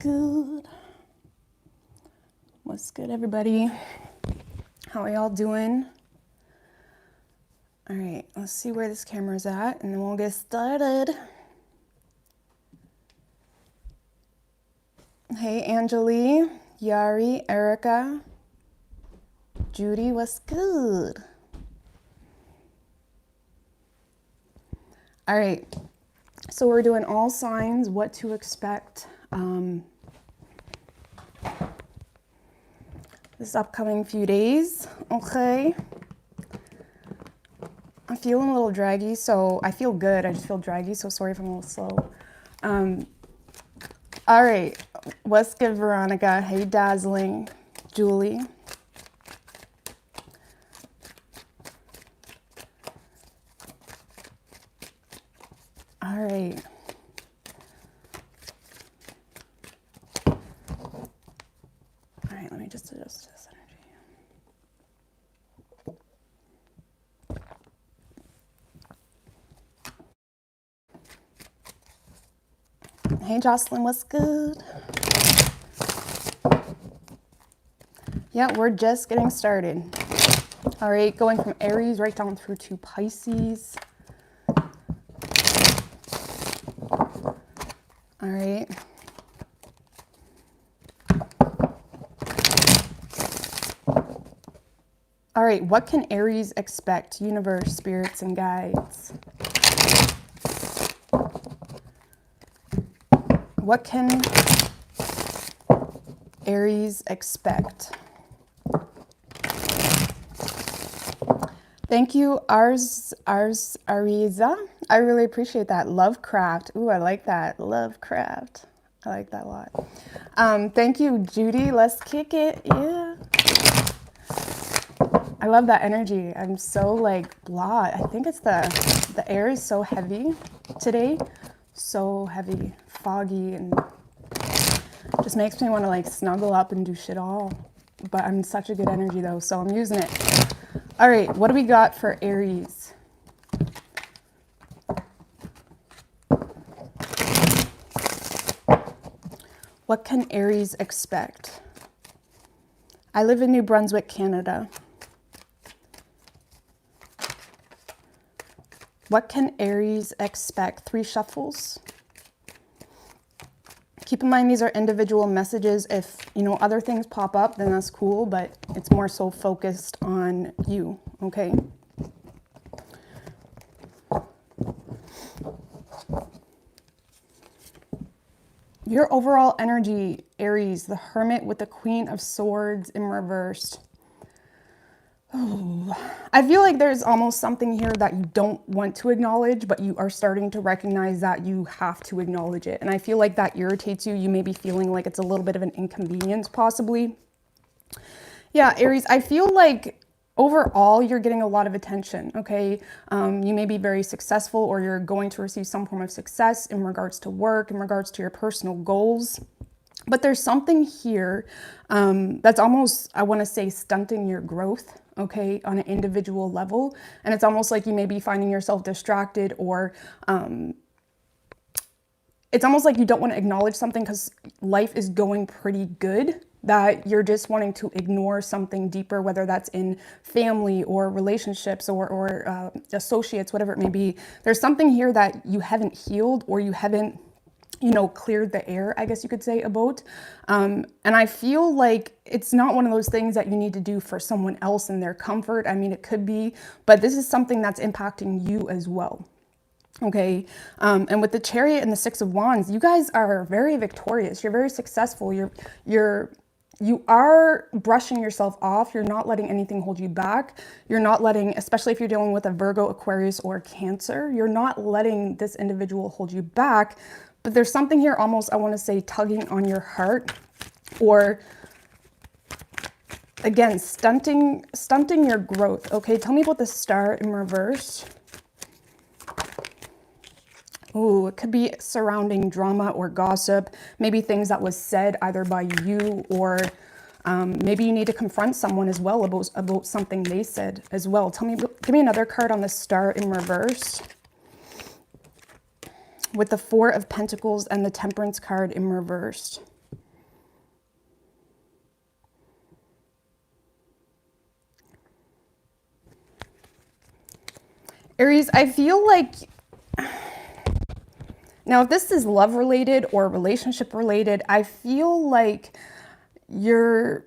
good? What's good, everybody? How are y'all doing? All right, let's see where this camera's at, and then we'll get started. Hey, Anjali, Yari, Erica, Judy, what's good? All right, so we're doing all signs, what to expect this upcoming few days, okay? I'm feeling a little draggy, so I feel good. I just feel draggy, so sorry if I'm a little slow. All right, what's good, Veronica? Hey, Dazzling, Julie. All right. All right, let me just adjust this energy. Hey, Jocelyn, what's good? Yeah, we're just getting started. All right, going from Aries right down through to Pisces. All right. All right, what can Aries expect? Universe, spirits, and guides. What can Aries expect? Thank you, Ariza. I really appreciate that. Lovecraft. Ooh, I like that. Lovecraft. I like that a lot. Thank you, Judy. Let's kick it. Yeah. I love that energy. I'm so like blah. I think it's the air is so heavy today. So heavy, foggy, and just makes me want to like snuggle up and do shit all. But I'm such a good energy though, so I'm using it. All right, what do we got for Aries? What can Aries expect? I live in New Brunswick, Canada. What can Aries expect? 3 shuffles. Keep in mind these are individual messages. If, you know, other things pop up, then that's cool, but it's more so focused on you, okay? Your overall energy, Aries, the Hermit with the Queen of Swords in reversed. Oh, I feel like there's almost something here that you don't want to acknowledge, but you are starting to recognize that you have to acknowledge it. And I feel like that irritates you. You may be feeling like it's a little bit of an inconvenience, possibly. Yeah, Aries, I feel like overall you're getting a lot of attention, okay? You may be very successful, or you're going to receive some form of success in regards to work, in regards to your personal goals. But there's something here that's almost, I want to say, stunting your growth, okay, on an individual level. And it's almost like you may be finding yourself distracted, or it's almost like you don't want to acknowledge something because life is going pretty good, that you're just wanting to ignore something deeper, whether that's in family or relationships or associates, whatever it may be. There's something here that you haven't healed, or you haven't, you know, cleared the air, I guess you could say, about. And I feel like it's not one of those things that you need to do for someone else in their comfort. I mean, it could be, but this is something that's impacting you as well. Okay. And with the Chariot and the 6 of Wands, you guys are very victorious. You're very successful. You are brushing yourself off. You're not letting anything hold you back. You're not letting, especially if you're dealing with a Virgo, Aquarius, or Cancer, you're not letting this individual hold you back. But there's something here almost, I want to say, tugging on your heart, or again, stunting your growth. Okay, tell me about the Star in reverse. Ooh, it could be surrounding drama or gossip, maybe things that was said either by you, or maybe you need to confront someone as well about something they said as well. Give me another card on the Star in reverse, with the 4 of Pentacles and the Temperance card in reversed. Aries, I feel like, now if this is love related or relationship related, I feel like you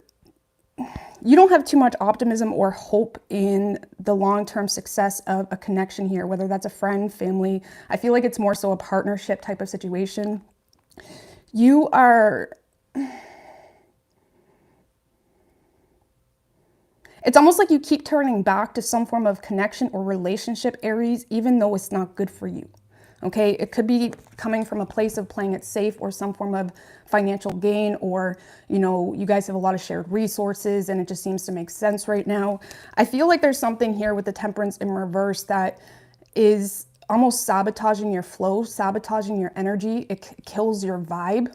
don't have too much optimism or hope in the long-term success of a connection here, whether that's a friend, family. I feel like it's more so a partnership type of situation. You are, it's almost like you keep turning back to some form of connection or relationship, Aries, even though it's not good for you. Okay, it could be coming from a place of playing it safe or some form of financial gain, or, you know, you guys have a lot of shared resources and it just seems to make sense right now. I feel like there's something here with the Temperance in reverse that is almost sabotaging your flow, sabotaging your energy. It kills your vibe.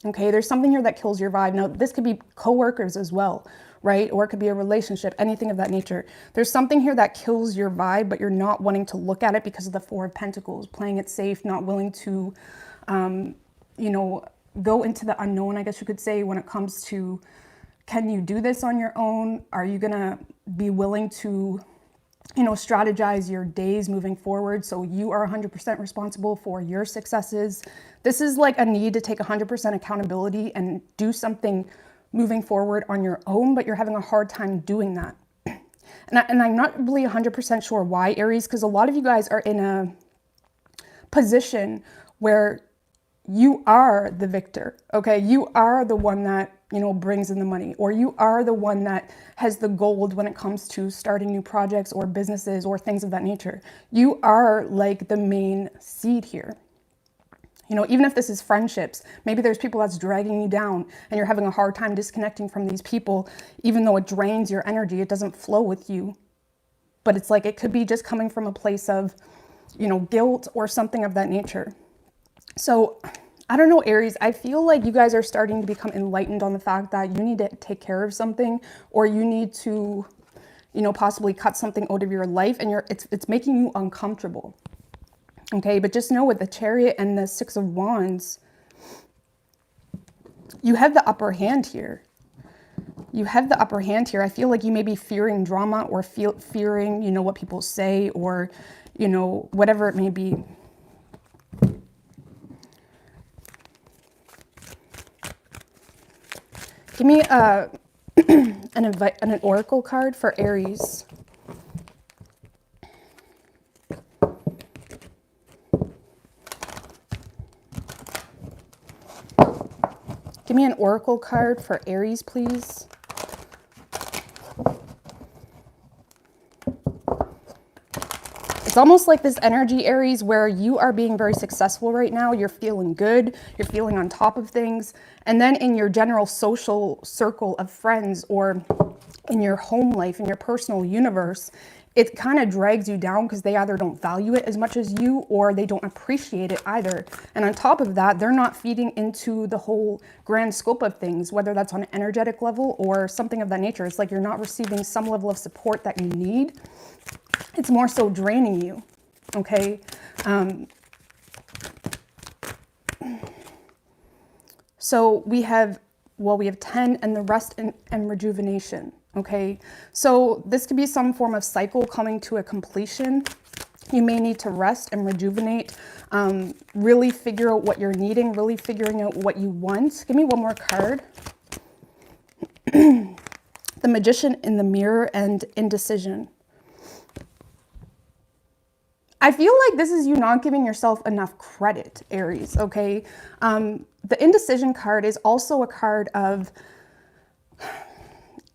Okay, there's something here that kills your vibe. Now, this could be coworkers as well, right? Or it could be a relationship, anything of that nature. There's something here that kills your vibe, but you're not wanting to look at it because of the Four of Pentacles, playing it safe, not willing to, you know, go into the unknown, I guess you could say, when it comes to, can you do this on your own? Are you gonna be willing to, you know, strategize your days moving forward so you are 100% responsible for your successes? This is like a need to take 100% accountability and do something moving forward on your own, but you're having a hard time doing that. And I'm not really 100% sure why, Aries, because a lot of you guys are in a position where you are the victor, okay? You are the one that, you know, brings in the money, or you are the one that has the gold when it comes to starting new projects or businesses or things of that nature. You are like the main seed here. You know, even if this is friendships, maybe there's people that's dragging you down and you're having a hard time disconnecting from these people, even though it drains your energy, it doesn't flow with you. But it's like, it could be just coming from a place of, you know, guilt or something of that nature. So I don't know, Aries, I feel like you guys are starting to become enlightened on the fact that you need to take care of something, or you need to, you know, possibly cut something out of your life, and it's making you uncomfortable. Okay, but just know with the Chariot and the Six of Wands, you have the upper hand here. You have the upper hand here. I feel like you may be fearing drama, or fearing, you know, what people say, or, you know, whatever it may be. Give me an oracle card for Aries. Give me an oracle card for Aries, please. It's almost like this energy, Aries, where you are being very successful right now. You're feeling good. You're feeling on top of things. And then in your general social circle of friends, or in your home life, in your personal universe, it kind of drags you down because they either don't value it as much as you, or they don't appreciate it either. And on top of that, they're not feeding into the whole grand scope of things, whether that's on an energetic level or something of that nature. It's like you're not receiving some level of support that you need. It's more so draining you, okay? So we have 10 and the rest and rejuvenation, okay? So this could be some form of cycle coming to a completion. You may need to rest and rejuvenate, really figure out what you're needing, really figuring out what you want. Give me one more card. The Magician in the Mirror and Indecision. I feel like this is you not giving yourself enough credit, Aries, okay? The Indecision card is also a card of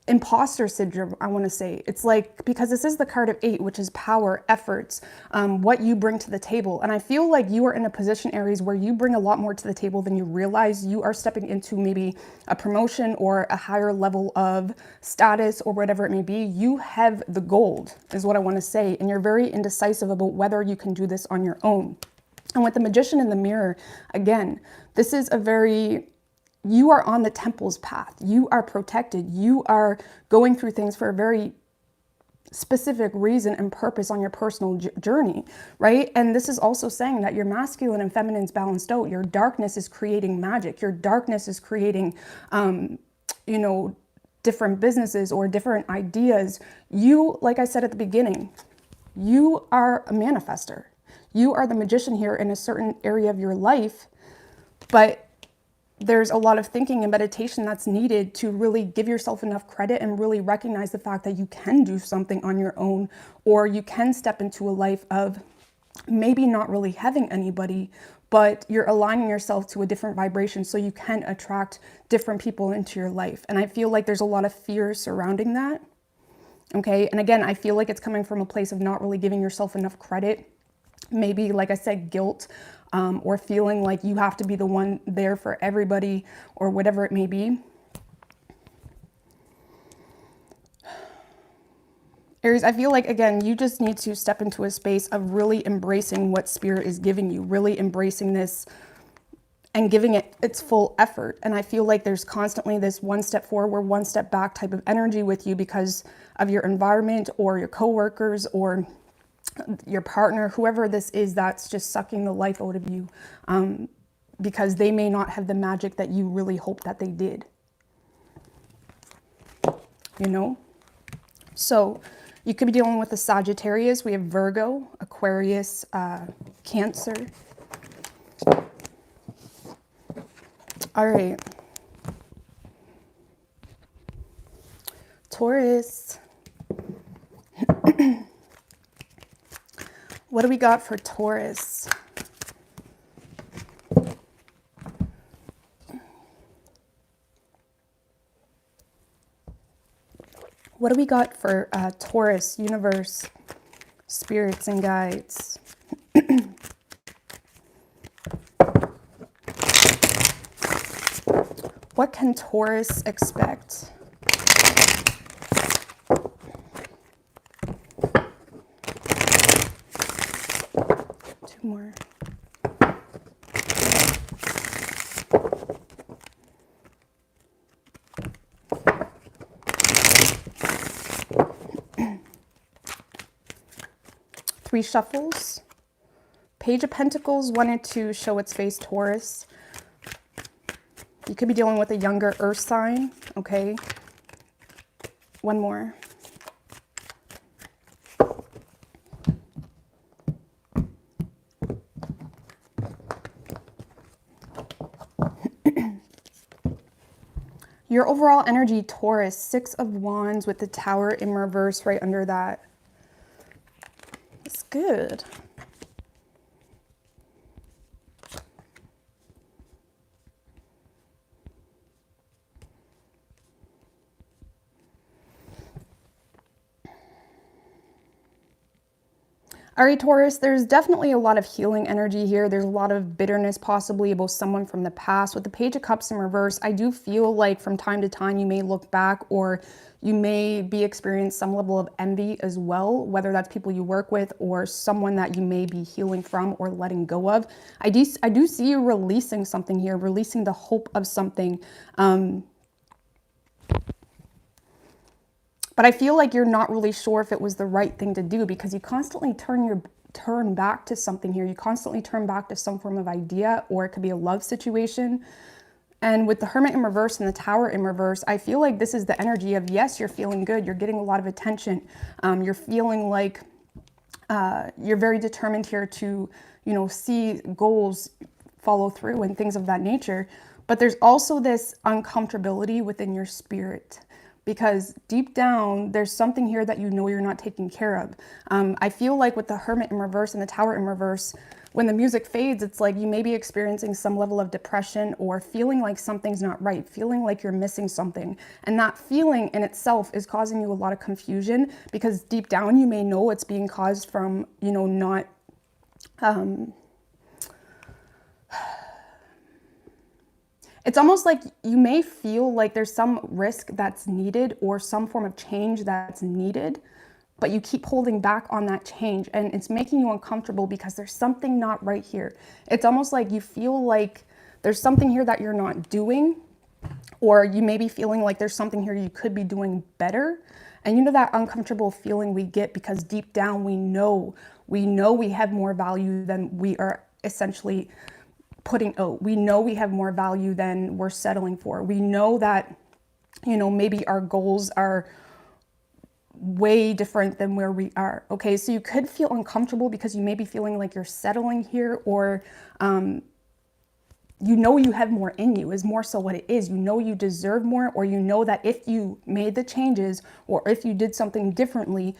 imposter syndrome, I want to say. It's like, because this is the card of 8, which is power, efforts, what you bring to the table. And I feel like you are in a position, Aries, where you bring a lot more to the table than you realize. You are stepping into maybe a promotion or a higher level of status or whatever it may be. You have the gold, is what I want to say. And you're very indecisive about whether you can do this on your own. And with the Magician in the Mirror, again, this is a very... You are on the temple's path. You are protected. You are going through things for a very specific reason and purpose on your personal journey, right? And this is also saying that your masculine and feminine's balanced out. Your darkness is creating magic. Your darkness is creating, you know, different businesses or different ideas. You, like I said at the beginning, You are a manifester. You are the magician here in a certain area of your life, but there's a lot of thinking and meditation that's needed to really give yourself enough credit and really recognize the fact that you can do something on your own, or you can step into a life of maybe not really having anybody, but you're aligning yourself to a different vibration so you can attract different people into your life. And I feel like there's a lot of fear surrounding that. Okay. And again, I feel like it's coming from a place of not really giving yourself enough credit. Maybe, like I said, guilt, or feeling like you have to be the one there for everybody or whatever it may be. Aries, I feel like, again, you just need to step into a space of really embracing what Spirit is giving you, really embracing this and giving it its full effort. And I feel like there's constantly this one step forward, one step back type of energy with you because of your environment or your coworkers or your partner, whoever this is that's just sucking the life out of you, because they may not have the magic that you really hope that they did, you know? So you could be dealing with a Sagittarius. We have Virgo, Aquarius, Cancer. All right. Taurus. What do we got for Taurus? What do we got for Taurus, universe, spirits, and guides? What can Taurus expect? Two more. Three shuffles. Page of Pentacles wanted to show its face, Taurus. You could be dealing with a younger earth sign, okay? One more. Your overall energy, Taurus, Six of Wands with the Tower in reverse right under that. It's good. All right, Taurus, there's definitely a lot of healing energy here. There's a lot of bitterness possibly about someone from the past. With the Page of Cups in reverse, I do feel like from time to time you may look back or you may be experiencing some level of envy as well, whether that's people you work with or someone that you may be healing from or letting go of. I do see you releasing something here, releasing the hope of something. But I feel like you're not really sure if it was the right thing to do because you constantly turn back to something here. You constantly turn back to some form of idea, or it could be a love situation. And with the Hermit in reverse and the Tower in reverse, I feel like this is the energy of, yes, you're feeling good. You're getting a lot of attention. You're feeling like you're very determined here to, you know, see goals follow through and things of that nature. But there's also this uncomfortability within your spirit, because deep down, there's something here that you know you're not taking care of. I feel like with the Hermit in reverse and the Tower in reverse, when the music fades, it's like you may be experiencing some level of depression or feeling like something's not right, feeling like you're missing something. And that feeling in itself is causing you a lot of confusion because deep down you may know it's being caused from, you know, not... It's almost like you may feel like there's some risk that's needed or some form of change that's needed, but you keep holding back on that change and it's making you uncomfortable because there's something not right here. It's almost like you feel like there's something here that you're not doing, or you may be feeling like there's something here you could be doing better. And you know that uncomfortable feeling we get because deep down we know we have more value than we are essentially putting out. We know we have more value than we're settling for. We know that, you know, maybe our goals are way different than where we are. Okay, so you could feel uncomfortable because you may be feeling like you're settling here, or you know you have more in you is more so what it is. You know you deserve more, or you know that if you made the changes or if you did something differently,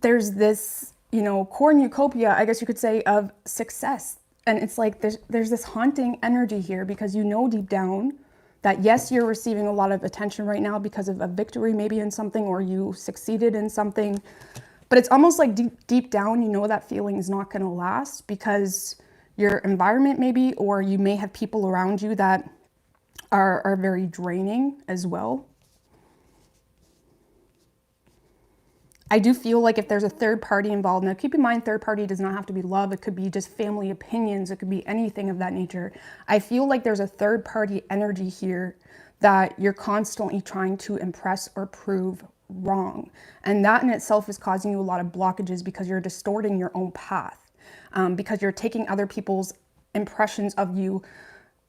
there's this, you know, cornucopia, I guess you could say, of success. And it's like there's this haunting energy here because you know deep down that yes, you're receiving a lot of attention right now because of a victory maybe in something, or you succeeded in something. But it's almost like deep down, you know that feeling is not going to last because your environment maybe, or you may have people around you that are very draining as well. I do feel like if there's a third party involved, now keep in mind, third party does not have to be love. It could be just family opinions. It could be anything of that nature. I feel like there's a third party energy here that you're constantly trying to impress or prove wrong. And that in itself is causing you a lot of blockages because you're distorting your own path, because you're taking other people's impressions of you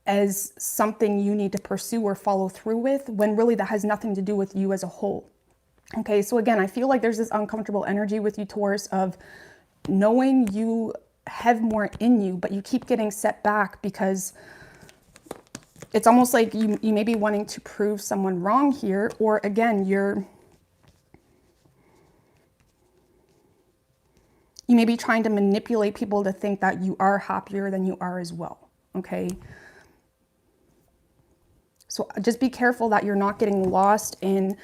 as something you need to pursue or follow through with, when really that has nothing to do with you as a whole. Okay, so again, I feel like there's this uncomfortable energy with you, Taurus, of knowing you have more in you, but you keep getting set back because it's almost like you may be wanting to prove someone wrong here, or again, you may be trying to manipulate people to think that you are happier than you are as well, okay? So just be careful that you're not getting lost in,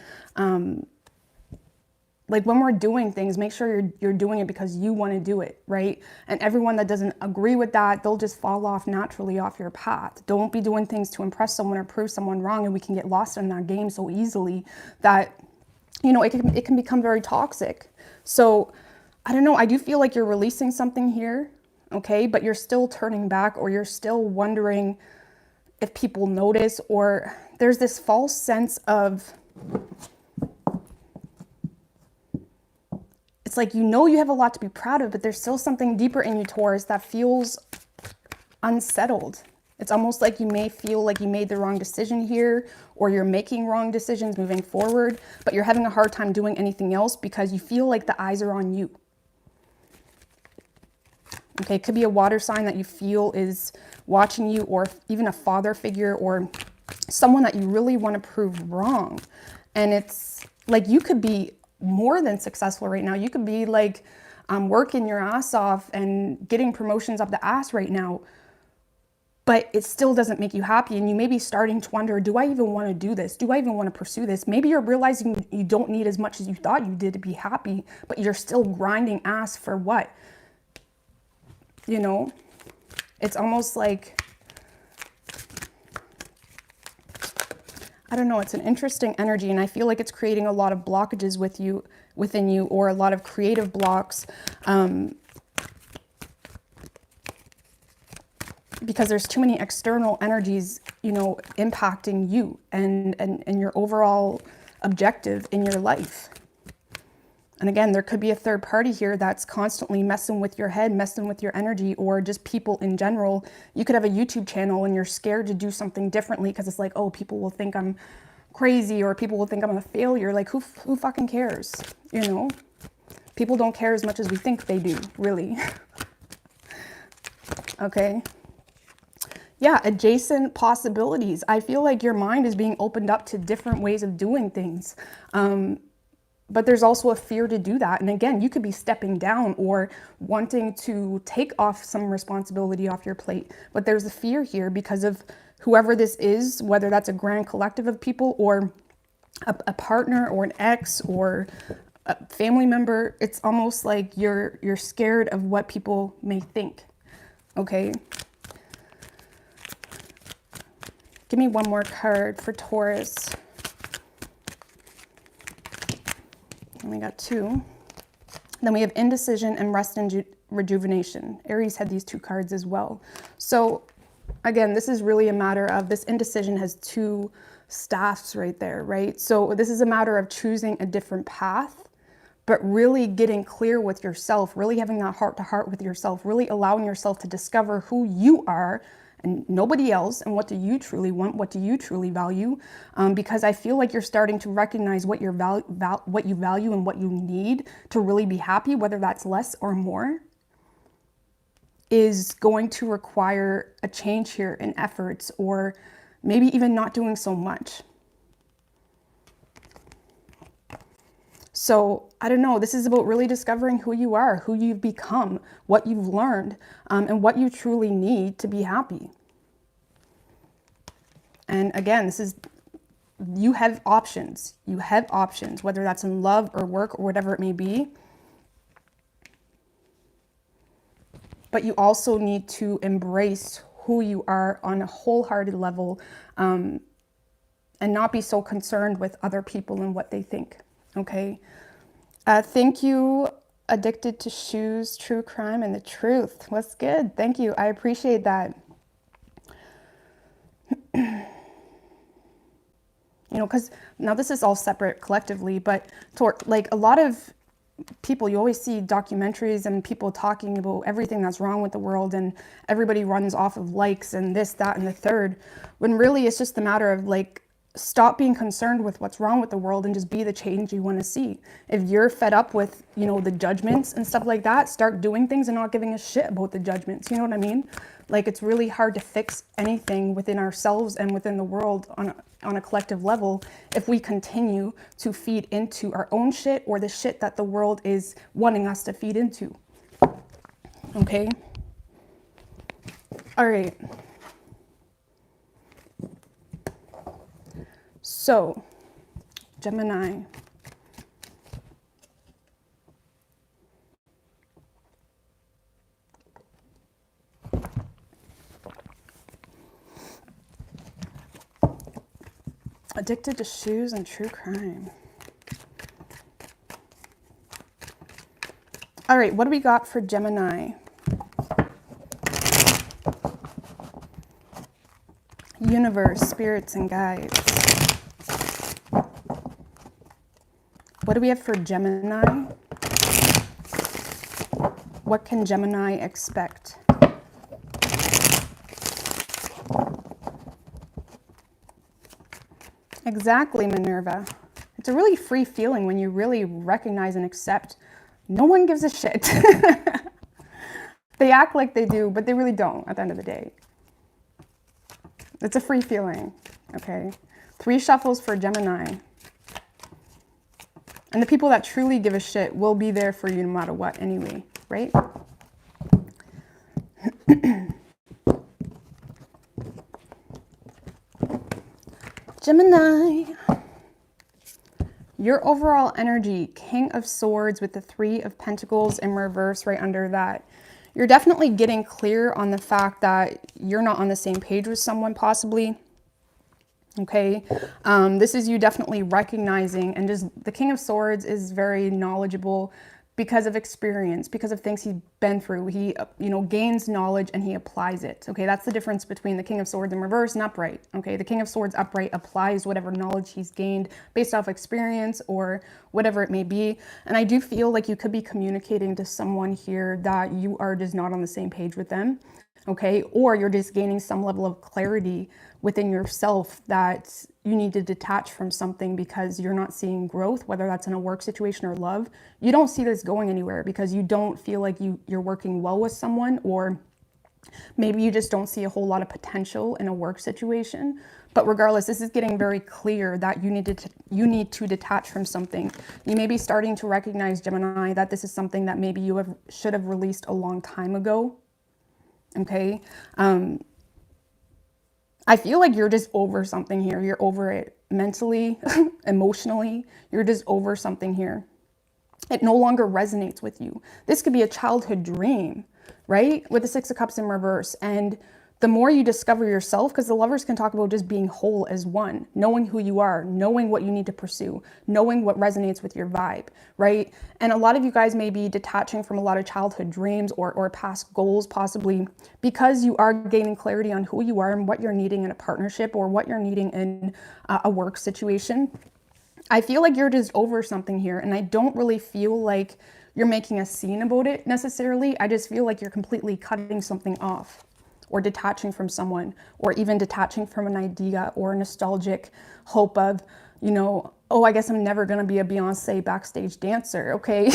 like when we're doing things, make sure you're doing it because you want to do it, right? And everyone that doesn't agree with that, they'll just fall off naturally off your path. Don't be doing things to impress someone or prove someone wrong, and we can get lost in that game so easily that, you know, it can become very toxic. So I don't know, I do feel like you're releasing something here, okay? But you're still turning back, or you're still wondering if people notice, or there's this false sense of, it's like, you know, you have a lot to be proud of, but there's still something deeper in you, Taurus, that feels unsettled. It's almost like you may feel like you made the wrong decision here, or you're making wrong decisions moving forward, but you're having a hard time doing anything else because you feel like the eyes are on you. Okay, it could be a water sign that you feel is watching you, or even a father figure, or someone that you really want to prove wrong. And it's like you could be more than successful right now. You could be like working your ass off and getting promotions up the ass right now, but it still doesn't make you happy. And you may be starting to wonder, do I even want to do this? Do I even want to pursue this? Maybe you're realizing you don't need as much as you thought you did to be happy, but you're still grinding ass for what? You know, it's almost like, I don't know, it's an interesting energy, and I feel like it's creating a lot of blockages within you, or a lot of creative blocks, because there's too many external energies, you know, impacting you and your overall objective in your life. And again, there could be a third party here that's constantly messing with your head, messing with your energy, or just people in general. You could have a YouTube channel and you're scared to do something differently because it's like, oh, people will think I'm crazy, or people will think I'm a failure. Like, who fucking cares? You know, people don't care as much as we think they do, really. Okay. Yeah, adjacent possibilities. I feel like your mind is being opened up to different ways of doing things. But there's also a fear to do that. And again, you could be stepping down or wanting to take off some responsibility off your plate. But there's a fear here because of whoever this is, whether that's a grand collective of people, or a partner, or an ex, or a family member. It's almost like you're scared of what people may think. Okay. Give me one more card for Taurus. And we got two. Then we have indecision and rest and rejuvenation. Aries had these two cards as well. So again, this is really a matter of, this indecision has two staffs right there, right? So this is a matter of choosing a different path, but really getting clear with yourself, really having that heart to heart with yourself, really allowing yourself to discover who you are and nobody else. And what do you truly want? What do you truly value? Because I feel like you're starting to recognize what you value and what you need to really be happy, whether that's less or more, is going to require a change here in efforts, or maybe even not doing so much. So I don't know, this is about really discovering who you are, who you've become, what you've learned, and what you truly need to be happy. And again, this is, you have options. You have options, whether that's in love or work or whatever it may be. But you also need to embrace who you are on a wholehearted level, and not be so concerned with other people and what they think. Okay. Thank you, Addicted to Shoes, True Crime, and the Truth. What's good? Thank you. I appreciate that. You know, because now this is all separate collectively, but like a lot of people, you always see documentaries and people talking about everything that's wrong with the world, and everybody runs off of likes and this, that, and the third, when really it's just a matter of like, stop being concerned with what's wrong with the world and just be the change you want to see. If you're fed up with, you know, the judgments and stuff like that, start doing things and not giving a shit about the judgments. You know what I mean? Like, it's really hard to fix anything within ourselves and within the world on a collective level if we continue to feed into our own shit or the shit that the world is wanting us to feed into. Okay? All right. So, Gemini. Addicted to Shoes and True Crime. All right, what do we got for Gemini? Universe, spirits, and guides. What do we have for Gemini? What can Gemini expect? Exactly, Minerva. It's a really free feeling when you really recognize and accept no one gives a shit. They act like they do, but they really don't at the end of the day. It's a free feeling, okay? 3 shuffles for Gemini. And the people that truly give a shit will be there for you no matter what anyway, right? Gemini. Your overall energy, King of Swords with the 3 of Pentacles in reverse right under that. You're definitely getting clear on the fact that you're not on the same page with someone possibly. Okay, this is you definitely recognizing, and just the King of Swords is very knowledgeable because of experience, because of things he's been through. He, you know, gains knowledge and he applies it. Okay, that's the difference between the King of Swords in reverse and upright. Okay, the King of Swords upright applies whatever knowledge he's gained based off experience or whatever it may be. And I do feel like you could be communicating to someone here that you are just not on the same page with them. Okay, or you're just gaining some level of clarity within yourself that you need to detach from something because you're not seeing growth, whether that's in a work situation or love. You don't see this going anywhere because you don't feel like you're working well with someone, or maybe you just don't see a whole lot of potential in a work situation. But regardless, this is getting very clear that you need to detach from something. You may be starting to recognize, Gemini, that this is something that maybe you should have released a long time ago. Okay, I feel like you're just over something here. You're over it mentally, emotionally. You're just over something here. It no longer resonates with you. This could be a childhood dream, right? With the 6 of Cups in reverse. And the more you discover yourself, because the Lovers can talk about just being whole as one, knowing who you are, knowing what you need to pursue, knowing what resonates with your vibe, right? And a lot of you guys may be detaching from a lot of childhood dreams or past goals, possibly because you are gaining clarity on who you are and what you're needing in a partnership or what you're needing in a work situation. I feel like you're just over something here, and I don't really feel like you're making a scene about it necessarily. I just feel like you're completely cutting something off. or detaching from someone, or even detaching from an idea or a nostalgic hope of, you know, oh, I guess I'm never going to be a Beyonce backstage dancer. Okay.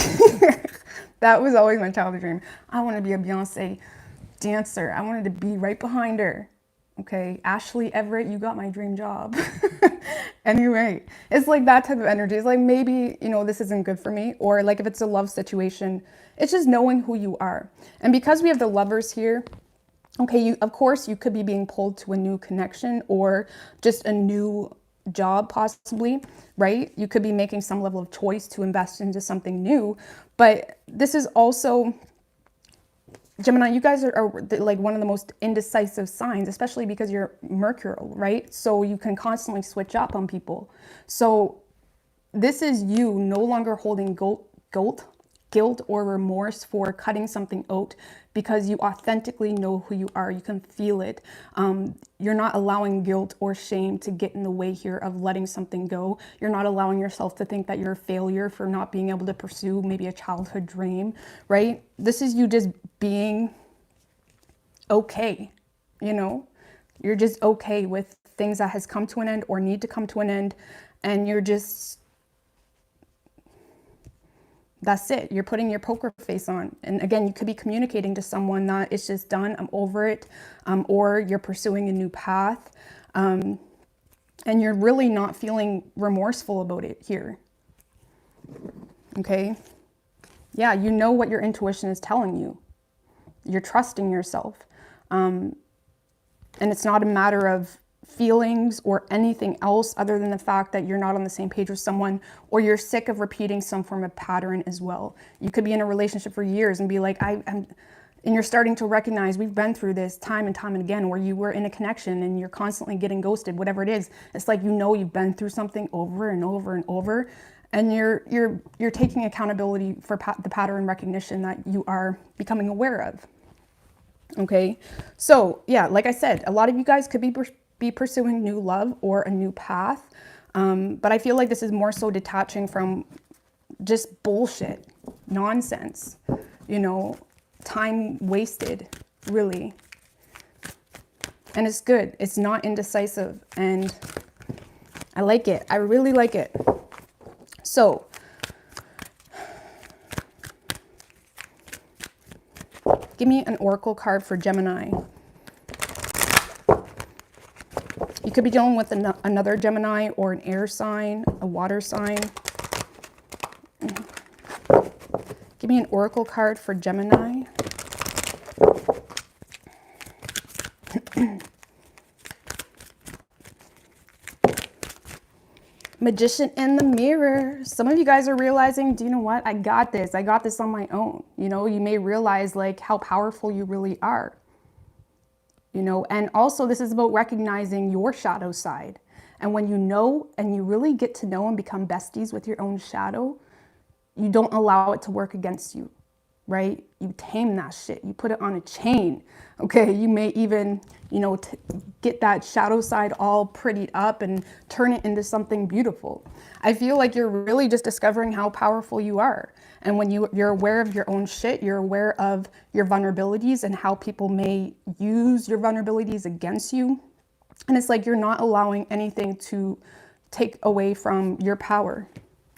That was always my childhood dream. I want to be a Beyonce dancer. I wanted to be right behind her. Okay. Ashley Everett, you got my dream job. Anyway, it's like that type of energy. It's like, maybe, you know, this isn't good for me. Or like if it's a love situation, it's just knowing who you are. And because we have the Lovers here, okay, of course you could be being pulled to a new connection or just a new job possibly, right? You could be making some level of choice to invest into something new, but this is also, Gemini, you guys are like one of the most indecisive signs, especially because you're Mercurial, right? So you can constantly switch up on people. So this is you no longer holding guilt or remorse for cutting something out, because you authentically know who you are. You can feel it. You're not allowing guilt or shame to get in the way here of letting something go. You're not allowing yourself to think that you're a failure for not being able to pursue maybe a childhood dream, right? This is you just being okay, you know? You're just okay with things that has come to an end or need to come to an end, and you're just, that's it. You're putting your poker face on. And again, you could be communicating to someone that it's just done, I'm over it, or you're pursuing a new path, and you're really not feeling remorseful about it here. Okay? Yeah, you know what your intuition is telling you. You're trusting yourself. And it's not a matter of feelings or anything else other than the fact that you're not on the same page with someone, or you're sick of repeating some form of pattern as well. You could be in a relationship for years and be like, and you're starting to recognize, we've been through this time and time and again, where you were in a connection and you're constantly getting ghosted, whatever it is. It's like, you know, you've been through something over and over and over, and you're taking accountability for the pattern recognition that you are becoming aware of. Okay, so yeah, like I said, a lot of you guys could be pursuing new love or a new path, but I feel like this is more so detaching from just bullshit, nonsense, you know, time wasted, really. And it's good. It's not indecisive, and I like it. I really like it. So give me an oracle card for Gemini. You could be dealing with another Gemini or an air sign, a water sign. Give me an oracle card for Gemini. Magician in the mirror. Some of you guys are realizing, do you know what? I got this. I got this on my own. You know, you may realize like how powerful you really are. You know, and also this is about recognizing your shadow side. And when you know, and you really get to know and become besties with your own shadow, you don't allow it to work against you, right? You tame that shit. You put it on a chain. Okay, you may even, you know, get that shadow side all prettied up and turn it into something beautiful. I feel like you're really just discovering how powerful you are. And when you're aware of your own shit, you're aware of your vulnerabilities and how people may use your vulnerabilities against you. And it's like you're not allowing anything to take away from your power.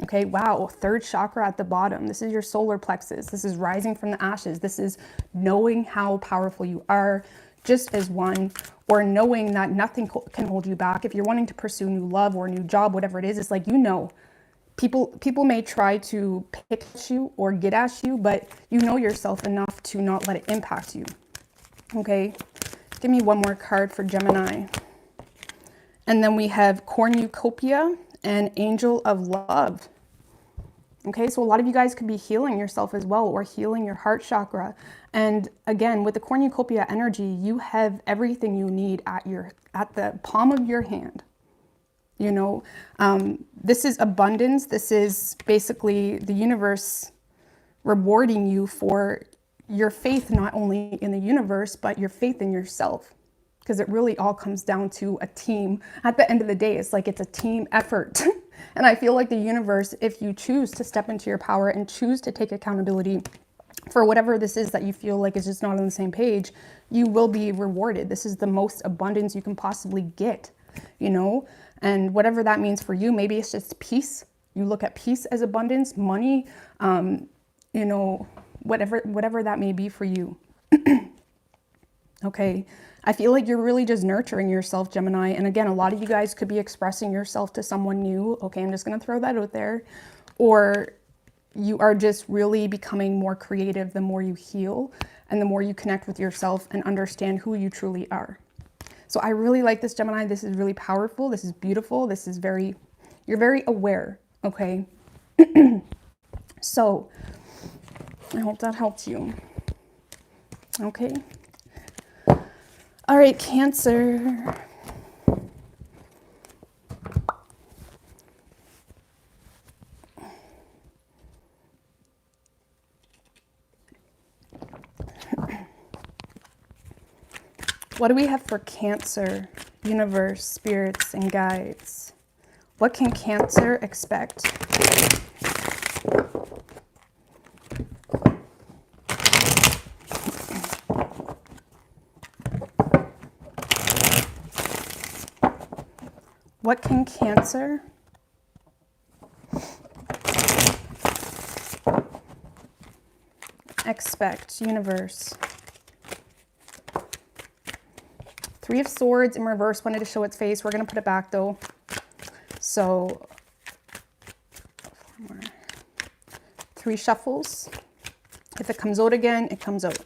Okay, wow, third chakra at the bottom. This is your solar plexus. This is rising from the ashes. This is knowing how powerful you are just as one, or knowing that nothing can hold you back. If you're wanting to pursue new love or a new job, whatever it is, it's like, you know, people may try to pick at you or get at you, but you know yourself enough to not let it impact you. Okay, give me one more card for Gemini. And then we have cornucopia and angel of love. Okay, so a lot of you guys could be healing yourself as well, or healing your heart chakra. And again, with the cornucopia energy, you have everything you need at the palm of your hand. You know, this is abundance. This is basically the universe rewarding you for your faith, not only in the universe, but your faith in yourself. Because it really all comes down to a team. At the end of the day, it's like it's a team effort. And I feel like the universe, if you choose to step into your power and choose to take accountability for whatever this is that you feel like is just not on the same page, you will be rewarded. This is the most abundance you can possibly get, you know? And whatever that means for you, maybe it's just peace. You look at peace as abundance, money, you know, whatever that may be for you. Okay. I feel like you're really just nurturing yourself, Gemini. And again, a lot of you guys could be expressing yourself to someone new. Okay. I'm just going to throw that out there. Or you are just really becoming more creative the more you heal and the more you connect with yourself and understand who you truly are. So I really like this, Gemini. This is really powerful. This is beautiful. This is you're very aware. Okay. So I hope that helps you. Okay. All right, Cancer. What do we have for Cancer, universe, spirits, and guides? What can Cancer expect? What can Cancer expect, universe? Three of Swords in reverse, wanted to show its face. We're going to put it back though. So, 3 shuffles. If it comes out again, it comes out.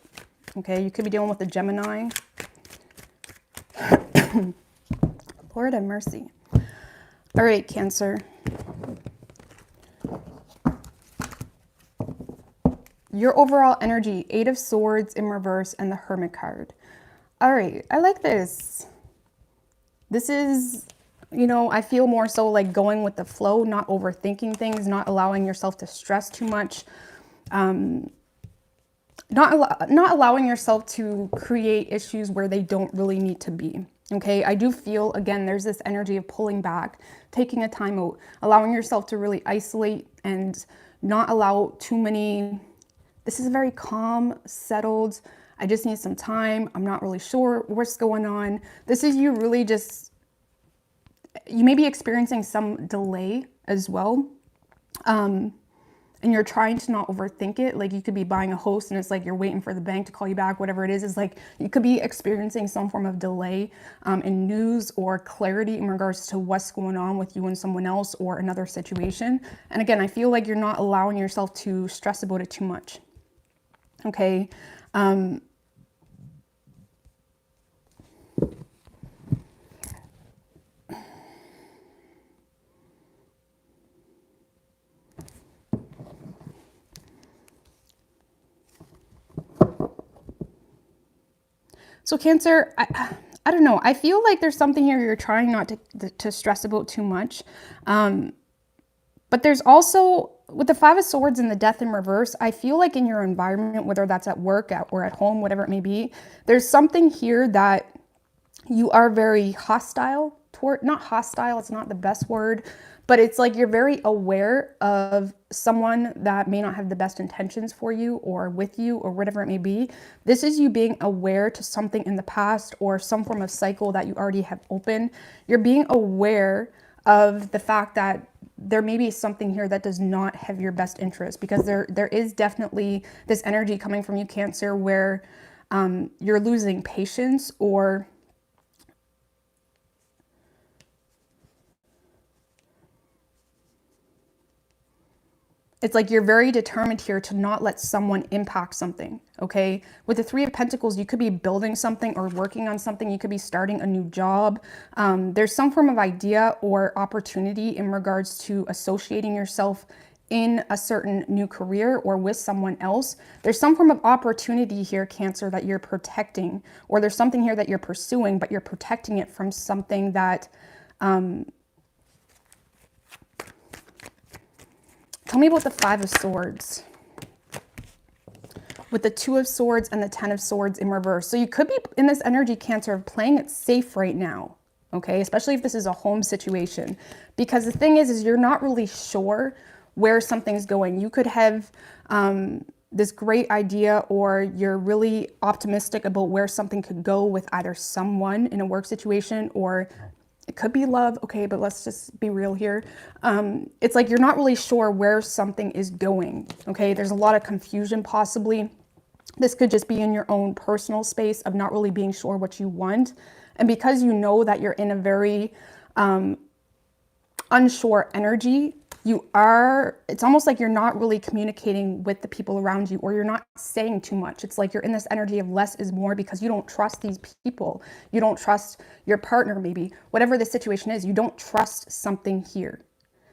Okay, you could be dealing with a Gemini. Lord have mercy. All right, Cancer. Your overall energy, 8 of Swords in reverse and the Hermit card. All right, I like this. This is, you know, I feel more so like going with the flow, not overthinking things, not allowing yourself to stress too much, not allowing yourself to create issues where they don't really need to be. Okay, I do feel, again, there's this energy of pulling back, taking a time out, allowing yourself to really isolate and not allow too many. This is very calm, settled. I just need some time. I'm not really sure what's going on. This is you really just, you may be experiencing some delay as well. And you're trying to not overthink it. Like you could be buying a host and it's like you're waiting for the bank to call you back, whatever it is. It's like you could be experiencing some form of delay in news or clarity in regards to what's going on with you and someone else or another situation. And again, I feel like you're not allowing yourself to stress about it too much. Okay. So Cancer, I don't know. I feel like there's something here you're trying not to stress about too much. But there's also, with the 5 of Swords and the Death in reverse, I feel like in your environment, whether that's at work or at home, whatever it may be, there's something here that you are very hostile toward. Not hostile, it's not the best word, but it's like you're very aware of someone that may not have the best intentions for you or with you or whatever it may be. This is you being aware to something in the past or some form of cycle that you already have open. You're being aware of the fact that there may be something here that does not have your best interest, because there is definitely this energy coming from you, Cancer, where you're losing patience, or it's like you're very determined here to not let someone impact something, okay? With the 3 of Pentacles, you could be building something or working on something. You could be starting a new job. There's some form of idea or opportunity in regards to associating yourself in a certain new career or with someone else. There's some form of opportunity here, Cancer, that you're protecting, or there's something here that you're pursuing, but you're protecting it from something that... Tell me about the 5 of Swords with the 2 of Swords and the 10 of Swords in reverse. So you could be in this energy, Cancer, of playing it safe right now, okay? Especially if this is a home situation. Because the thing is you're not really sure where something's going. You could have this great idea, or you're really optimistic about where something could go with either someone in a work situation, or it could be love. Okay, but let's just be real here. It's like you're not really sure where something is going. Okay, there's a lot of confusion possibly. This could just be in your own personal space of not really being sure what you want. And because you know that you're in a very unsure energy, it's almost like you're not really communicating with the people around you, or you're not saying too much. It's like you're in this energy of less is more because you don't trust these people. You don't trust your partner, maybe. Whatever the situation is, you don't trust something here.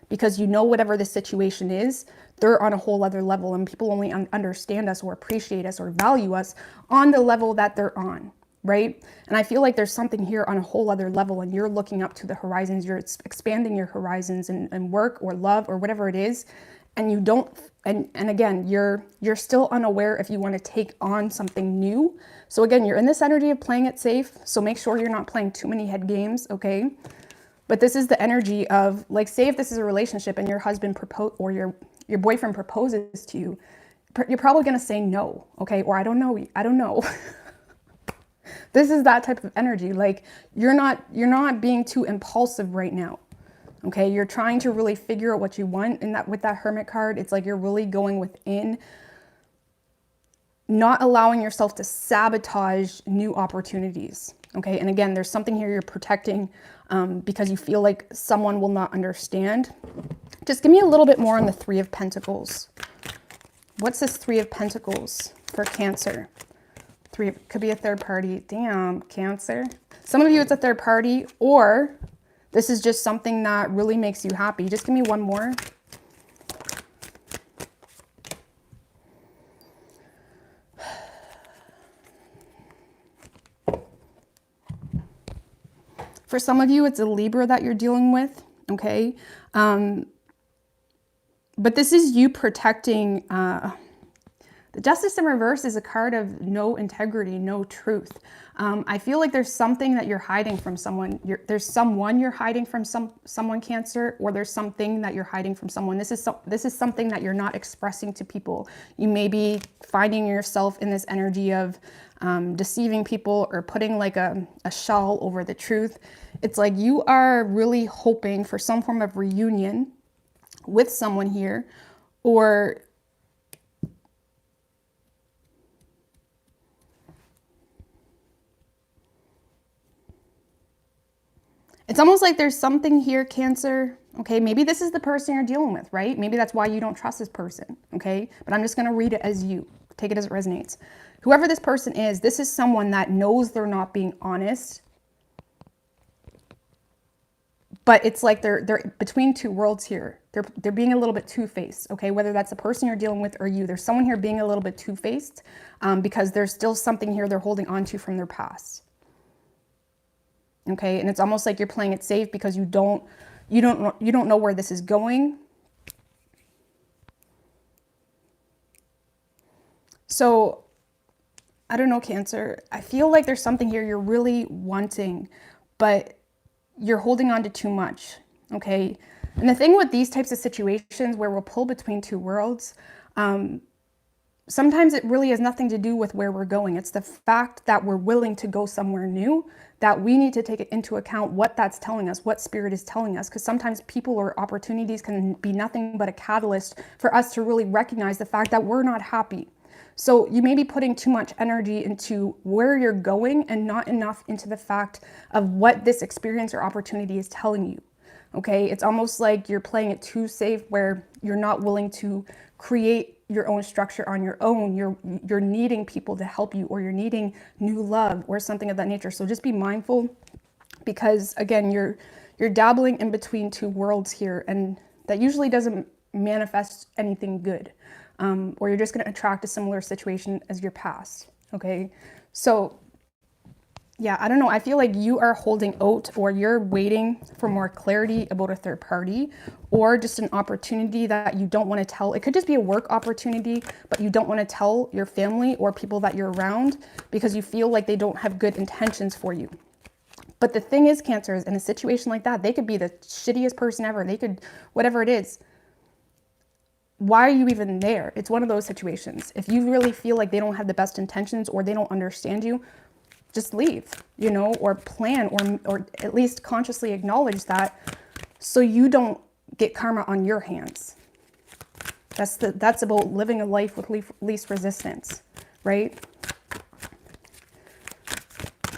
Because you know whatever the situation is, they're on a whole other level, and people only understand us or appreciate us or value us on the level that they're on, right? And I feel like there's something here on a whole other level, and you're looking up to the horizons, you're expanding your horizons in work or love or whatever it is, and you don't, and again, you're still unaware if you want to take on something new. So again, you're in this energy of playing it safe, so make sure you're not playing too many head games, okay? But this is the energy of, like, say if this is a relationship and your husband or your boyfriend proposes to you, you're probably going to say no, okay? Or I don't know. This is that type of energy. Like, you're not being too impulsive right now, okay? You're trying to really figure out what you want. And that with that Hermit card, it's like you're really going within, not allowing yourself to sabotage new opportunities, okay? And again, there's something here you're protecting because you feel like someone will not understand. Just give me a little bit more on the Three of Pentacles. What's this Three of Pentacles for Cancer? Could be a third party. Damn, Cancer. Some of you, it's a third party, or this is just something that really makes you happy. Just give me one more. For some of you, it's a Libra that you're dealing with, okay? But this is you protecting. The Justice in reverse is a card of no integrity, no truth. I feel like there's something that you're hiding from someone. There's someone you're hiding from, someone, Cancer, or there's something that you're hiding from someone. This is something that you're not expressing to people. You may be finding yourself in this energy of deceiving people or putting like a shell over the truth. It's like you are really hoping for some form of reunion with someone here, or it's almost like there's something here, Cancer. Okay, maybe this is the person you're dealing with, right? Maybe that's why you don't trust this person, okay? But I'm just going to read it as you. Take it as it resonates. Whoever this person is, this is someone that knows they're not being honest. But it's like they're between two worlds here. They're being a little bit two-faced, okay? Whether that's the person you're dealing with or you. There's someone here being a little bit two-faced because there's still something here they're holding on to from their past. Okay, and it's almost like you're playing it safe because you don't know where this is going. So, I don't know, Cancer. I feel like there's something here you're really wanting, but you're holding on to too much, okay? And the thing with these types of situations where we'll pull between two worlds, sometimes it really has nothing to do with where we're going. It's the fact that we're willing to go somewhere new, that we need to take into account what that's telling us, what spirit is telling us. Because sometimes people or opportunities can be nothing but a catalyst for us to really recognize the fact that we're not happy. So you may be putting too much energy into where you're going and not enough into the fact of what this experience or opportunity is telling you. Okay, it's almost like you're playing it too safe where you're not willing to create your own structure on your own. You're needing people to help you, or you're needing new love or something of that nature. So just be mindful, because again, you're dabbling in between two worlds here, and that usually doesn't manifest anything good. Or you're just going to attract a similar situation as your past. Okay, so yeah, I don't know. I feel like you are holding out, or you're waiting for more clarity about a third party, or just an opportunity that you don't want to tell. It could just be a work opportunity, but you don't want to tell your family or people that you're around because you feel like they don't have good intentions for you. But the thing is, Cancer, is in a situation like that, they could be the shittiest person ever. They could, whatever it is. why are you even there? It's one of those situations. If you really feel like they don't have the best intentions or they don't understand you, just leave, you know, or plan, or at least consciously acknowledge that, so you don't get karma on your hands. That's about living a life with least resistance, right?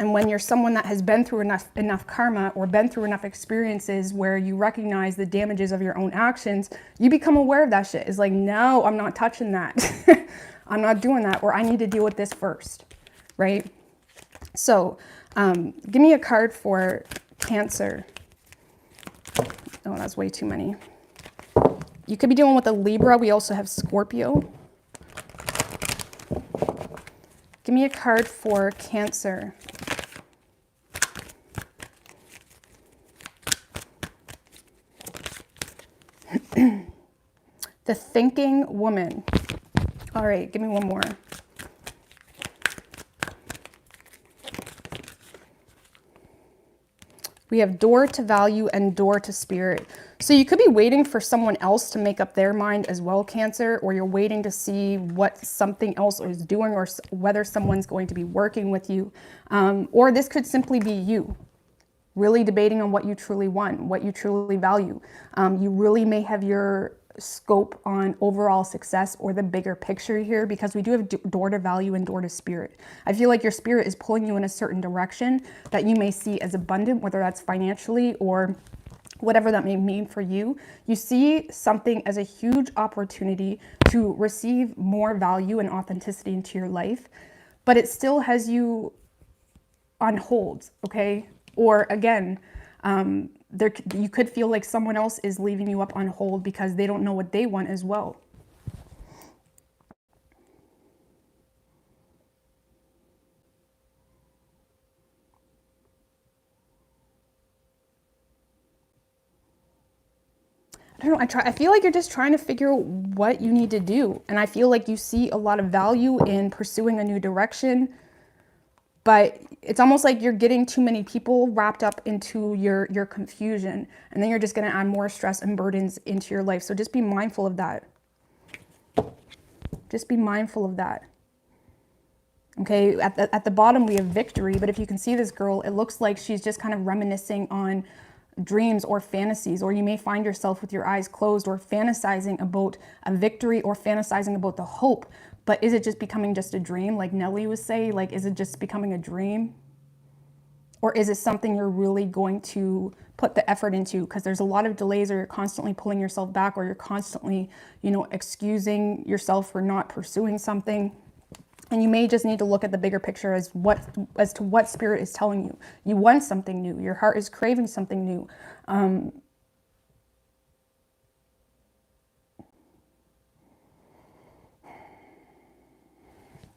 And when you're someone that has been through enough karma or been through enough experiences where you recognize the damages of your own actions, you become aware of that shit. It's like, no, I'm not touching that. I'm not doing that, or I need to deal with this first, right? So give me a card for Cancer. Oh, that's way too many. You could be dealing with a Libra. We also have Scorpio. Give me a card for Cancer. The Thinking Woman. All right, give me one more. We have Door to Value and Door to Spirit. So you could be waiting for someone else to make up their mind as well, Cancer, or you're waiting to see what something else is doing, or whether someone's going to be working with you. Or this could simply be you really debating on what you truly want, what you truly value. You really may have your scope on overall success or the bigger picture here, because we do have Door to Value and Door to Spirit. I feel like your spirit is pulling you in a certain direction that you may see as abundant, whether that's financially or whatever that may mean for you. You see something as a huge opportunity to receive more value and authenticity into your life, but it still has you on hold, okay? Or again, you could feel like someone else is leaving you up on hold because they don't know what they want as well. I don't know, I feel like you're just trying to figure out what you need to do. And I feel like you see a lot of value in pursuing a new direction, but it's almost like you're getting too many people wrapped up into your confusion, and then you're just going to add more stress and burdens into your life. So just be mindful of that. Just be mindful of that. Okay, at the bottom we have Victory, but if you can see this girl, it looks like she's just kind of reminiscing on dreams or fantasies, or you may find yourself with your eyes closed or fantasizing about a victory or fantasizing about the hope. But is it just becoming just a dream, like Nelly was saying? Like, is it just becoming a dream? Or is it something you're really going to put the effort into? Because there's a lot of delays, or you're constantly pulling yourself back, or you're constantly, you know, excusing yourself for not pursuing something. And you may just need to look at the bigger picture as to what Spirit is telling you. You want something new. Your heart is craving something new.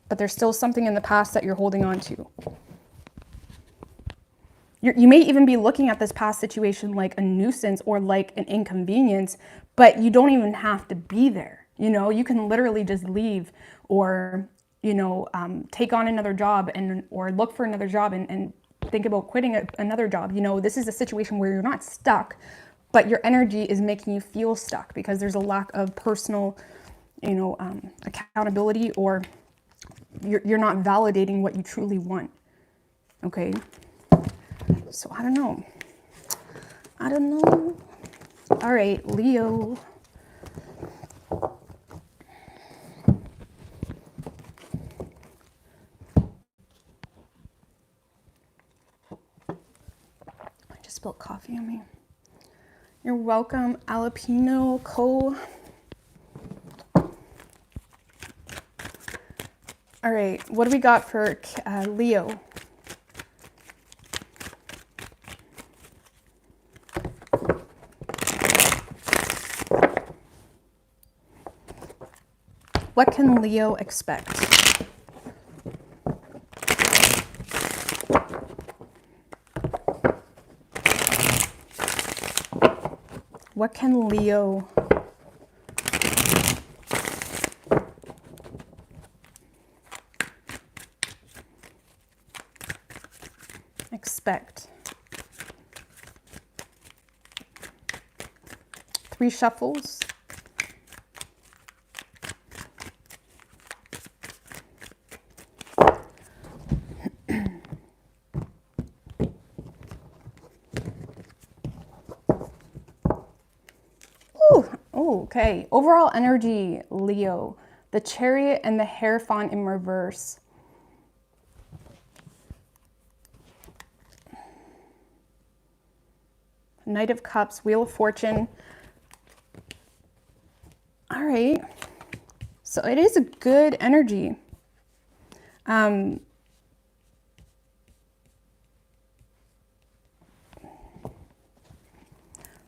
But there's still something in the past that you're holding on to. You may even be looking at this past situation like a nuisance or like an inconvenience, but you don't even have to be there. You know, you can literally just leave, or, you know, take on another job, or look for another job and think about quitting another job. You know, this is a situation where you're not stuck, but your energy is making you feel stuck because there's a lack of personal, you know, accountability, or you're not validating what you truly want. Okay. So I don't know. All right, Leo. I just spilled coffee on me. You're welcome, Alapino Co. All right, what do we got for Leo? What can Leo expect? What can Leo expect? 3 shuffles. Oh, okay. Overall energy, Leo. The Chariot and the Hierophant in reverse. Knight of Cups, Wheel of Fortune. All right. So it is a good energy.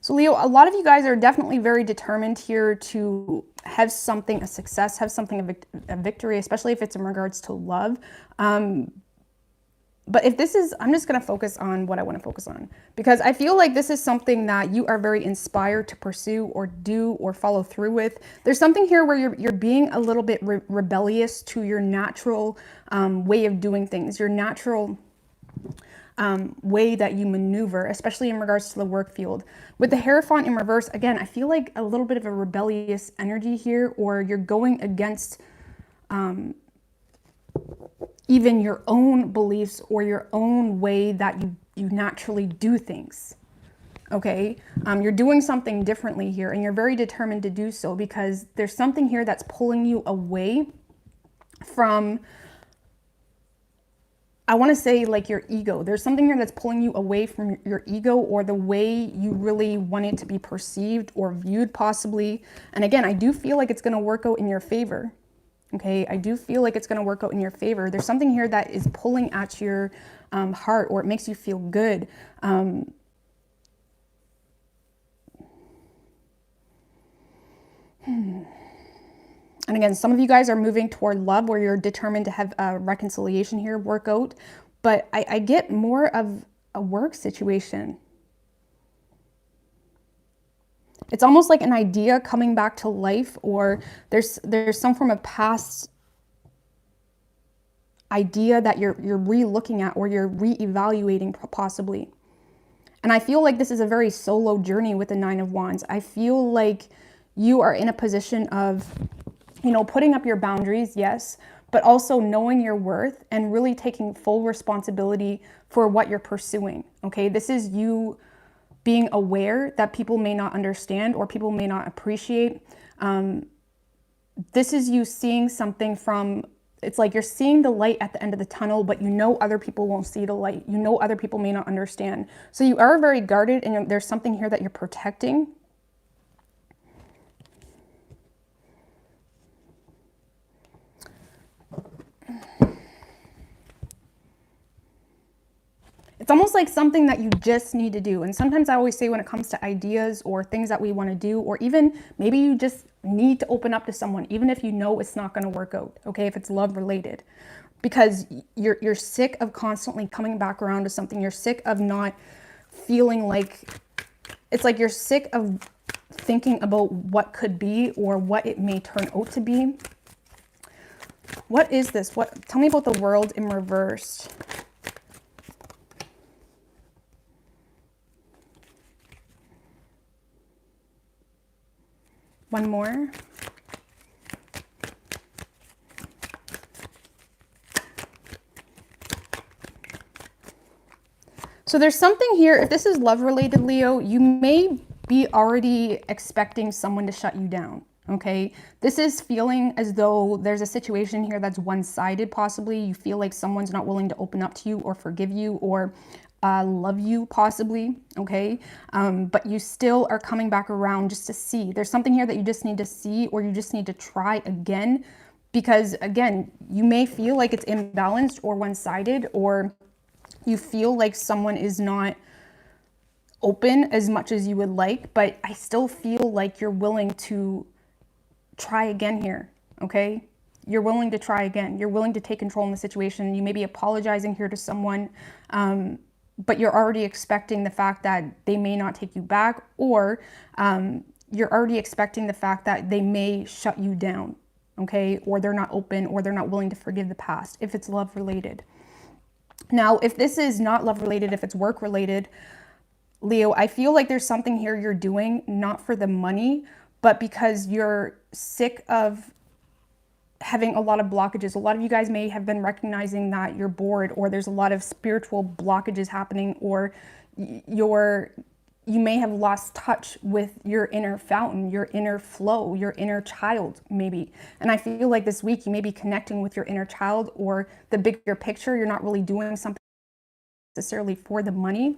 So Leo, a lot of you guys are definitely very determined here to have something, a success, have something, a victory, especially if it's in regards to love. But if this is, I'm just going to focus on what I want to focus on, because I feel like this is something that you are very inspired to pursue or do or follow through with. There's something here where you're being a little bit rebellious to your natural way of doing things, your natural way that you maneuver, especially in regards to the work field. With the Hierophant in reverse, again, I feel like a little bit of a rebellious energy here, or you're going against even your own beliefs or your own way that you naturally do things. Okay, you're doing something differently here, and you're very determined to do so, because there's something here that's pulling you away from, I want to say, like, your ego. There's something here that's pulling you away from your ego, or the way you really want it to be perceived or viewed, possibly. And again, I do feel like it's going to work out in your favor. Okay, I do feel like it's going to work out in your favor. There's something here that is pulling at your heart, or it makes you feel good. And again, some of you guys are moving toward love, where you're determined to have a reconciliation here work out. But I get more of a work situation. It's almost like an idea coming back to life, or there's some form of past idea that you're re-looking at, or you're re-evaluating possibly. And I feel like this is a very solo journey with the Nine of Wands. I feel like you are in a position of, you know, putting up your boundaries, yes, but also knowing your worth and really taking full responsibility for what you're pursuing. Okay, this is you being aware that people may not understand or people may not appreciate. This is you seeing something from, it's like you're seeing the light at the end of the tunnel, but you know other people won't see the light. You know other people may not understand. So you are very guarded, and there's something here that you're protecting. It's almost like something that you just need to do. And sometimes I always say, when it comes to ideas or things that we want to do, or even maybe you just need to open up to someone, even if you know it's not going to work out, okay, if it's love related, because you're sick of constantly coming back around to something. You're sick of not feeling like, it's like you're sick of thinking about what could be or what it may turn out to be. What is this? Tell me about the World in reverse. One more. So there's something here, if this is love related, Leo, you may be already expecting someone to shut you down. Okay, this is feeling as though there's a situation here that's one-sided, possibly. You feel like someone's not willing to open up to you or forgive you or love you, possibly. Okay, but you still are coming back around just to see. There's something here that you just need to see, or you just need to try again, because again, you may feel like it's imbalanced or one-sided, or you feel like someone is not open as much as you would like, but I still feel like you're willing to try again here. Okay, you're willing to try again. You're willing to take control in the situation. You may be apologizing here to someone, but you're already expecting the fact that they may not take you back, or you're already expecting the fact that they may shut you down, okay? Or they're not open, or they're not willing to forgive the past, if it's love related. Now, if this is not love related, if it's work related, Leo, I feel like there's something here you're doing, not for the money, but because you're sick of having a lot of blockages. A lot of you guys may have been recognizing that you're bored, or there's a lot of spiritual blockages happening, or you're you may have lost touch with your inner fountain, your inner flow, your inner child, maybe. And I feel like this week you may be connecting with your inner child or the bigger picture. You're not really doing something necessarily for the money.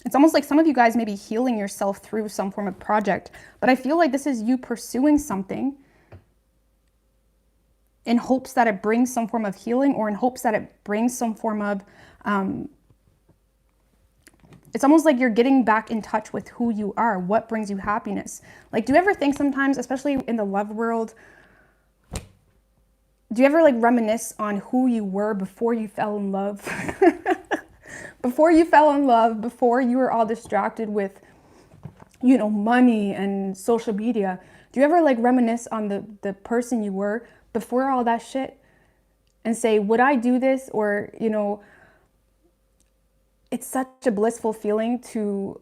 It's almost like some of you guys may be healing yourself through some form of project, but I feel like this is you pursuing something in hopes that it brings some form of healing, or in hopes that it brings some form of, it's almost like you're getting back in touch with who you are, what brings you happiness. Like, do you ever think sometimes, especially in the love world, do you ever like reminisce on who you were before you fell in love? Before you fell in love, before you were all distracted with, you know, money and social media. Do you ever like reminisce on the person you were before all that shit and say, would I do this? Or, you know, it's such a blissful feeling to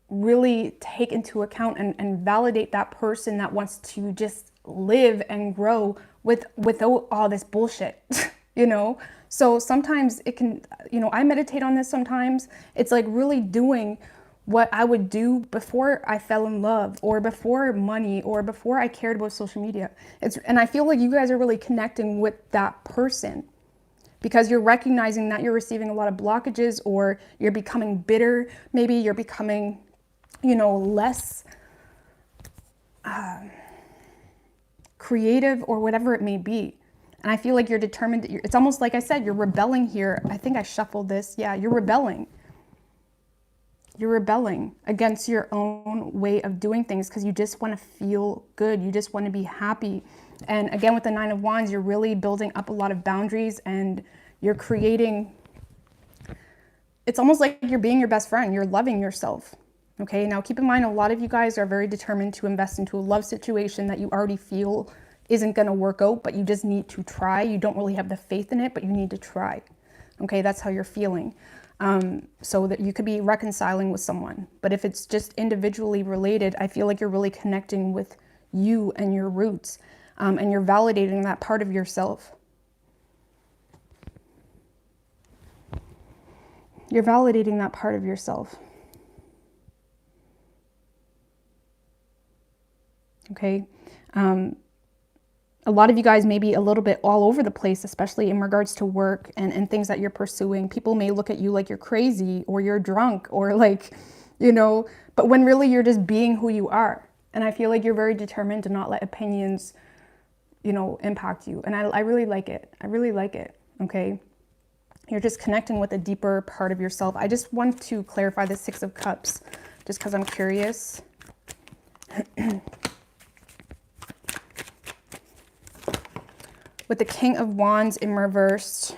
really take into account and validate that person that wants to just live and grow without all this bullshit, you know? So sometimes it can, you know, I meditate on this sometimes. It's like really doing what I would do before I fell in love, or before money, or before I cared about social media. And I feel like you guys are really connecting with that person because you're recognizing that you're receiving a lot of blockages, or you're becoming bitter. Maybe you're becoming, you know, less creative, or whatever it may be. And I feel like you're determined. It's almost like I said, you're rebelling here. I think I shuffled this. Yeah, you're rebelling. You're rebelling against your own way of doing things because you just want to feel good. You just want to be happy. And again, with the Nine of Wands, you're really building up a lot of boundaries, and you're creating, it's almost like you're being your best friend. You're loving yourself. Okay, now keep in mind, a lot of you guys are very determined to invest into a love situation that you already feel isn't going to work out, but you just need to try. You don't really have the faith in it, but you need to try. Okay, that's how you're feeling. So that you could be reconciling with someone. But if it's just individually related, I feel like you're really connecting with you and your roots, and you're validating that part of yourself. You're validating that part of yourself. Okay. A lot of you guys may be a little bit all over the place, especially in regards to work and things that you're pursuing. People may look at you like you're crazy, or you're drunk, or like, you know, but when really you're just being who you are. And I feel like you're very determined to not let opinions, you know, impact you. And I really like it. I really like it. Okay. You're just connecting with a deeper part of yourself. I just want to clarify the Six of Cups just because I'm curious. With the King of Wands in reverse,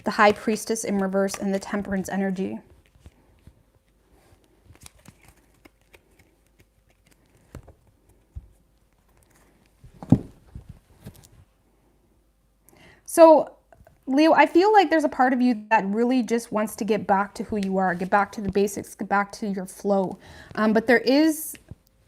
the High Priestess in reverse, and the Temperance energy. So, Leo, I feel like there's a part of you that really just wants to get back to who you are, get back to the basics, get back to your flow. But there is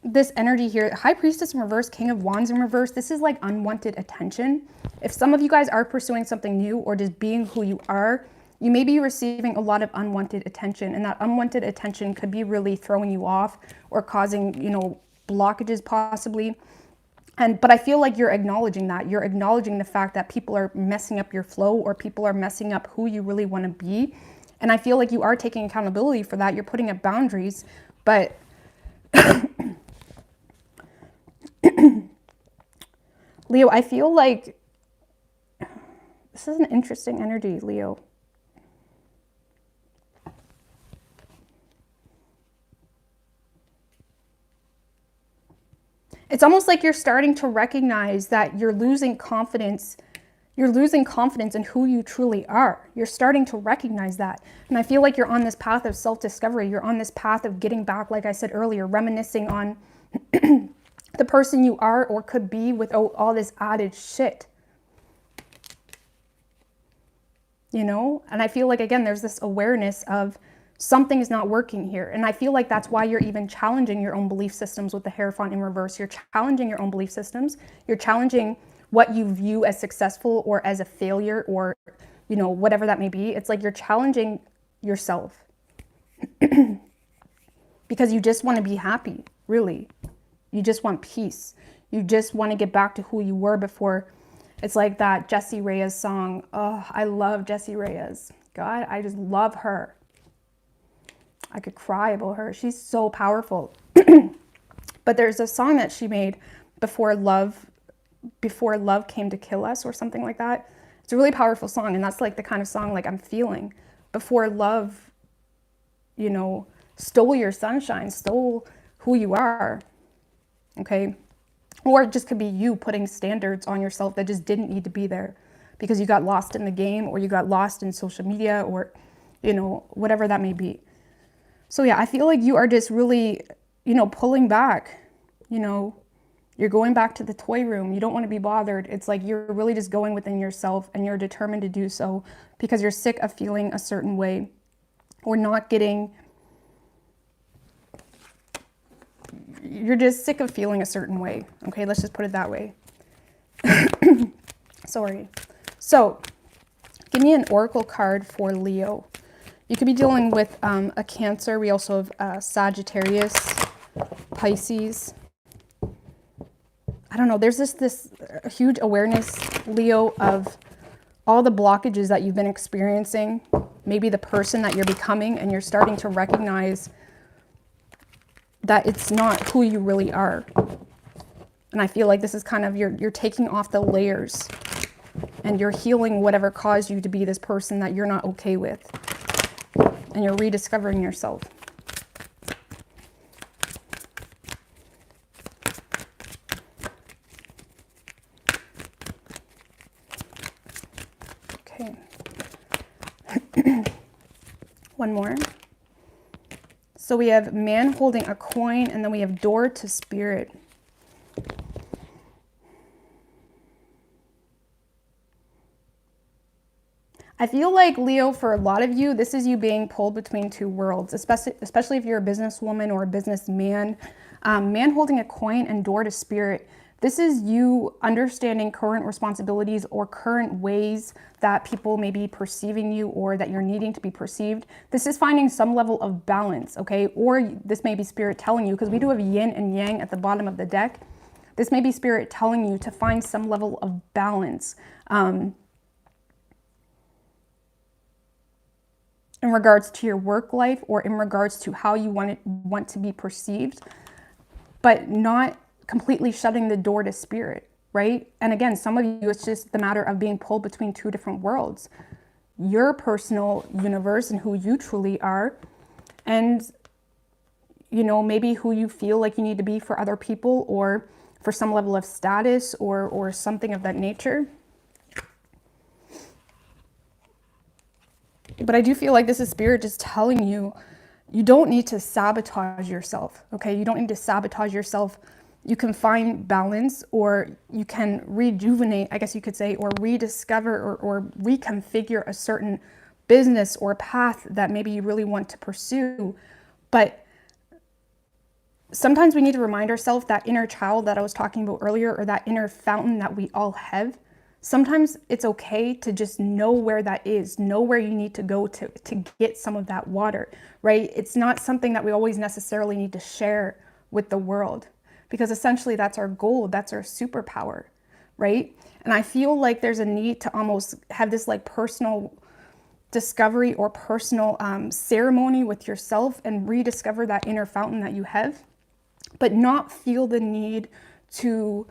this energy here, High Priestess in reverse, King of Wands in reverse. This is like unwanted attention. If some of you guys are pursuing something new, or just being who you are, you may be receiving a lot of unwanted attention, and that unwanted attention could be really throwing you off or causing, you know, blockages possibly. But I feel like you're acknowledging that. You're acknowledging the fact that people are messing up your flow, or people are messing up who you really want to be. And I feel like you are taking accountability for that. You're putting up boundaries, but Leo, I feel like this is an interesting energy, Leo. It's almost like you're starting to recognize that you're losing confidence. You're losing confidence in who you truly are. You're starting to recognize that. And I feel like you're on this path of self-discovery. You're on this path of getting back, like I said earlier, reminiscing on the person you are or could be without all this added shit. You know? And I feel like, again, there's this awareness of something is not working here. And I feel like that's why you're even challenging your own belief systems with the Hierophant in reverse. You're challenging your own belief systems. You're challenging what you view as successful or as a failure, or, you know, whatever that may be. It's like you're challenging yourself because you just want to be happy, really. You just want peace. You just want to get back to who you were before. It's like that Jessie Reyez song. Oh, I love Jessie Reyez. God, I just love her. I could cry about her. She's so powerful. But there's a song that she made, before love came to kill us, or something like that. It's a really powerful song, and that's like the kind of song like I'm feeling. Before love, you know, stole your sunshine, stole who you are. Okay? Or it just could be you putting standards on yourself that just didn't need to be there because you got lost in the game, or you got lost in social media, or, you know, whatever that may be. So yeah, I feel like you are just really, you know, pulling back. You know, you're going back to the toy room. You don't want to be bothered. It's like you're really just going within yourself, and you're determined to do so because you're sick of feeling a certain way, or not getting, you're just sick of feeling a certain way. Okay, let's just put it that way. Sorry. So give me an oracle card for Leo. You could be dealing with a Cancer. We also have Sagittarius, Pisces. I don't know. There's this huge awareness, Leo, of all the blockages that you've been experiencing. Maybe the person that you're becoming, and you're starting to recognize that it's not who you really are. And I feel like this is kind of, you're taking off the layers, and you're healing whatever caused you to be this person that you're not okay with. And you're rediscovering yourself. Okay. One more. So we have man holding a coin, and then we have door to spirit. I feel like, Leo, for a lot of you, this is you being pulled between two worlds, especially if you're a businesswoman or a businessman. Man holding a coin and door to spirit. This is you understanding current responsibilities or current ways that people may be perceiving you, or that you're needing to be perceived. This is finding some level of balance, okay? Or this may be spirit telling you, because we do have yin and yang at the bottom of the deck. This may be spirit telling you to find some level of balance. In regards to your work life, or in regards to how you want to be perceived, but not completely shutting the door to spirit, right? And again, some of you, it's just the matter of being pulled between two different worlds. Your personal universe and who you truly are, and, you know, maybe who you feel like you need to be for other people, or for some level of status, or something of that nature. But I do feel like this is spirit just telling you, you don't need to sabotage yourself, okay? You don't need to sabotage yourself. You can find balance, or you can rejuvenate, I guess you could say, or rediscover, or reconfigure a certain business or path that maybe you really want to pursue. But sometimes we need to remind ourselves that inner child that I was talking about earlier, or that inner fountain that we all have. Sometimes it's okay to just know where that is, know where you need to go to get some of that water, right? It's not something that we always necessarily need to share with the world, because essentially that's our goal, that's our superpower, right? And I feel like there's a need to almost have this like personal discovery, or personal ceremony with yourself, and rediscover that inner fountain that you have, but not feel the need to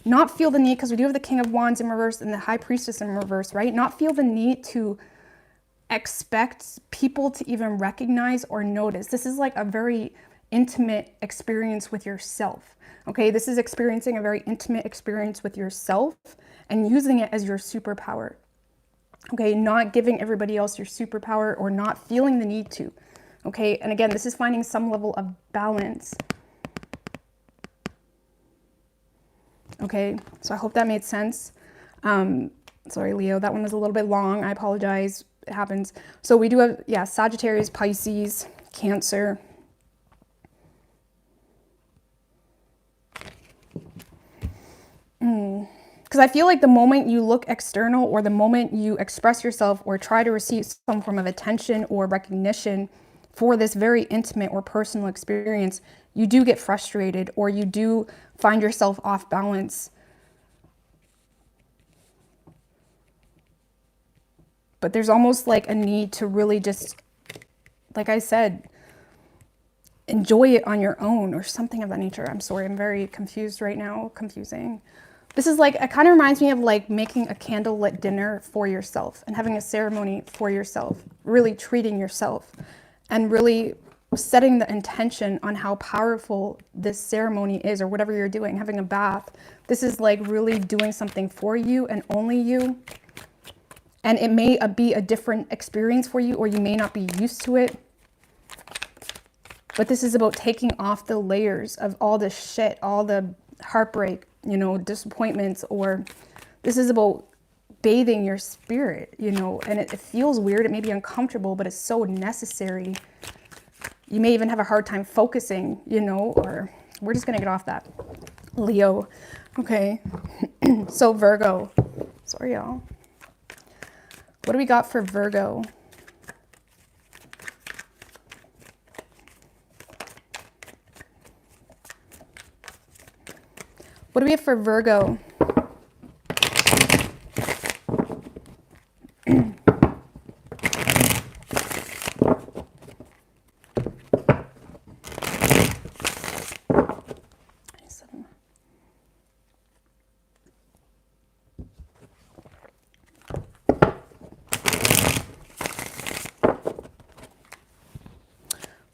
because we do have the King of Wands in reverse and the High Priestess in reverse, right? Not feel the need to expect people to even recognize or notice. This is like a very intimate experience with yourself, okay? This is experiencing a very intimate experience with yourself and using it as your superpower, okay? Not giving everybody else your superpower, or not feeling the need to, okay? And again, this is finding some level of balance. Okay, so I hope that made sense. Sorry, Leo, that one was a little bit long. I apologize. It happens. So we do have, yeah, Sagittarius, Pisces, Cancer. Because I feel like the moment you look external, or the moment you express yourself or try to receive some form of attention or recognition for this very intimate or personal experience, you do get frustrated, or you do find yourself off balance. But there's almost like a need to really just, like I said, enjoy it on your own or something of that nature. I'm sorry, I'm very confused right now. Confusing. This is like, it kind of reminds me of like making a candlelit dinner for yourself and having a ceremony for yourself, really treating yourself and really setting the intention on how powerful this ceremony is, or whatever you're doing, having a bath. This is like really doing something for you and only you. And it may be a different experience for you, or you may not be used to it. But this is about taking off the layers of all the shit, all the heartbreak, you know, disappointments, or this is about bathing your spirit, you know, and it feels weird. It may be uncomfortable, but it's so necessary. You may even have a hard time focusing, you know, or we're just going to get off that. Leo. Okay. So Virgo. Sorry, y'all. What do we got for Virgo? What do we have for Virgo?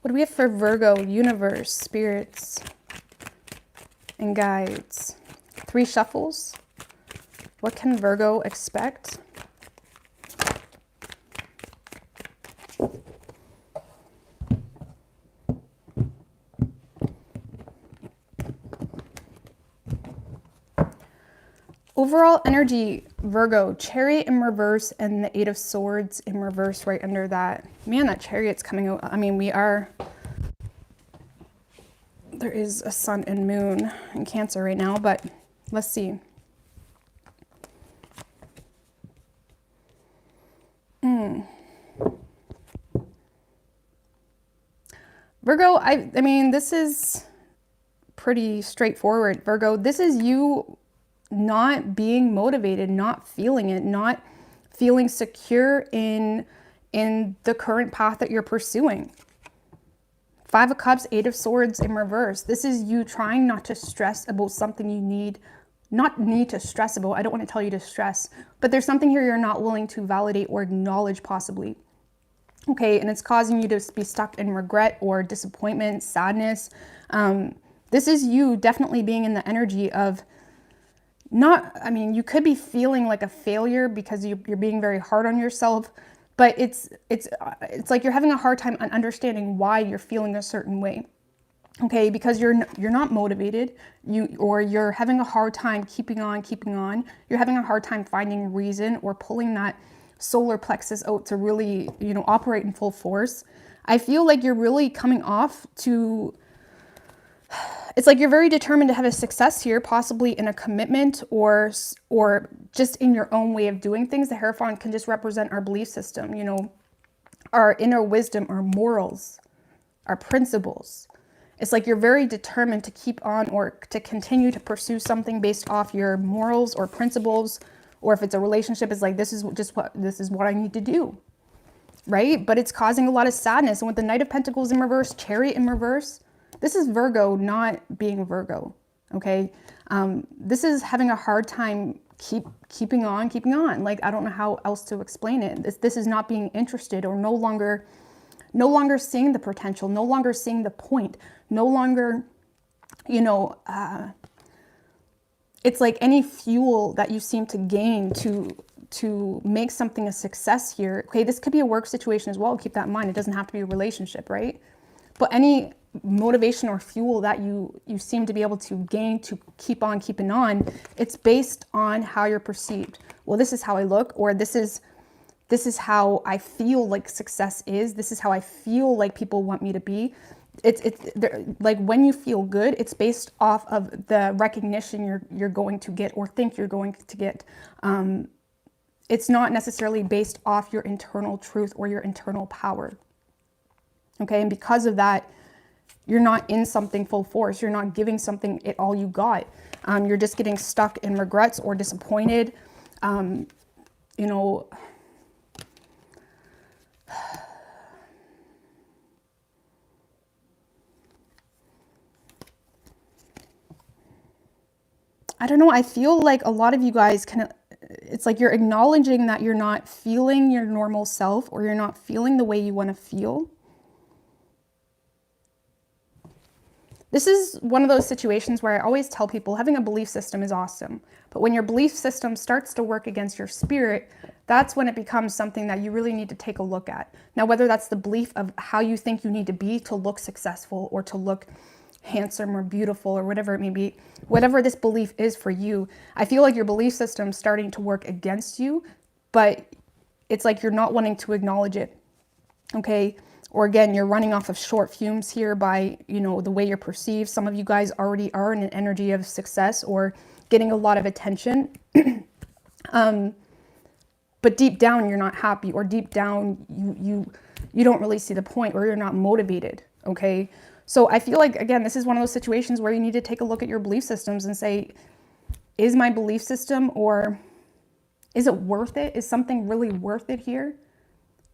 What do we have for Virgo? Universe, spirits, and guides. 3 shuffles. What can Virgo expect? Overall energy, Virgo, Chariot in reverse and the 8 of Swords in reverse right under that. Man, that Chariot's coming out. I mean, there is a sun and moon in Cancer right now, but let's see. Virgo, I mean, this is pretty straightforward, Virgo. This is you not being motivated, not feeling it, not feeling secure in the current path that you're pursuing. 5 of Cups, 8 of Swords in reverse. This is you trying not to stress about something you not need to stress about. I don't want to tell you to stress, but there's something here you're not willing to validate or acknowledge possibly. Okay, and it's causing you to be stuck in regret or disappointment, sadness. This is you definitely being in the energy of you could be feeling like a failure because you're being very hard on yourself, but it's like you're having a hard time understanding why you're feeling a certain way. Okay, because you're not motivated, you're having a hard time keeping on. You're having a hard time finding reason or pulling that solar plexus out to really, operate in full force. I feel like you're really coming off to, it's like you're very determined to have a success here, possibly in a commitment or just in your own way of doing things. The Hierophant can just represent our belief system, our inner wisdom, our morals, our principles. It's like you're very determined to keep on or to continue to pursue something based off your morals or principles, or if it's a relationship, it's like, this is what I need to do, right? But it's causing a lot of sadness. And with the Knight of Pentacles in reverse, Chariot in reverse, this is Virgo not being Virgo, okay? This is having a hard time keeping on. Like, I don't know how else to explain it. This is not being interested or no longer seeing the potential, no longer seeing the point, no longer, it's like any fuel that you seem to gain to make something a success here. Okay, this could be a work situation as well. Keep that in mind. It doesn't have to be a relationship, right? But any motivation or fuel that you seem to be able to gain to keep on keeping on, it's based on how you're perceived. Well, this is how I look, or this is how I feel like success is. This is how I feel like people want me to be. like when you feel good, it's based off of the recognition you're going to get or think you're going to get. It's not necessarily based off your internal truth or your internal power. Okay, and because of that, you're not in something full force. You're not giving something it all you got. You're just getting stuck in regrets or disappointed. You know, I don't know. I feel like a lot of you guys it's like you're acknowledging that you're not feeling your normal self, or you're not feeling the way you want to feel. This is one of those situations where I always tell people having a belief system is awesome. But when your belief system starts to work against your spirit, that's when it becomes something that you really need to take a look at. Now, whether that's the belief of how you think you need to be to look successful or to look handsome or beautiful or whatever it may be, whatever this belief is for you, I feel like your belief system's starting to work against you, but it's like you're not wanting to acknowledge it, okay? Or again, you're running off of short fumes here by, you know, the way you're perceived. Some of you guys already are in an energy of success or getting a lot of attention. But deep down, you're not happy, or deep down, you don't really see the point, or you're not motivated, okay? So I feel like, again, this is one of those situations where you need to take a look at your belief systems and say, is my belief system, or is it worth it? Is something really worth it here?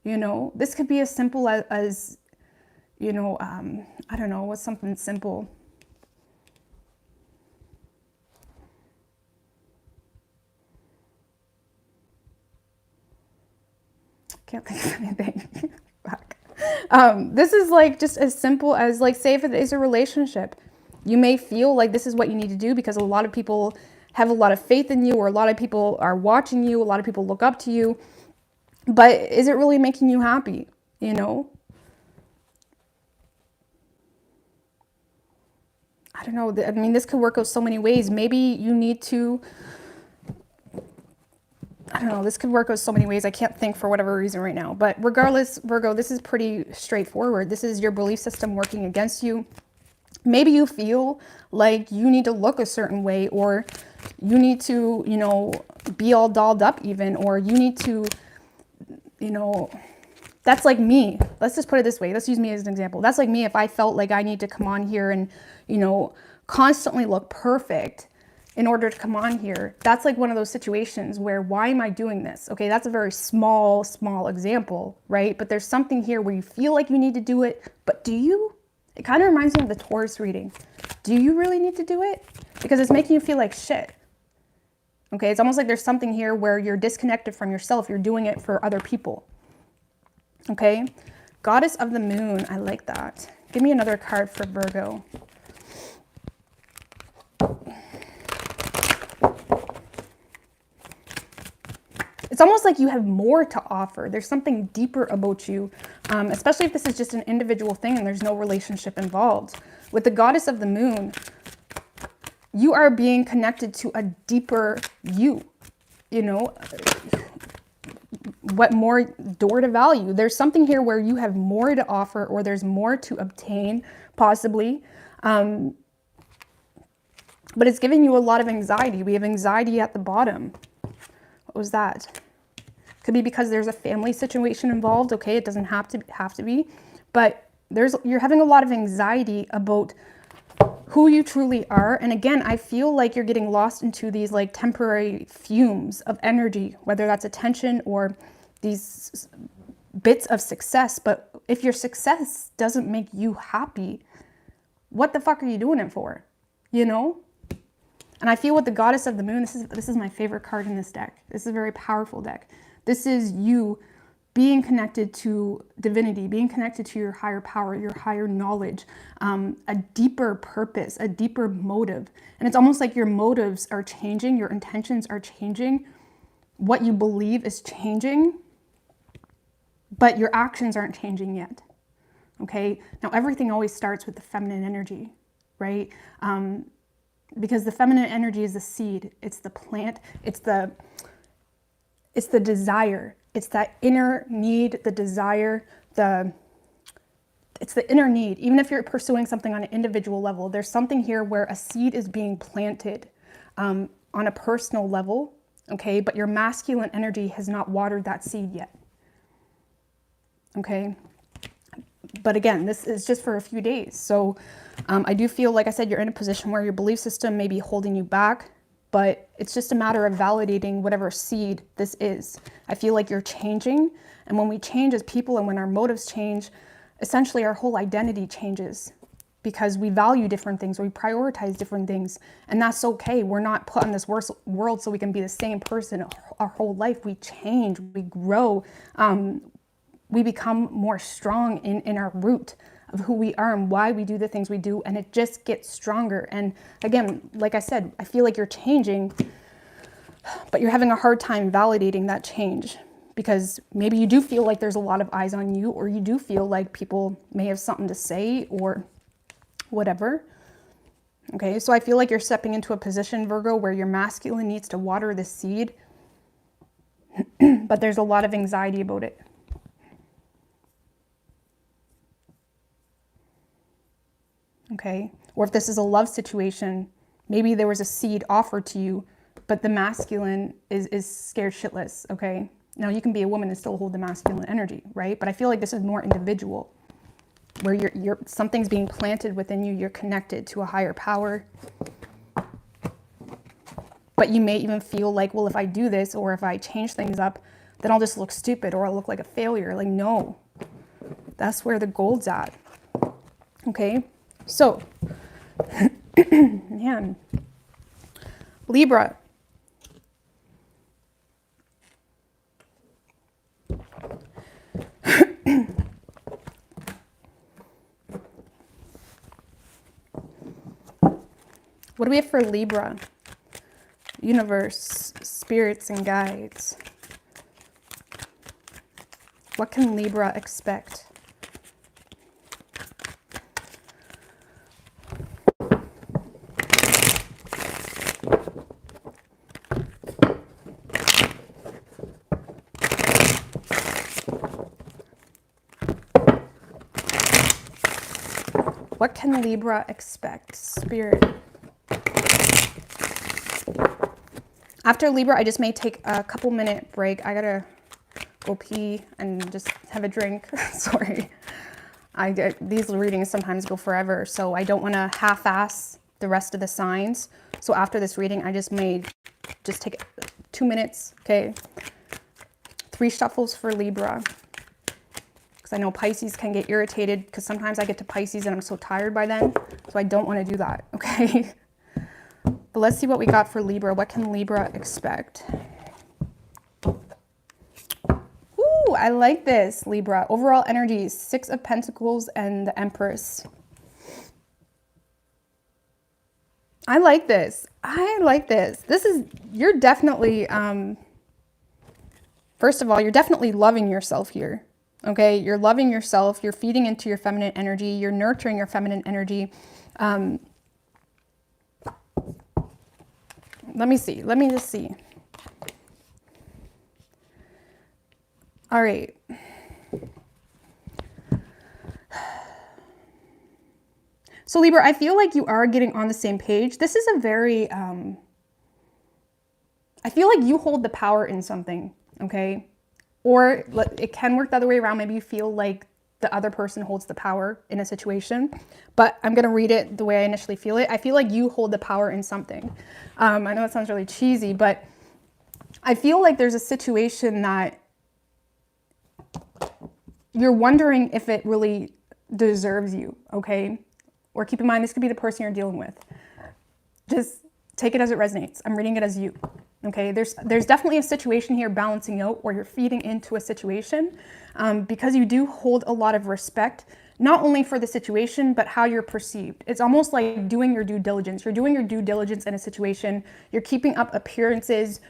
You know, this could be as simple as you know, I don't know, what's something simple? Can't think of anything. This is like just as simple as, like, say if it is a relationship, you may feel like this is what you need to do because a lot of people have a lot of faith in you, or a lot of people are watching you, a lot of people look up to you, but is it really making you happy? You know, I don't know. I mean, this could work out so many ways. Maybe you need to, I don't know, this could work out so many ways. I can't think for whatever reason right now. But regardless, Virgo, this is pretty straightforward. This is your belief system working against you. Maybe you feel like you need to look a certain way, or you need to, you know, be all dolled up even, or you need to, you know, that's like me. Let's just put it this way. Let's use me as an example. That's like me if I felt like I need to come on here and, you know, constantly look perfect in order to come on here. That's like one of those situations where, why am I doing this? Okay, that's a very small example, right? But there's something here where you feel like you need to do it, but do you? It kind of reminds me of the Taurus reading. Do you really need to do it? Because it's making you feel like shit. Okay, it's almost like there's something here where you're disconnected from yourself. You're doing it for other people. Okay, Goddess of the Moon. I like that. Give me another card for Virgo. It's almost like you have more to offer. There's something deeper about you, especially if this is just an individual thing and there's no relationship involved. With the Goddess of the Moon, you are being connected to a deeper you, you know, what more door to value. There's something here where you have more to offer, or there's more to obtain, possibly. But it's giving you a lot of anxiety. We have anxiety at the bottom. What was that? Could be because there's a family situation involved. Okay, it doesn't have to be, but you're having a lot of anxiety about who you truly are. And again, I feel like you're getting lost into these like temporary fumes of energy, whether that's attention or these bits of success. But if your success doesn't make you happy, what the fuck are you doing it for? You know? And I feel with the Goddess of the Moon, this is my favorite card in this deck. This is a very powerful deck. This is you being connected to divinity, being connected to your higher power, your higher knowledge, a deeper purpose, a deeper motive. And it's almost like your motives are changing, your intentions are changing, what you believe is changing, but your actions aren't changing yet. Okay? Now, everything always starts with the feminine energy, right? Because the feminine energy is the seed, it's the plant, it's the desire, it's that inner need, the desire, it's the inner need. Even if you're pursuing something on an individual level, there's something here where a seed is being planted on a personal level, okay? But your masculine energy has not watered that seed yet, okay? But again, this is just for a few days. So I do feel, like I said, you're in a position where your belief system may be holding you back, but it's just a matter of validating whatever seed this is. I feel like you're changing. And when we change as people and when our motives change, essentially our whole identity changes because we value different things, we prioritize different things, and that's okay. We're not put on this world so we can be the same person our whole life. We change, we grow, we become more strong in our root of who we are and why we do the things we do, and it just gets stronger. And again, like I said, I feel like you're changing, but you're having a hard time validating that change. Because maybe you do feel like there's a lot of eyes on you, or you do feel like people may have something to say or whatever. Okay, so I feel like you're stepping into a position, Virgo, where your masculine needs to water the seed, but there's a lot of anxiety about it. Okay, or if this is a love situation, maybe there was a seed offered to you, but the masculine is scared shitless, okay? Now, you can be a woman and still hold the masculine energy, right? But I feel like this is more individual, where you're something's being planted within you. You're connected to a higher power. But you may even feel like, well, if I do this or if I change things up, then I'll just look stupid or I'll look like a failure. Like, no, that's where the gold's at. Okay, so, man, Libra. What do we have for Libra? Universe, spirits, and guides. What can Libra expect? What can Libra expect? Spirit. After Libra, I just may take a couple minute break. I gotta go pee and just have a drink. Sorry. These readings sometimes go forever, so I don't want to half-ass the rest of the signs. So after this reading, I just may just take 2 minutes, okay? 3 shuffles for Libra. I know Pisces can get irritated because sometimes I get to Pisces and I'm so tired by then. So I don't want to do that, okay? But let's see what we got for Libra. What can Libra expect? Ooh, I like this, Libra. Overall energies, 6 of Pentacles and the Empress. I like this. I like this. You're definitely, first of all, you're definitely loving yourself here. Okay, you're loving yourself, you're feeding into your feminine energy, you're nurturing your feminine energy. Let me just see. All right. So Libra, I feel like you are getting on the same page. This is a very, I feel like you hold the power in something, okay? Or it can work the other way around. Maybe you feel like the other person holds the power in a situation. But I'm going to read it the way I initially feel it. I feel like you hold the power in something. I know it sounds really cheesy, but I feel like there's a situation that you're wondering if it really deserves you, okay? Or keep in mind, this could be the person you're dealing with. Just take it as it resonates. I'm reading it as you. Okay, there's definitely a situation here balancing out where you're feeding into a situation because you do hold a lot of respect, not only for the situation, but how you're perceived. It's almost like doing your due diligence. You're doing your due diligence in a situation. You're keeping up appearances.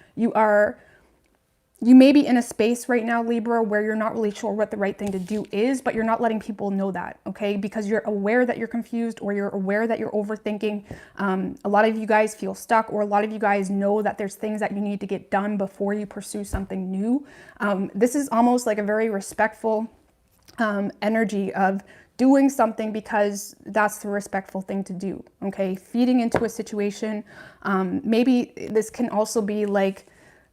You may be in a space right now, Libra, where you're not really sure what the right thing to do is, but you're not letting people know that, okay? Because you're aware that you're confused or you're aware that you're overthinking. A lot of you guys feel stuck, or a lot of you guys know that there's things that you need to get done before you pursue something new. This is almost like a very respectful energy of doing something because that's the respectful thing to do, okay? Feeding into a situation. Maybe this can also be like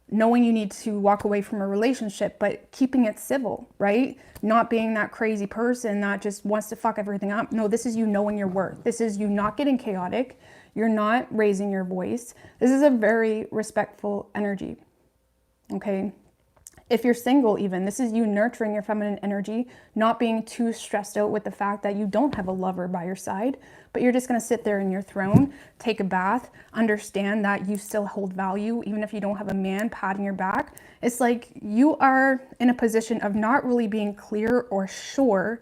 knowing you need to walk away from a relationship, but keeping it civil, right? Not being that crazy person that just wants to fuck everything up. No, this is you knowing your worth. This is you not getting chaotic. You're not raising your voice. This is a very respectful energy, okay? If you're single even, this is you nurturing your feminine energy, not being too stressed out with the fact that you don't have a lover by your side, but you're just gonna sit there in your throne, take a bath, understand that you still hold value, even if you don't have a man patting your back. It's like you are in a position of not really being clear or sure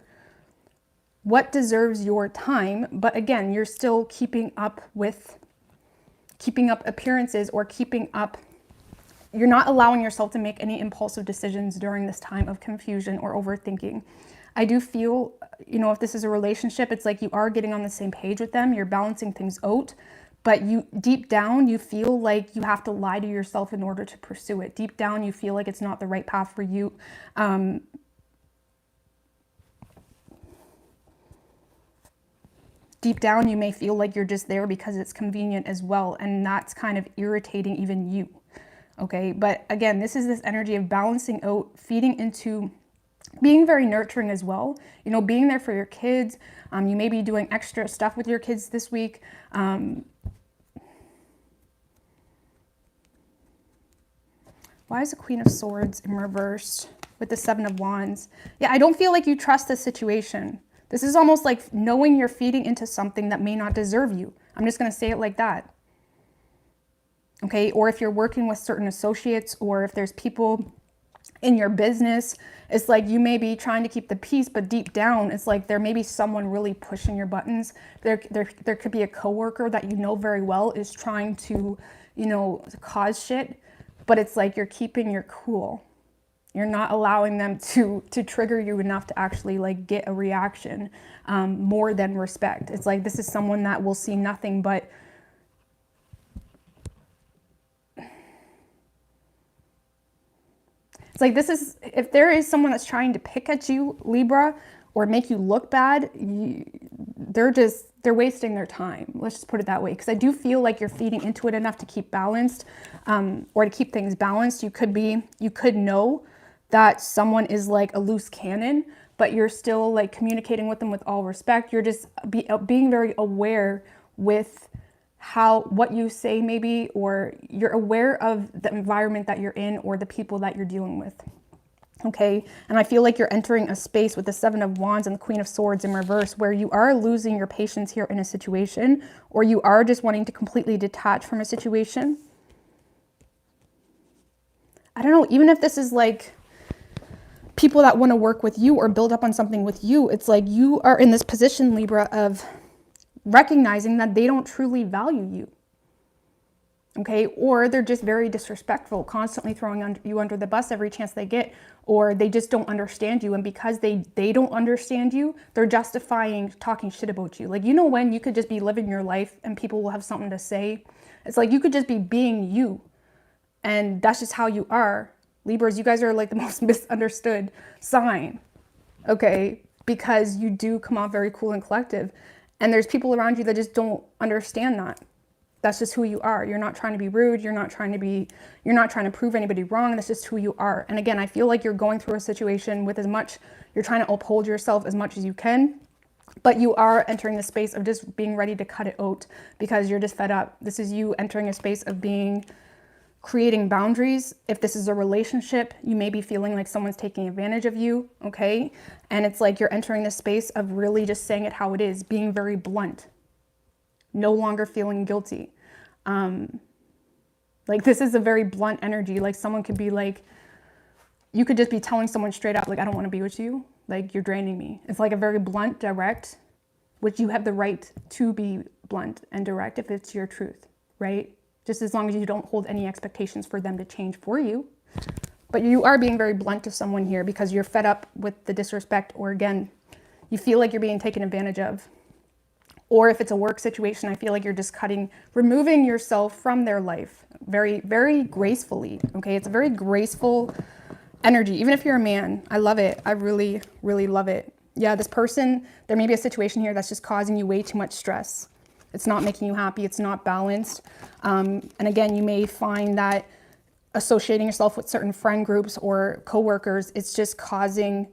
what deserves your time, but again, you're still keeping up appearances or you're not allowing yourself to make any impulsive decisions during this time of confusion or overthinking. I do feel, you know, if this is a relationship, it's like you are getting on the same page with them, you're balancing things out, but you deep down, you feel like you have to lie to yourself in order to pursue it. Deep down, you feel like it's not the right path for you. Deep down, you may feel like you're just there because it's convenient as well, and that's kind of irritating even you. Okay, but again, this is this energy of balancing out, feeding into, being very nurturing as well. You know, being there for your kids. You may be doing extra stuff with your kids this week. Why is the Queen of Swords in reverse with the Seven of Wands? Yeah, I don't feel like you trust the situation. This is almost like knowing you're feeding into something that may not deserve you. I'm just going to say it like that. Okay, or if you're working with certain associates, or if there's people in your business, it's like you may be trying to keep the peace, but deep down, it's like there may be someone really pushing your buttons. There could be a coworker that you know very well is trying to, you know, cause shit, but it's like you're keeping your cool. You're not allowing them to trigger you enough to actually like get a reaction, more than respect. It's like this is someone that will see nothing but it's like this is, if there is someone that's trying to pick at you, Libra, or make you look bad, they're wasting their time. Let's just put it that way. Because I do feel like you're feeding into it enough to keep balanced, or to keep things balanced. You could know that someone is like a loose cannon, but you're still like communicating with them with all respect. You're just being very aware with what you say maybe, or you're aware of the environment that you're in or the people that you're dealing with. Okay, and I feel like you're entering a space with the Seven of Wands and the Queen of Swords in reverse where you are losing your patience here in a situation, or you are just wanting to completely detach from a situation. I don't know, even if this is like people that want to work with you or build up on something with you, it's like you are in this position, Libra, of recognizing that they don't truly value you. Okay, or they're just very disrespectful, constantly throwing you under the bus every chance they get, or they just don't understand you. And because they don't understand you, they're justifying talking shit about you. Like, you know, when you could just be living your life and people will have something to say. It's like you could just be being you. And that's just how you are. Libras, you guys are like the most misunderstood sign. Okay, because you do come off very cool and collective. And there's people around you that just don't understand that. That's just who you are. You're not trying to be rude. You're not trying to prove anybody wrong. That's just who you are. And again, I feel like you're going through a situation with you're trying to uphold yourself as much as you can, but you are entering the space of just being ready to cut it out because you're just fed up. This is you entering a space of creating boundaries. If this is a relationship, you may be feeling like someone's taking advantage of you, okay? And it's like you're entering the space of really just saying it how it is, being very blunt, no longer feeling guilty. Like this is a very blunt energy. Like someone could be like, you could just be telling someone straight up, like, I don't want to be with you. Like, you're draining me. It's like a very blunt, direct, which you have the right to be blunt and direct if it's your truth, right? Just as long as you don't hold any expectations for them to change for you. But you are being very blunt to someone here because you're fed up with the disrespect, or again, you feel like you're being taken advantage of. Or if it's a work situation, I feel like you're just removing yourself from their life very, very gracefully, okay? It's a very graceful energy. Even if you're a man, I love it. I really, really love it. Yeah, this person, there may be a situation here that's just causing you way too much stress. It's not making you happy. It's not balanced. And again, you may find that associating yourself with certain friend groups or coworkers, it's just causing,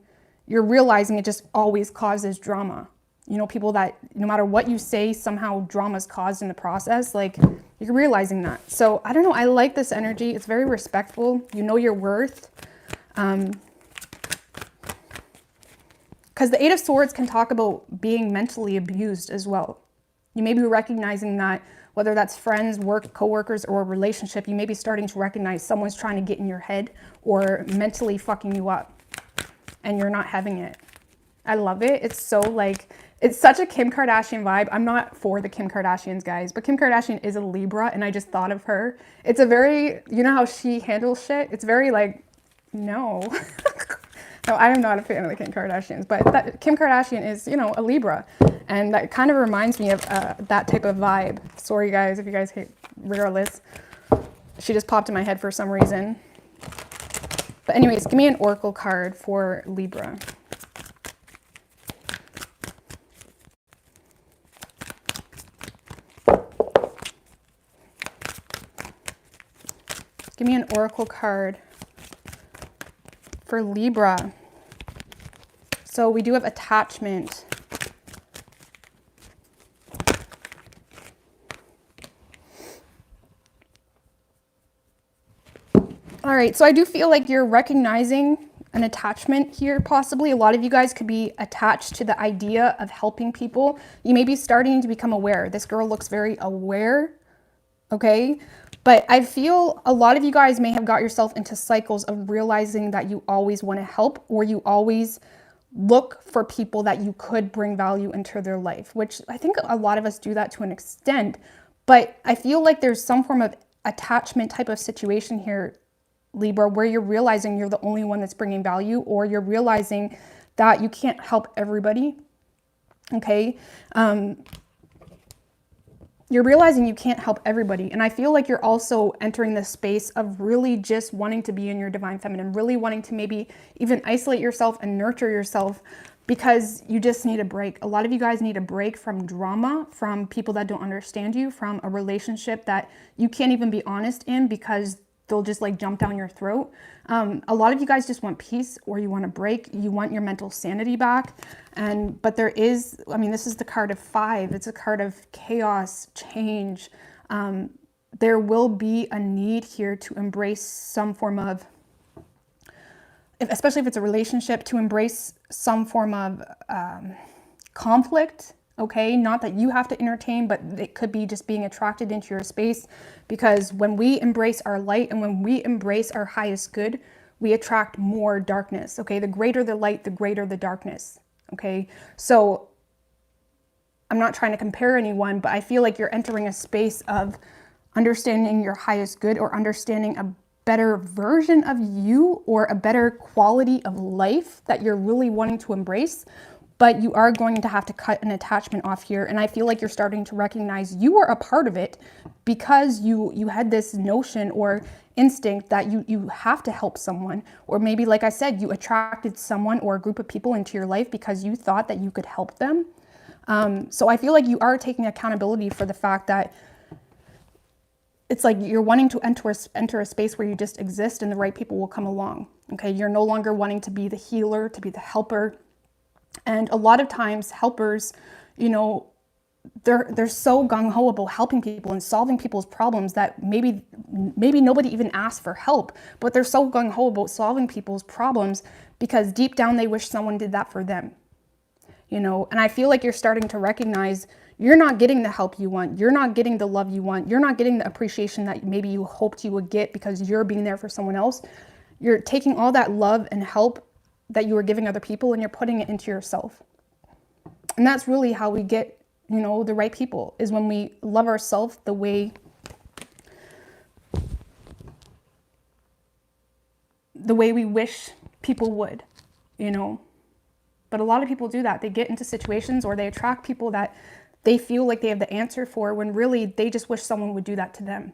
you're realizing it just always causes drama. You know, people that no matter what you say, somehow drama is caused in the process. Like, you're realizing that. So I don't know. I like this energy. It's very respectful. You know your worth. Because the Eight of Swords can talk about being mentally abused as well. You may be recognizing that, whether that's friends, work, coworkers, or a relationship, you may be starting to recognize someone's trying to get in your head or mentally fucking you up, and you're not having it. I love it. It's so like, it's such a Kim Kardashian vibe. I'm not for the Kim Kardashians, guys, but Kim Kardashian is a Libra, and I just thought of her. It's a very, you know how she handles shit? It's very like, no. No, I am not a fan of the Kim Kardashians, but that, Kim Kardashian is, you know, a Libra. And that kind of reminds me of that type of vibe. Sorry, guys, if you guys hate, regardless. She just popped in my head for some reason. But anyways, give me an oracle card for Libra. Give me an oracle card for Libra. So we do have attachment. All right, so I do feel like you're recognizing an attachment here, possibly. A lot of you guys could be attached to the idea of helping people. You may be starting to become aware. This girl looks very aware, okay? But I feel a lot of you guys may have got yourself into cycles of realizing that you always want to help, or you always look for people that you could bring value into their life, which I think a lot of us do that to an extent. But I feel like there's some form of attachment type of situation here, Libra, where you're realizing you're the only one that's bringing value, or you're realizing that you can't help everybody, okay? You're realizing you can't help everybody. And I feel like you're also entering this space of really just wanting to be in your divine feminine, really wanting to maybe even isolate yourself and nurture yourself, because you just need a break. A lot of you guys need a break from drama, from people that don't understand you, from a relationship that you can't even be honest in because they'll just like jump down your throat. A lot of you guys just want peace, or you want a break. You want your mental sanity back. But there is, I mean, this is the card of 5. It's a card of chaos, change. There will be a need here to embrace some form of, especially if it's a relationship, to embrace some form of conflict. Okay, not that you have to entertain, but it could be just being attracted into your space, because when we embrace our light and when we embrace our highest good, we attract more darkness. Okay, the greater the light, the greater the darkness. Okay, so I'm not trying to compare anyone, but I feel like you're entering a space of understanding your highest good, or understanding a better version of you, or a better quality of life that you're really wanting to embrace. But you are going to have to cut an attachment off here. And I feel like you're starting to recognize you are a part of it, because you had this notion or instinct that you have to help someone. Or maybe, like I said, you attracted someone or a group of people into your life because you thought that you could help them. So I feel like you are taking accountability for the fact that it's like you're wanting to enter a space where you just exist, and the right people will come along. Okay, you're no longer wanting to be the healer, to be the helper. And a lot of times helpers, you know, they're so gung-ho about helping people and solving people's problems that maybe nobody even asked for help, but they're so gung-ho about solving people's problems because deep down they wish someone did that for them, you know. And I feel like you're starting to recognize you're not getting the help you want, you're not getting the love you want, you're not getting the appreciation that maybe you hoped you would get because you're being there for someone else. You're taking all that love and help that you were giving other people, and you're putting it into yourself. And that's really how we get, you know, the right people, is when we love ourselves the way we wish people would, you know. But a lot of people do that. They get into situations, or they attract people that they feel like they have the answer for, when really they just wish someone would do that to them.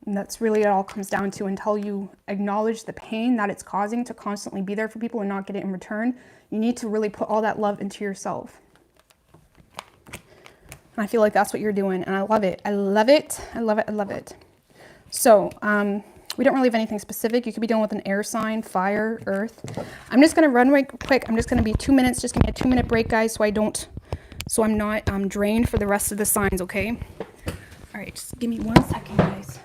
And that's really it all comes down to. Until you acknowledge the pain that it's causing to constantly be there for people and not get it in return, you need to really put all that love into yourself. And I feel like that's what you're doing, and I love it. I love it. I love it. I love it. So we don't really have anything specific. You could be dealing with an air sign, fire, earth. I'm just going to run right quick. I'm just going to be 2 minutes. Just give me a 2-minute break, guys, so I'm not drained for the rest of the signs, okay? All right, just give me 1 second, guys.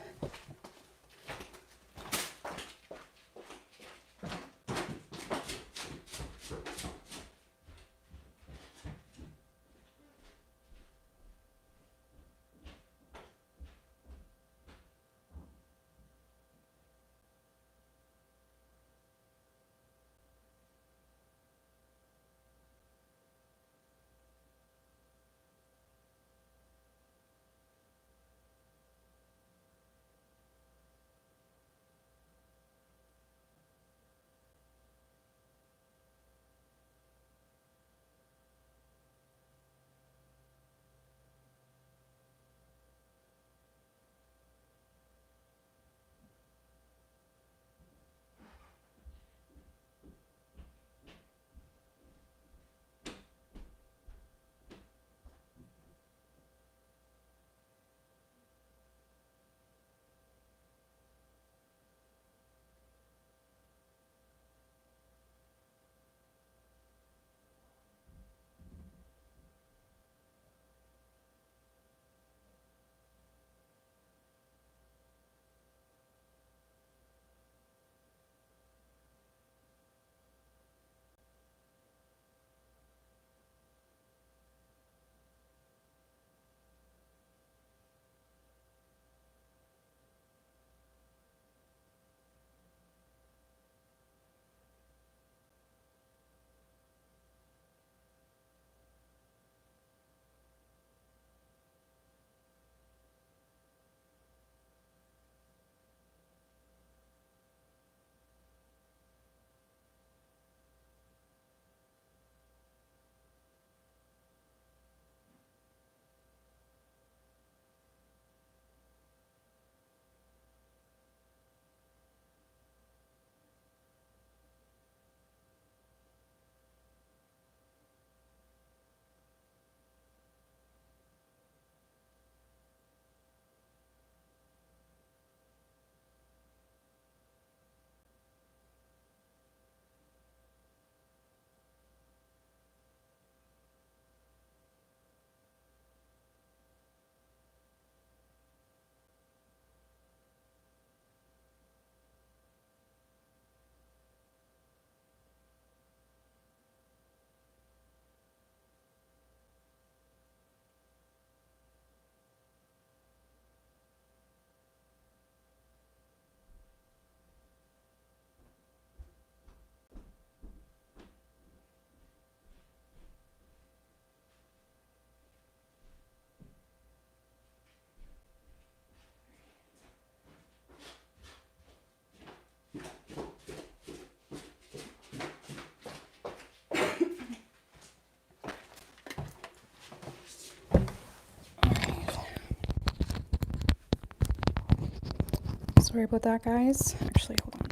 Sorry about that, guys. Actually, hold on.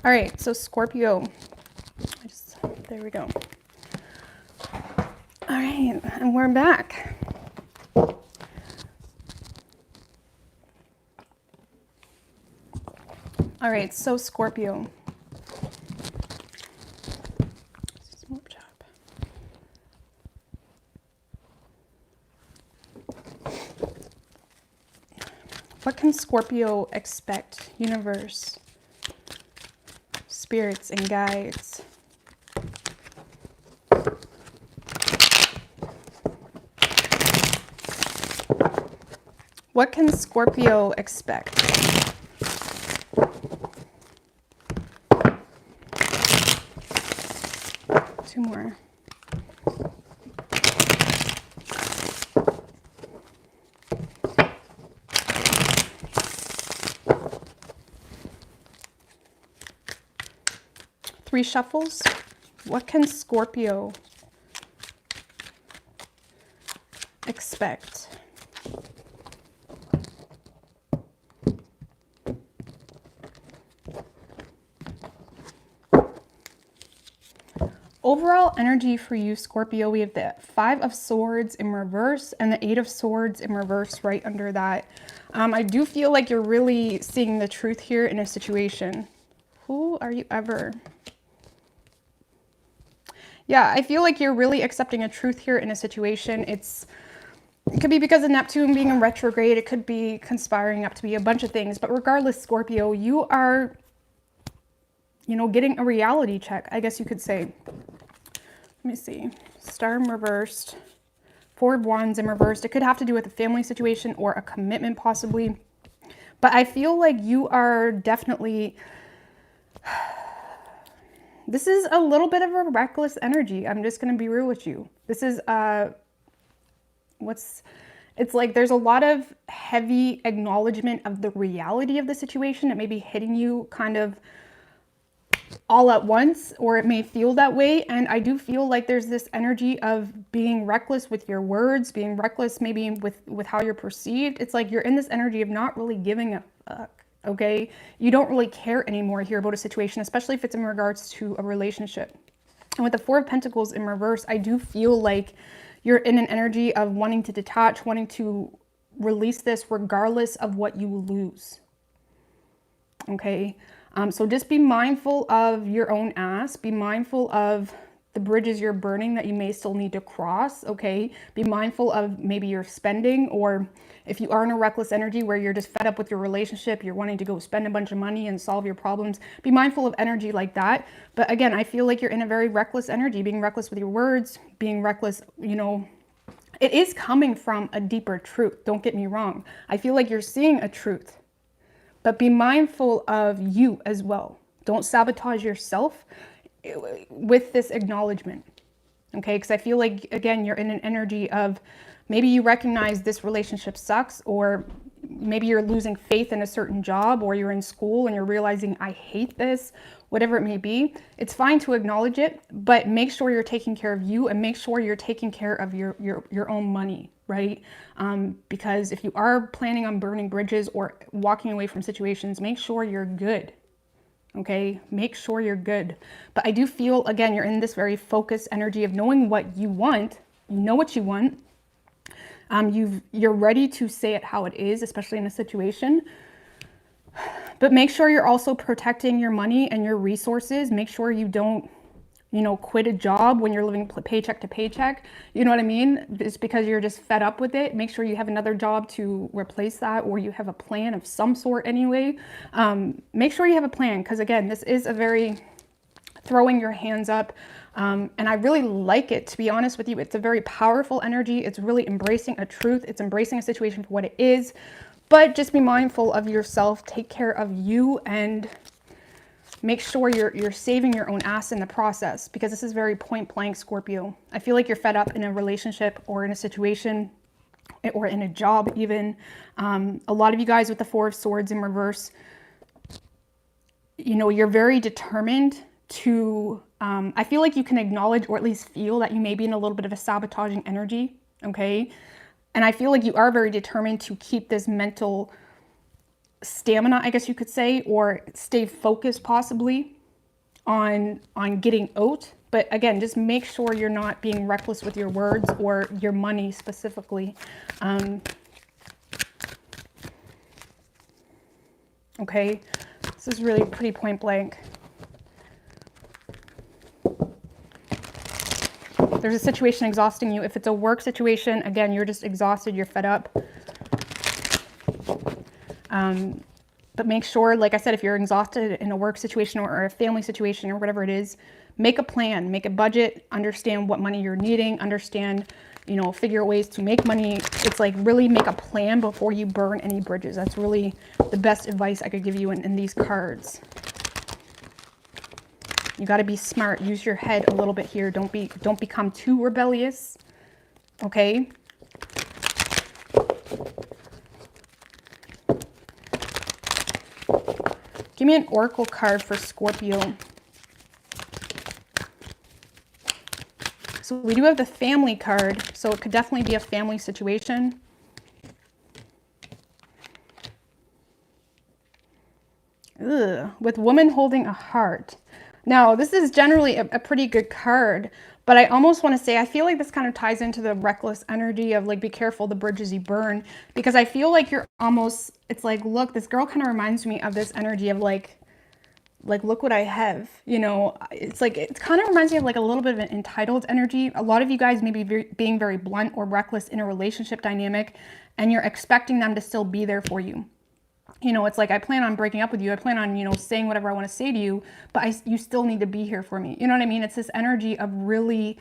All right, so Scorpio. There we go. All right, and we're back. All right, so Scorpio. What can Scorpio expect? Universe, spirits, and guides. What can Scorpio expect? Two more. 3 shuffles. What can Scorpio expect? Overall energy for you, Scorpio, we have the 5 of Swords in reverse and the 8 of Swords in reverse right under that. I do feel like you're really seeing the truth here in a situation. Who are you ever? Yeah, I feel like you're really accepting a truth here in a situation. It could be because of Neptune being in retrograde. It could be conspiring up to be a bunch of things. But regardless, Scorpio, you are, you know, getting a reality check, I guess you could say. Let me see. Star in reversed. 4 of Wands in reversed. It could have to do with a family situation or a commitment possibly. But I feel like you are definitely... This is a little bit of a reckless energy. I'm just going to be real with you. This is... It's like there's a lot of heavy acknowledgement of the reality of the situation. It may be hitting you kind of all at once, or it may feel that way. And I do feel like there's this energy of being reckless with your words, being reckless maybe with how you're perceived. It's like you're in this energy of not really giving a fuck, okay? You don't really care anymore here about a situation, especially if it's in regards to a relationship. And with the 4 of Pentacles in reverse, I do feel like you're in an energy of wanting to detach, wanting to release this regardless of what you lose, okay? So just be mindful of your own ass. Be mindful of the bridges you're burning that you may still need to cross, okay? Be mindful of maybe your spending, or if you are in a reckless energy where you're just fed up with your relationship, you're wanting to go spend a bunch of money and solve your problems, be mindful of energy like that. But again, I feel like you're in a very reckless energy, being reckless with your words, being reckless, you know, it is coming from a deeper truth. Don't get me wrong. I feel like you're seeing a truth. But be mindful of you as well. Don't sabotage yourself with this acknowledgement, okay? Because I feel like, again, you're in an energy of maybe you recognize this relationship sucks, or maybe you're losing faith in a certain job, or you're in school and you're realizing, I hate this, whatever it may be. It's fine to acknowledge it, but make sure you're taking care of you and make sure you're taking care of your own money, right? Because if you are planning on burning bridges or walking away from situations, make sure you're good, okay? Make sure you're good. But I do feel, again, you're in this very focused energy of knowing what you want. You know what you want. You're ready to say it how it is, especially in a situation. But make sure you're also protecting your money and your resources. Make sure you don't, you know, quit a job when you're living paycheck to paycheck. You know what I mean? It's because you're just fed up with it. Make sure you have another job to replace that, or you have a plan of some sort anyway. Make sure you have a plan, because again, this is a very throwing your hands up. And I really like it, to be honest with you. It's a very powerful energy. It's really embracing a truth. It's embracing a situation for what it is. But just be mindful of yourself. Take care of you and make sure you're saving your own ass in the process, because this is very point blank, Scorpio. I feel like you're fed up in a relationship or in a situation or in a job even. A lot of you guys with the 4 of Swords in reverse, you know, you're very determined to, I feel like you can acknowledge or at least feel that you may be in a little bit of a sabotaging energy, okay? And I feel like you are very determined to keep this mental stamina, I guess you could say, or stay focused possibly on getting out. But again, just make sure you're not being reckless with your words or your money specifically. Okay, this is really pretty point blank. There's a situation exhausting you. If it's a work situation, again, you're just exhausted, you're fed up. But make sure, like I said, if you're exhausted in a work situation or a family situation or whatever it is, make a plan, make a budget, understand what money you're needing, understand, you know, figure ways to make money. It's like really make a plan before you burn any bridges. That's really the best advice I could give you in these cards. You got to be smart. Use your head a little bit here. Don't become too rebellious. Okay? Give me an oracle card for Scorpio. So we do have the family card. So it could definitely be a family situation. Ugh, with woman holding a heart. Now, this is generally a pretty good card, but I almost want to say, I feel like this kind of ties into the reckless energy of like, be careful the bridges you burn, because I feel like you're almost, it's like, look, this girl kind of reminds me of this energy of like, look what I have, you know. It's like, it kind of reminds me of like a little bit of an entitled energy. A lot of you guys may be being very blunt or reckless in a relationship dynamic, and you're expecting them to still be there for you. You know, it's like, I plan on breaking up with you. I plan on, you know, saying whatever I want to say to you, but you still need to be here for me. You know what I mean? It's this energy of really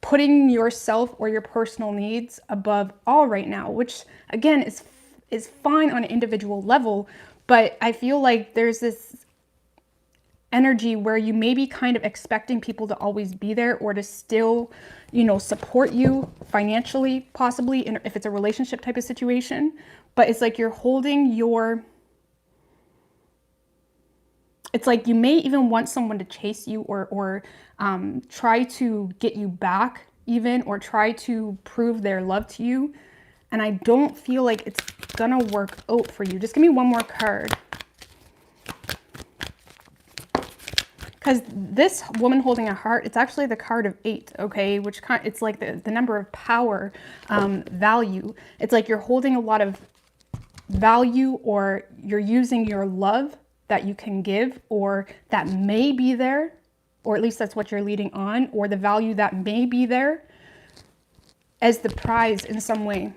putting yourself or your personal needs above all right now, which again is fine on an individual level. But I feel like there's this energy where you may be kind of expecting people to always be there, or to still, you know, support you financially, possibly, if it's a relationship type of situation. But it's like you're holding your, it's like you may even want someone to chase you, or try to get you back even, or try to prove their love to you. And I don't feel like it's gonna work out for you. Just give me one more card. Because this woman holding a heart, it's actually the card of 8, okay? Which it's like the number of power, value. It's like you're holding a lot of value, or you're using your love that you can give, or that may be there, or at least that's what you're leading on, or the value that may be there as the prize in some way.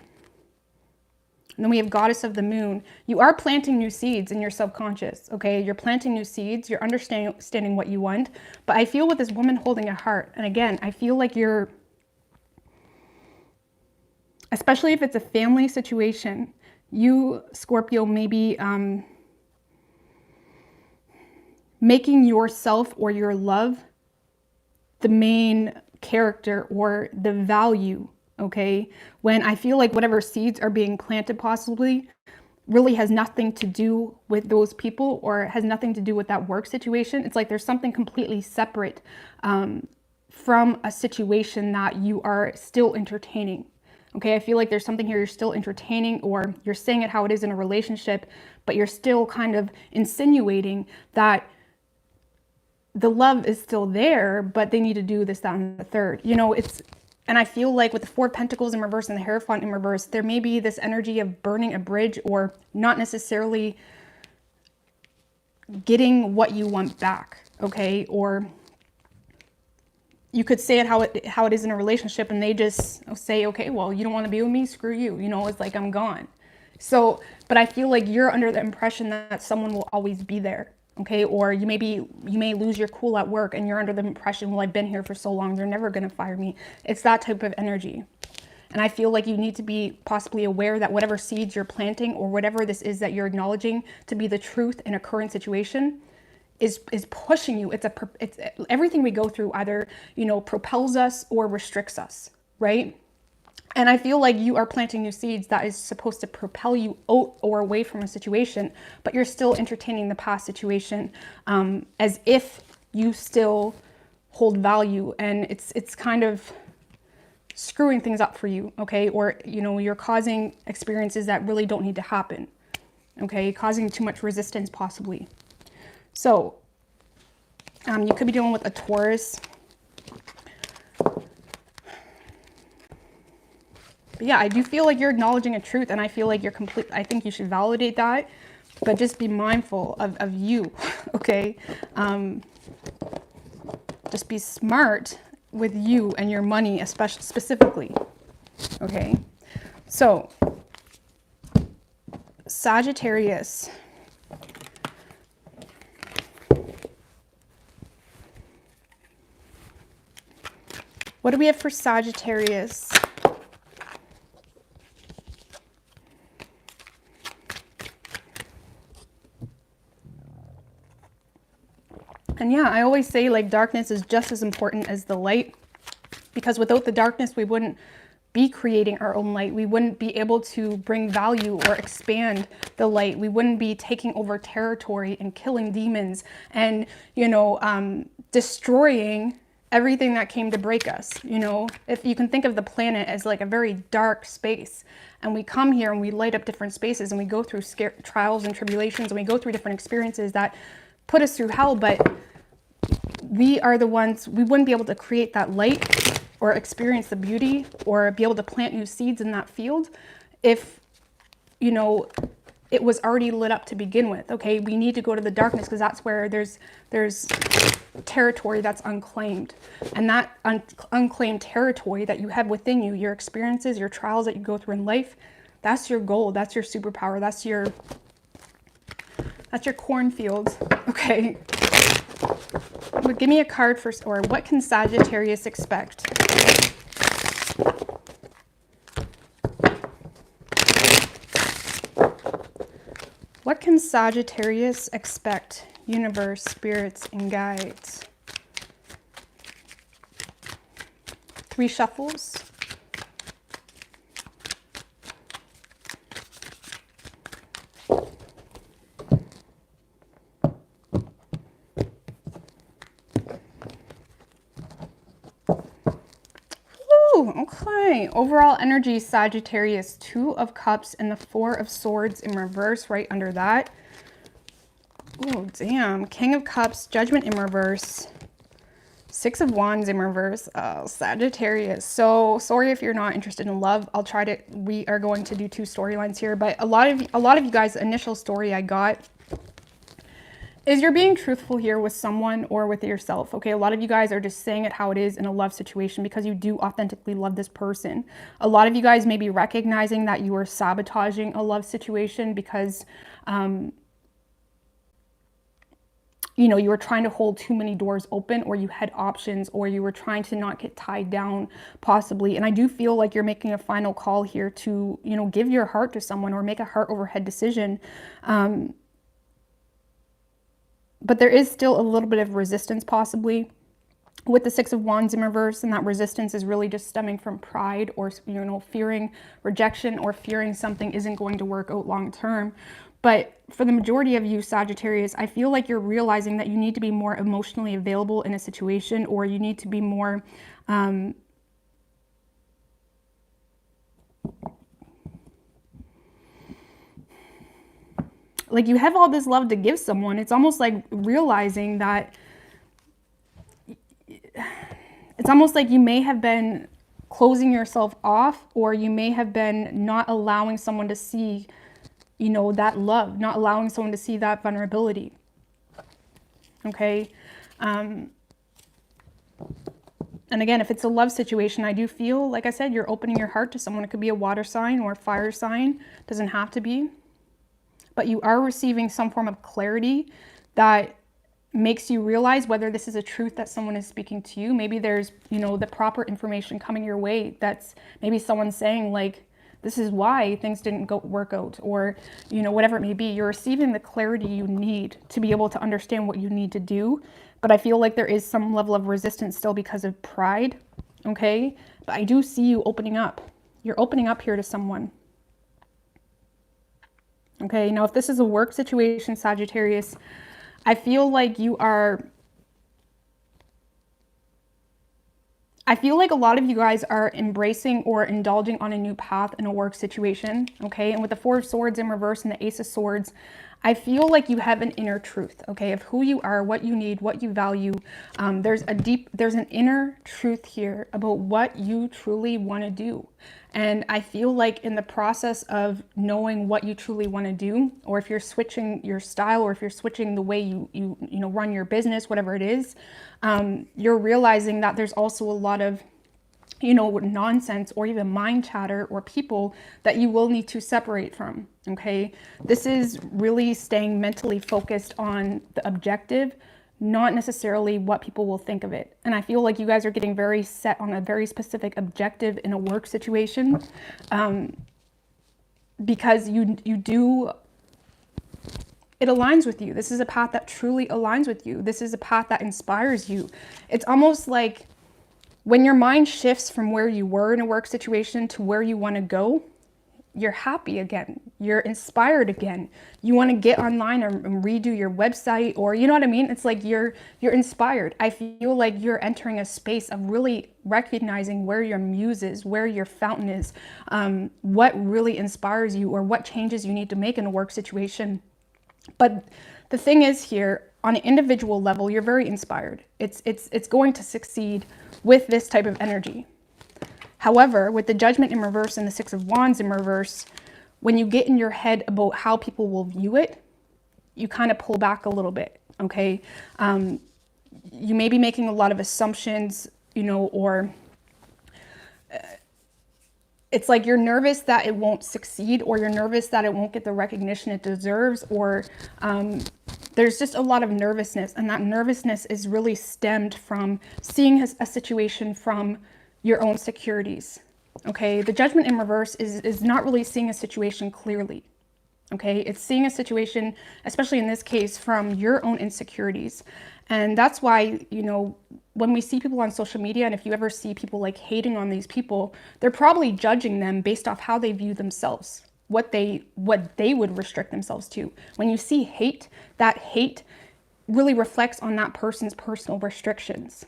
And then we have Goddess of the Moon. You are planting new seeds in your subconscious, okay? You're planting new seeds. You're understanding what you want. But I feel with this woman holding a heart, and again, I feel like you're, especially if it's a family situation, you, Scorpio, may be making yourself or your love the main character or the value, okay? When I feel like whatever seeds are being planted possibly really has nothing to do with those people, or has nothing to do with that work situation. It's like there's something completely separate from a situation that you are still entertaining. Okay, I feel like there's something here you're still entertaining, or you're saying it how it is in a relationship, but you're still kind of insinuating that the love is still there, but they need to do this, that, and the third. You know, and I feel like with the 4 of Pentacles in reverse and the Hierophant in reverse, there may be this energy of burning a bridge, or not necessarily getting what you want back, okay? Or you could say it how it is in a relationship, and they just say, okay, well, you don't want to be with me, screw you. You know, it's like, I'm gone. So, but I feel like you're under the impression that someone will always be there, okay? Or you may lose your cool at work, and you're under the impression, well, I've been here for so long, they're never going to fire me. It's that type of energy. And I feel like you need to be possibly aware that whatever seeds you're planting, or whatever this is that you're acknowledging to be the truth in a current situation, is pushing you. It's everything we go through either, you know, propels us or restricts us, right? And I feel like you are planting new seeds that is supposed to propel you out or away from a situation, but you're still entertaining the past situation as if you still hold value, and it's kind of screwing things up for you, okay? Or, you know, you're causing experiences that really don't need to happen, okay? Causing too much resistance possibly. So you could be dealing with a Taurus. But yeah, I do feel like you're acknowledging a truth, and I feel like you're I think you should validate that, but just be mindful of you, okay? Just be smart with you and your money, especially specifically, okay? So Sagittarius. What do we have for Sagittarius? And yeah, I always say, like, darkness is just as important as the light, because without the darkness, we wouldn't be creating our own light. We wouldn't be able to bring value or expand the light. We wouldn't be taking over territory and killing demons and, you know, destroying everything that came to break us. You know, if you can think of the planet as like a very dark space, and we come here and we light up different spaces, and we go through trials and tribulations, and we go through different experiences that put us through hell, but we are the ones, we wouldn't be able to create that light or experience the beauty or be able to plant new seeds in that field if, you know, it was already lit up to begin with. Okay, we need to go to the darkness because that's where there's territory that's unclaimed. And that unclaimed territory that you have within you, your experiences, your trials that you go through in life, that's your gold, that's your superpower, that's your cornfield. Okay. But give me a card for, or what can Sagittarius expect? What can Sagittarius expect? Universe, spirits, and guides. 3 shuffles. Okay, overall energy, Sagittarius, 2 of Cups and the 4 of Swords in reverse right under that. Oh, damn. King of Cups, Judgment in reverse, 6 of Wands in reverse. Oh, Sagittarius. So sorry if you're not interested in love. I'll try to, we are going to do 2 storylines here, but a lot of you guys, the initial story I got is you're being truthful here with someone or with yourself. Okay, a lot of you guys are just saying it how it is in a love situation because you do authentically love this person. A lot of you guys may be recognizing that you are sabotaging a love situation because you know, you were trying to hold too many doors open, or you had options, or you were trying to not get tied down possibly. And I do feel like you're making a final call here to, you know, give your heart to someone or make a heart over head decision. But there is still a little bit of resistance possibly with the 6 of Wands in reverse, and that resistance is really just stemming from pride or, you know, fearing rejection or fearing something isn't going to work out long term. But for the majority of you, Sagittarius, I feel like you're realizing that you need to be more emotionally available in a situation, or you need to be more like you have all this love to give someone. It's almost like realizing that it's almost like you may have been closing yourself off, or you may have been not allowing someone to see, you know, that love, not allowing someone to see that vulnerability. Okay. And again, if it's a love situation, I do feel, like I said, you're opening your heart to someone. It could be a water sign or a fire sign. It doesn't have to be. But you are receiving some form of clarity that makes you realize whether this is a truth that someone is speaking to you. Maybe there's, you know, the proper information coming your way. That's maybe someone saying like, this is why things didn't work out, or, you know, whatever it may be. You're receiving the clarity you need to be able to understand what you need to do. But I feel like there is some level of resistance still because of pride. Okay. But I do see you opening up. You're opening up here to someone. Okay. Now, if this is a work situation, Sagittarius, I feel like you are, I feel like a lot of you guys are embracing or indulging on a new path in a work situation, okay? And with the 4 of Swords in reverse and the Ace of Swords, I feel like you have an inner truth, okay, of who you are, what you need, what you value. There's an inner truth here about what you truly want to do. And I feel like in the process of knowing what you truly want to do, or if you're switching your style, or if you're switching the way you know, run your business, whatever it is, you're realizing that there's also a lot of, you know, nonsense or even mind chatter or people that you will need to separate from, okay? This is really staying mentally focused on the objective, not necessarily what people will think of it. And I feel like you guys are getting very set on a very specific objective in a work situation, because you do, it aligns with you. This is a path that truly aligns with you. This is a path that inspires you. It's almost like when your mind shifts from where you were in a work situation to where you want to go, you're happy again, you're inspired again, you want to get online and redo your website, or you know what I mean? It's like you're inspired. I feel like you're entering a space of really recognizing where your muse is, where your fountain is, what really inspires you, or what changes you need to make in a work situation. But the thing is here, on an individual level, you're very inspired. It's going to succeed with this type of energy. However, with the Judgment in reverse and the Six of Wands in reverse, when you get in your head about how people will view it, you kind of pull back a little bit, okay? You may be making a lot of assumptions, you know, or it's like you're nervous that it won't succeed, or you're nervous that it won't get the recognition it deserves, or there's just a lot of nervousness. And that nervousness is really stemmed from seeing a situation from your own insecurities, okay? The Judgment in reverse is not really seeing a situation clearly, okay? It's seeing a situation, especially in this case, from your own insecurities. And that's why, you know, when we see people on social media, and if you ever see people like hating on these people, they're probably judging them based off how they view themselves, what they would restrict themselves to. When you see hate, that hate really reflects on that person's personal restrictions.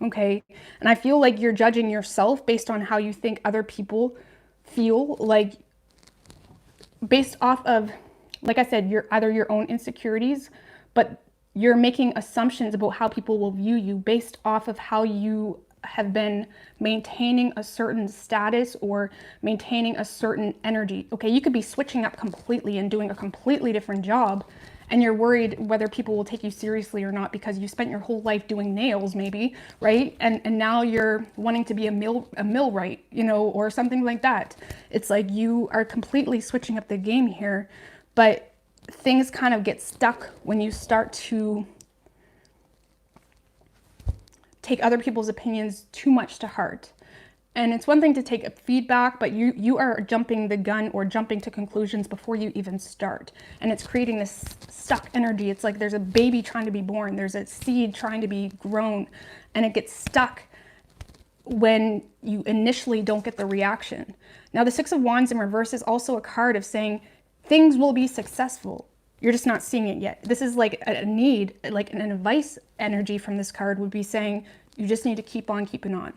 Okay. And I feel like you're judging yourself based on how you think other people feel, like based off of, like I said, either your own insecurities, but you're making assumptions about how people will view you based off of how you have been maintaining a certain status or maintaining a certain energy. Okay. You could be switching up completely and doing a completely different job, and you're worried whether people will take you seriously or not because you spent your whole life doing nails maybe, right? And now you're wanting to be a millwright, you know, or something like that. It's like you are completely switching up the game here, but things kind of get stuck when you start to take other people's opinions too much to heart. And it's one thing to take feedback, but you are jumping the gun or jumping to conclusions before you even start. And it's creating this stuck energy. It's like there's a baby trying to be born. There's a seed trying to be grown, and it gets stuck when you initially don't get the reaction. Now, the Six of Wands in reverse is also a card of saying things will be successful. You're just not seeing it yet. This is like a need, like an advice energy from this card would be saying, you just need to keep on keeping on.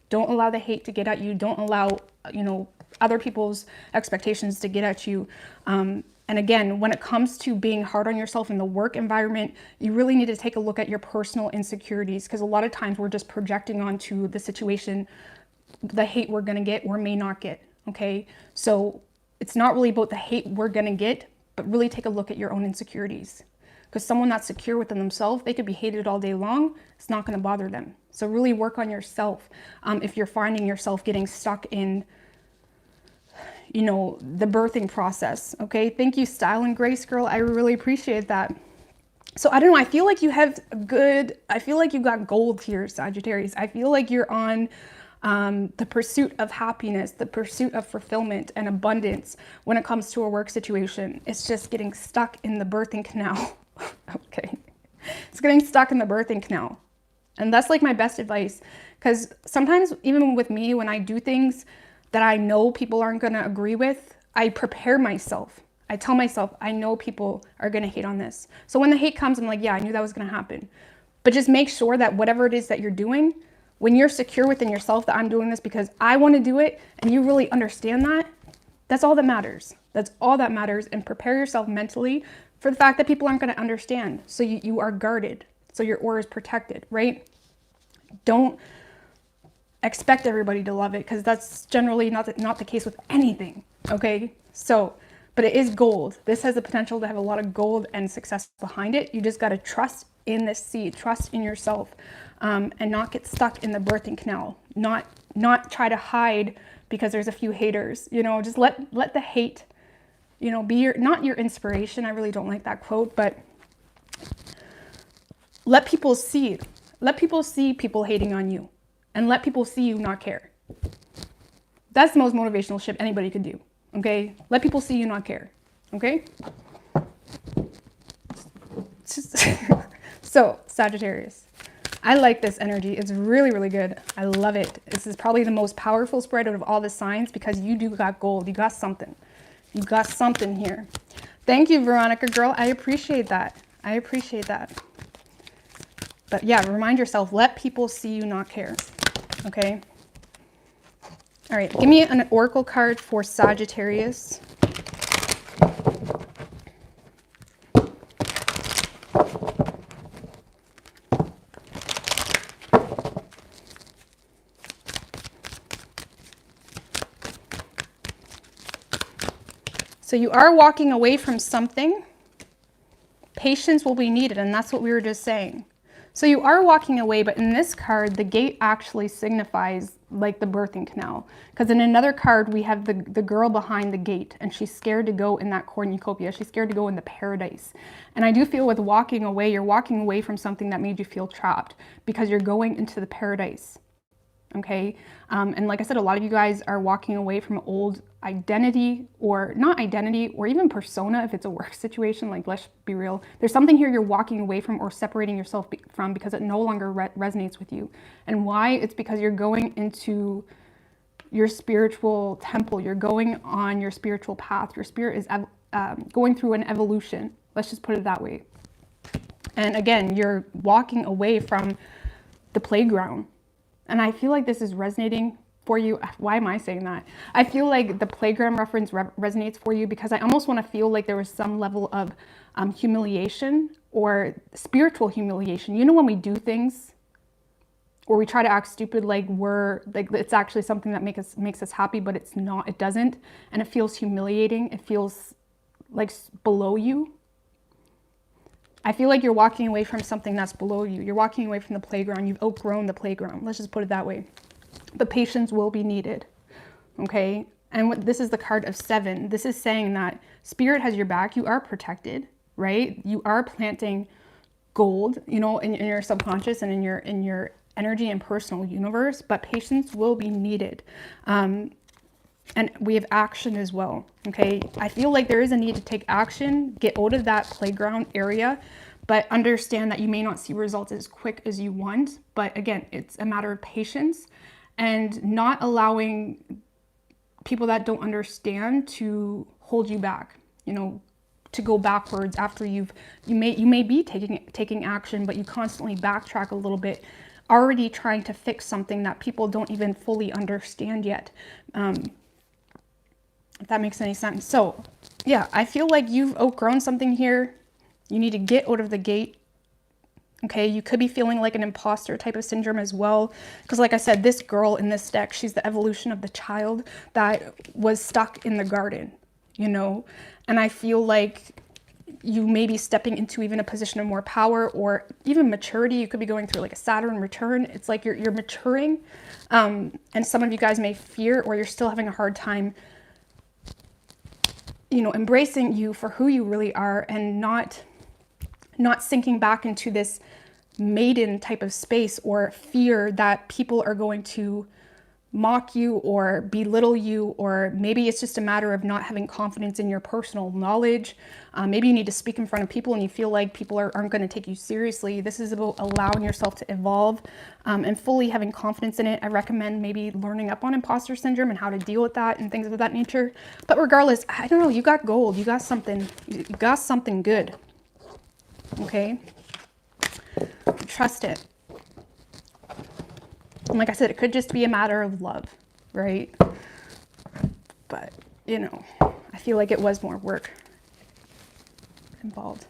Don't allow the hate to get at you. Don't allow, you know, other people's expectations to get at you. And again, when it comes to being hard on yourself in the work environment, you really need to take a look at your personal insecurities, because a lot of times we're just projecting onto the situation the hate we're going to get or may not get. Okay. So it's not really about the hate we're going to get, but really take a look at your own insecurities. Because someone that's secure within themselves, they could be hated all day long. It's not going to bother them. So really work on yourself. If you're finding yourself getting stuck in, you know, the birthing process. Okay. Thank you, Style and Grace Girl. I really appreciate that. So I don't know. I feel like you have I feel like you got gold here, Sagittarius. I feel like you're on the pursuit of happiness, the pursuit of fulfillment and abundance when it comes to a work situation. It's just getting stuck in the birthing canal. Okay. It's getting stuck in the birthing canal. And that's like my best advice, because sometimes even with me, when I do things that I know people aren't going to agree with, I prepare myself. I tell myself, I know people are going to hate on this. So when the hate comes, I'm like, yeah, I knew that was going to happen. But just make sure that whatever it is that you're doing, when you're secure within yourself that I'm doing this because I want to do it, and you really understand that, that's all that matters. That's all that matters. And prepare yourself mentally for the fact that people aren't going to understand. So you are guarded. So your aura is protected, right? Don't expect everybody to love it, because that's generally not the case with anything, okay? So, but it is gold. This has the potential to have a lot of gold and success behind it. You just got to trust in this seed, trust in yourself, and not get stuck in the birthing canal. Not try to hide because there's a few haters, you know, just let the hate, you know, be not your inspiration. I really don't like that quote, but let people see it. Let people see people hating on you, and let people see you not care. That's the most motivational shit anybody could do. Okay. Let people see you not care. Okay. So Sagittarius, I like this energy. It's really, really good. I love it. This is probably the most powerful spread out of all the signs because you do got gold. You got something. You got something here. Thank you, Veronica girl. I appreciate that. I appreciate that. But yeah, remind yourself, let people see you not care. Okay? All right, give me an oracle card for Sagittarius. So you are walking away from something. Patience will be needed, and that's what we were just saying. So you are walking away, but in this card, the gate actually signifies like the birthing canal. Because in another card, we have the girl behind the gate, and she's scared to go in that cornucopia. She's scared to go in the paradise. And I do feel with walking away, you're walking away from something that made you feel trapped because you're going into the paradise. Okay, and like I said, a lot of you guys are walking away from old identity, or not identity, or even persona if it's a work situation. Like, let's be real, there's something here you're walking away from or separating yourself from because it no longer resonates with you. And why? It's because you're going into your spiritual temple. You're going on your spiritual path. Your spirit is going through an evolution. Let's just put it that way. And again, you're walking away from the playground. And I feel like this is resonating for you. Why am I saying that? I feel like the playground reference resonates for you because I almost want to feel like there was some level of humiliation or spiritual humiliation. You know, when we do things or we try to act stupid, like it's actually something that makes us happy, but it's not, it doesn't. And it feels humiliating. It feels like below you. I feel like you're walking away from something that's below you. You're walking away from the playground. You've outgrown the playground. Let's just put it that way. But patience will be needed. Okay? And this is the card of 7. This is saying that spirit has your back. You are protected, right? You are planting gold, you know, in your subconscious and in your energy and personal universe. But patience will be needed. And we have action as well, okay? I feel like there is a need to take action, get out of that playground area, but understand that you may not see results as quick as you want. But again, it's a matter of patience and not allowing people that don't understand to hold you back, you know, to go backwards after you may be taking action, but you constantly backtrack a little bit, already trying to fix something that people don't even fully understand yet. If that makes any sense. So yeah, I feel like you've outgrown something here. You need to get out of the gate. Okay, you could be feeling like an imposter type of syndrome as well. Because like I said, this girl in this deck, she's the evolution of the child that was stuck in the garden, you know? And I feel like you may be stepping into even a position of more power or even maturity. You could be going through like a Saturn return. It's like you're maturing. And some of you guys may fear, or you're still having a hard time, you know, embracing you for who you really are and not sinking back into this maiden type of space or fear that people are going to mock you or belittle you, or maybe it's just a matter of not having confidence in your personal knowledge. Maybe you need to speak in front of people and you feel like people aren't going to take you seriously. This is about allowing yourself to evolve and fully having confidence in it. I recommend maybe learning up on imposter syndrome and how to deal with that and things of that nature. But regardless, I don't know, you got gold, you got something good. Okay? Trust it. And like I said, it could just be a matter of love, right? But, you know, I feel like it was more work involved.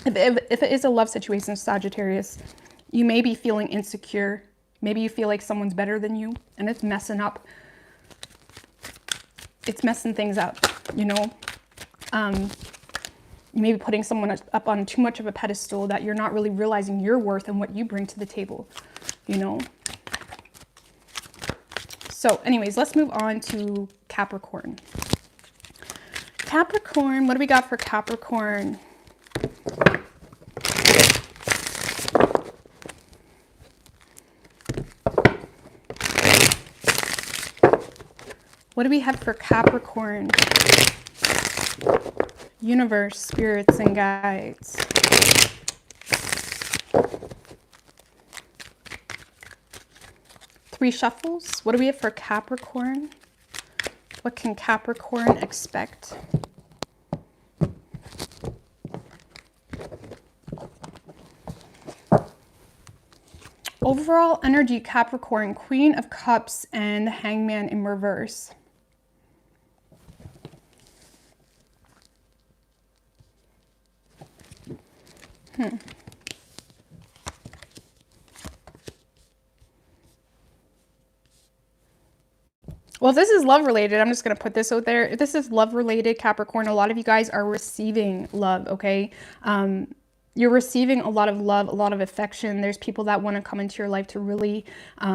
If it is a love situation, Sagittarius, you may be feeling insecure. Maybe you feel like someone's better than you, and it's messing things up, you know? You may be putting someone up on too much of a pedestal that you're not really realizing your worth and what you bring to the table, you know? So anyways, let's move on to Capricorn. Capricorn, what do we got for Capricorn? What do we have for Capricorn? Universe, spirits, and guides. Three shuffles. What do we have for Capricorn? What can Capricorn expect? Overall energy, Capricorn, Queen of Cups and the Hangman in reverse. Well, if this is love related, I'm just going to put this out there. If this is love related, Capricorn, a lot of you guys are receiving love, okay? You're receiving a lot of love, a lot of affection. There's people that want to come into your life to really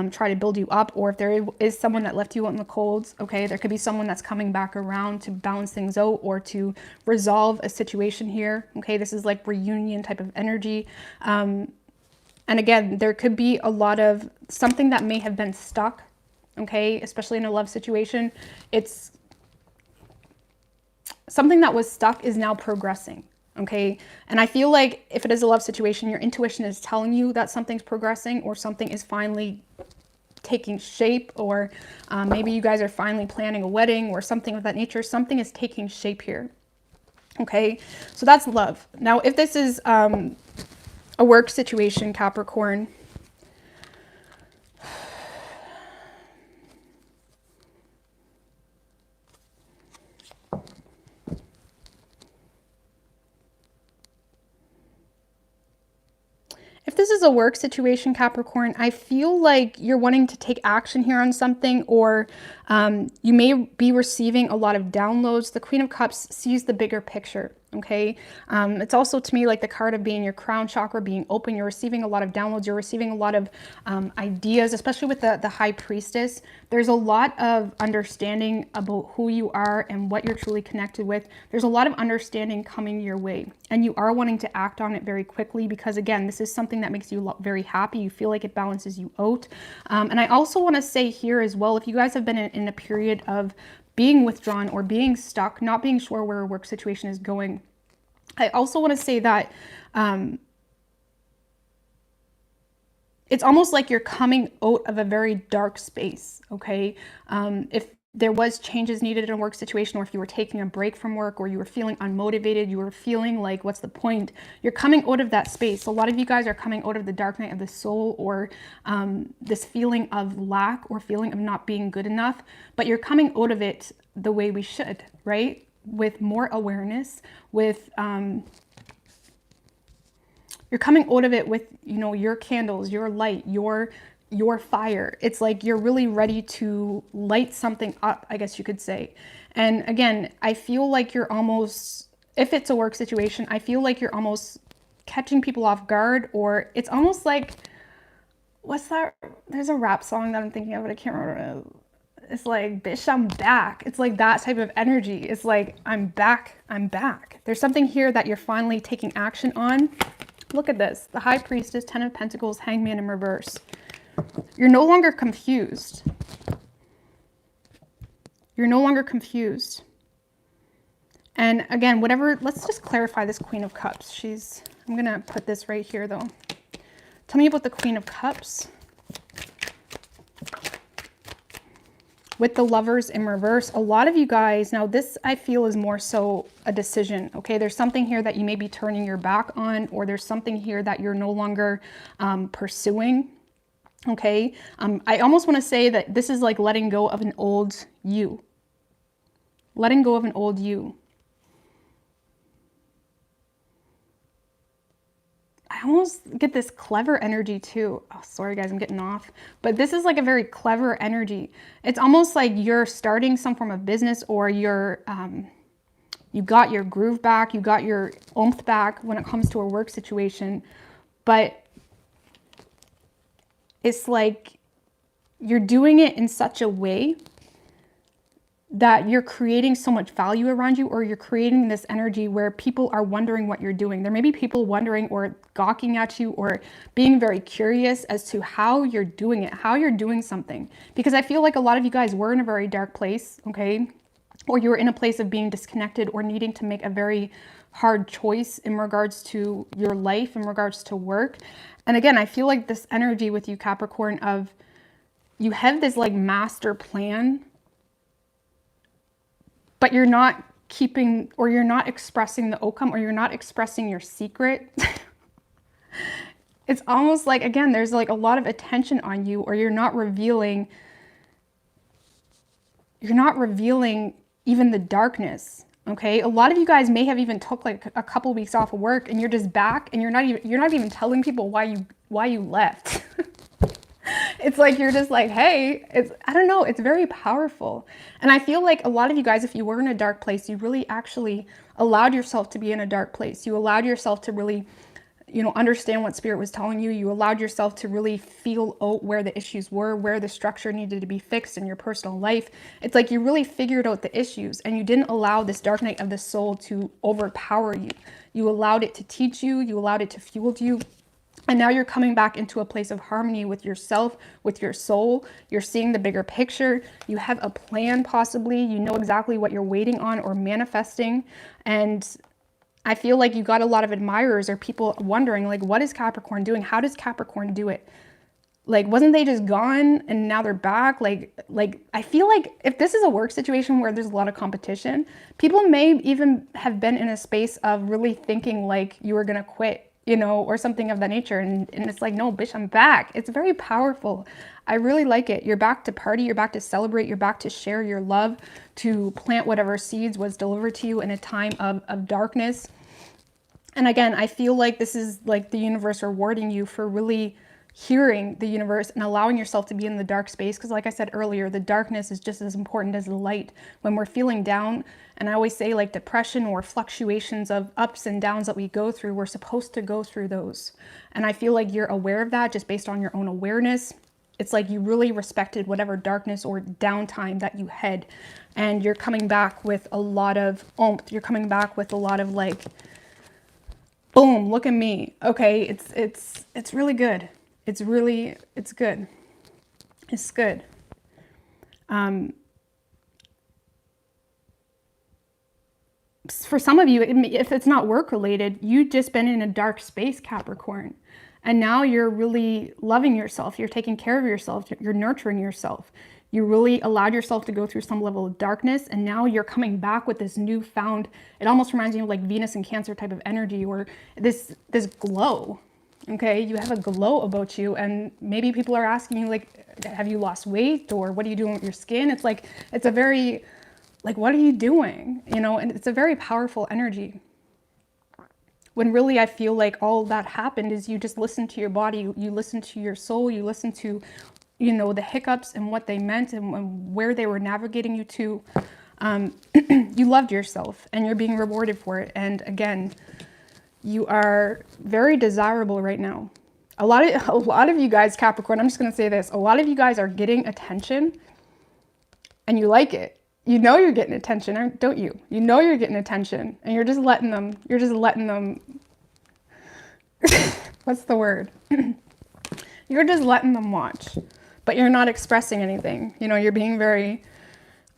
try to build you up. Or if there is someone that left you out in the colds, okay, there could be someone that's coming back around to balance things out or to resolve a situation here, okay? This is like reunion type of energy. And again, there could be a lot of something that may have been stuck, okay, especially in a love situation. It's something that was stuck is now progressing, okay? And I feel like if it is a love situation, your intuition is telling you that something's progressing or something is finally taking shape, or maybe you guys are finally planning a wedding or something of that nature. Something is taking shape here, okay? So that's love. Now, if this is a work situation, Capricorn, if this is a work situation, Capricorn, I feel like you're wanting to take action here on something, or you may be receiving a lot of downloads. The Queen of Cups sees the bigger picture, okay? It's also to me like the card of being your crown chakra being open. You're receiving a lot of downloads. You're receiving a lot of ideas, especially with the High Priestess. There's a lot of understanding about who you are and what you're truly connected with. There's a lot of understanding coming your way, and you are wanting to act on it very quickly because, again, this is something that makes you very happy. You feel like it balances you out. And I also want to say here as well, if you guys have been in a period of being withdrawn or being stuck, not being sure where a work situation is going, I also want to say that it's almost like you're coming out of a very dark space, okay? If there was changes needed in a work situation, or if you were taking a break from work, or you were feeling unmotivated, you were feeling like, what's the point? You're coming out of that space. A lot of you guys are coming out of the dark night of the soul, or this feeling of lack or feeling of not being good enough, but you're coming out of it the way we should, right? With more awareness, with you're coming out of it with, you know, your candles, your light, your fire. It's like you're really ready to light something up, I guess you could say. And again, I feel like you're almost, if it's a work situation, I feel like you're almost catching people off guard, or it's almost like, what's that? There's a rap song that I'm thinking of, but I can't remember. It's like, bitch, I'm back. It's like that type of energy. It's like, I'm back, I'm back. There's something here that you're finally taking action on. Look at this, the High Priestess, Ten of Pentacles, Hangman in reverse. You're no longer confused. You're no longer confused. And again, whatever, let's just clarify this Queen of Cups. I'm gonna put this right here though. Tell me about the Queen of Cups. With the Lovers in reverse, a lot of you guys, now this I feel is more so a decision, okay? There's something here that you may be turning your back on, or there's something here that you're no longer pursuing, okay? I almost want to say that this is like letting go of an old you. Letting go of an old you. I almost get this clever energy too. Oh, sorry guys, I'm getting off. But this is like a very clever energy. It's almost like you're starting some form of business, or you're, you got your groove back, you got your oomph back when it comes to a work situation. But it's like you're doing it in such a way that you're creating so much value around you, or you're creating this energy where people are wondering what you're doing. There may be people wondering or gawking at you, or being very curious as to how you're doing it, how you're doing something. Because I feel like a lot of you guys were in a very dark place, okay? Or you were in a place of being disconnected, or needing to make a very hard choice in regards to your life, in regards to work. And again, I feel like this energy with you, Capricorn, of you have this like master plan, but you're not keeping, or you're not expressing the outcome, or you're not expressing your secret. It's almost like, again, there's like a lot of attention on you, or you're not revealing even the darkness. Okay, a lot of you guys may have even took like a couple weeks off of work, and you're just back, and you're not even telling people why you left. It's like you're just like, hey, I don't know, it's very powerful. And I feel like a lot of you guys, if you were in a dark place, you really actually allowed yourself to be in a dark place. You allowed yourself to really, you know, understand what spirit was telling you. You allowed yourself to really feel out where the issues were, where the structure needed to be fixed in your personal life. It's like you really figured out the issues, and you didn't allow this dark night of the soul to overpower you. You allowed it to teach you. You allowed it to fuel you. And now you're coming back into a place of harmony with yourself, with your soul. You're seeing the bigger picture. You have a plan, possibly. You know exactly what you're waiting on or manifesting. And I feel like you got a lot of admirers, or people wondering, like, what is Capricorn doing? How does Capricorn do it? Like, wasn't they just gone and now they're back? Like I feel like if this is a work situation where there's a lot of competition, people may even have been in a space of really thinking like you were going to quit, you know, or something of that nature. And it's like, no, bitch, I'm back. It's very powerful. I really like it. You're back to party. You're back to celebrate. You're back to share your love, to plant whatever seeds was delivered to you in a time of darkness. And again, I feel like this is like the universe rewarding you for really hearing the universe and allowing yourself to be in the dark space. Because like I said earlier, the darkness is just as important as the light. When we're feeling down, and I always say like depression or fluctuations of ups and downs that we go through, we're supposed to go through those. And I feel like you're aware of that just based on your own awareness. It's like you really respected whatever darkness or downtime that you had. And you're coming back with a lot of oomph. You're coming back with a lot of like, boom, look at me. Okay, it's really good. It's good. It's good. For some of you, if it's not work related, you've just been in a dark space, Capricorn. And now you're really loving yourself. You're taking care of yourself. You're nurturing yourself. You really allowed yourself to go through some level of darkness. And now you're coming back with this newfound, it almost reminds me of like Venus and Cancer type of energy, or this glow. Okay, you have a glow about you, and maybe people are asking you like, have you lost weight, or what are you doing with your skin? It's like, it's a very, like, what are you doing? You know, and it's a very powerful energy. When really I feel like all that happened is you just listened to your body, you listened to your soul, you listened to, you know, the hiccups and what they meant and where they were navigating you to. You loved yourself, and you're being rewarded for it. And again, you are very desirable right now. A lot of you guys, Capricorn, I'm just going to say this. A lot of you guys are getting attention, and you like it. You know you're getting attention, don't you? You know you're getting attention, and you're just letting them, what's the word? You're just letting them watch, but you're not expressing anything. You know, you're being very,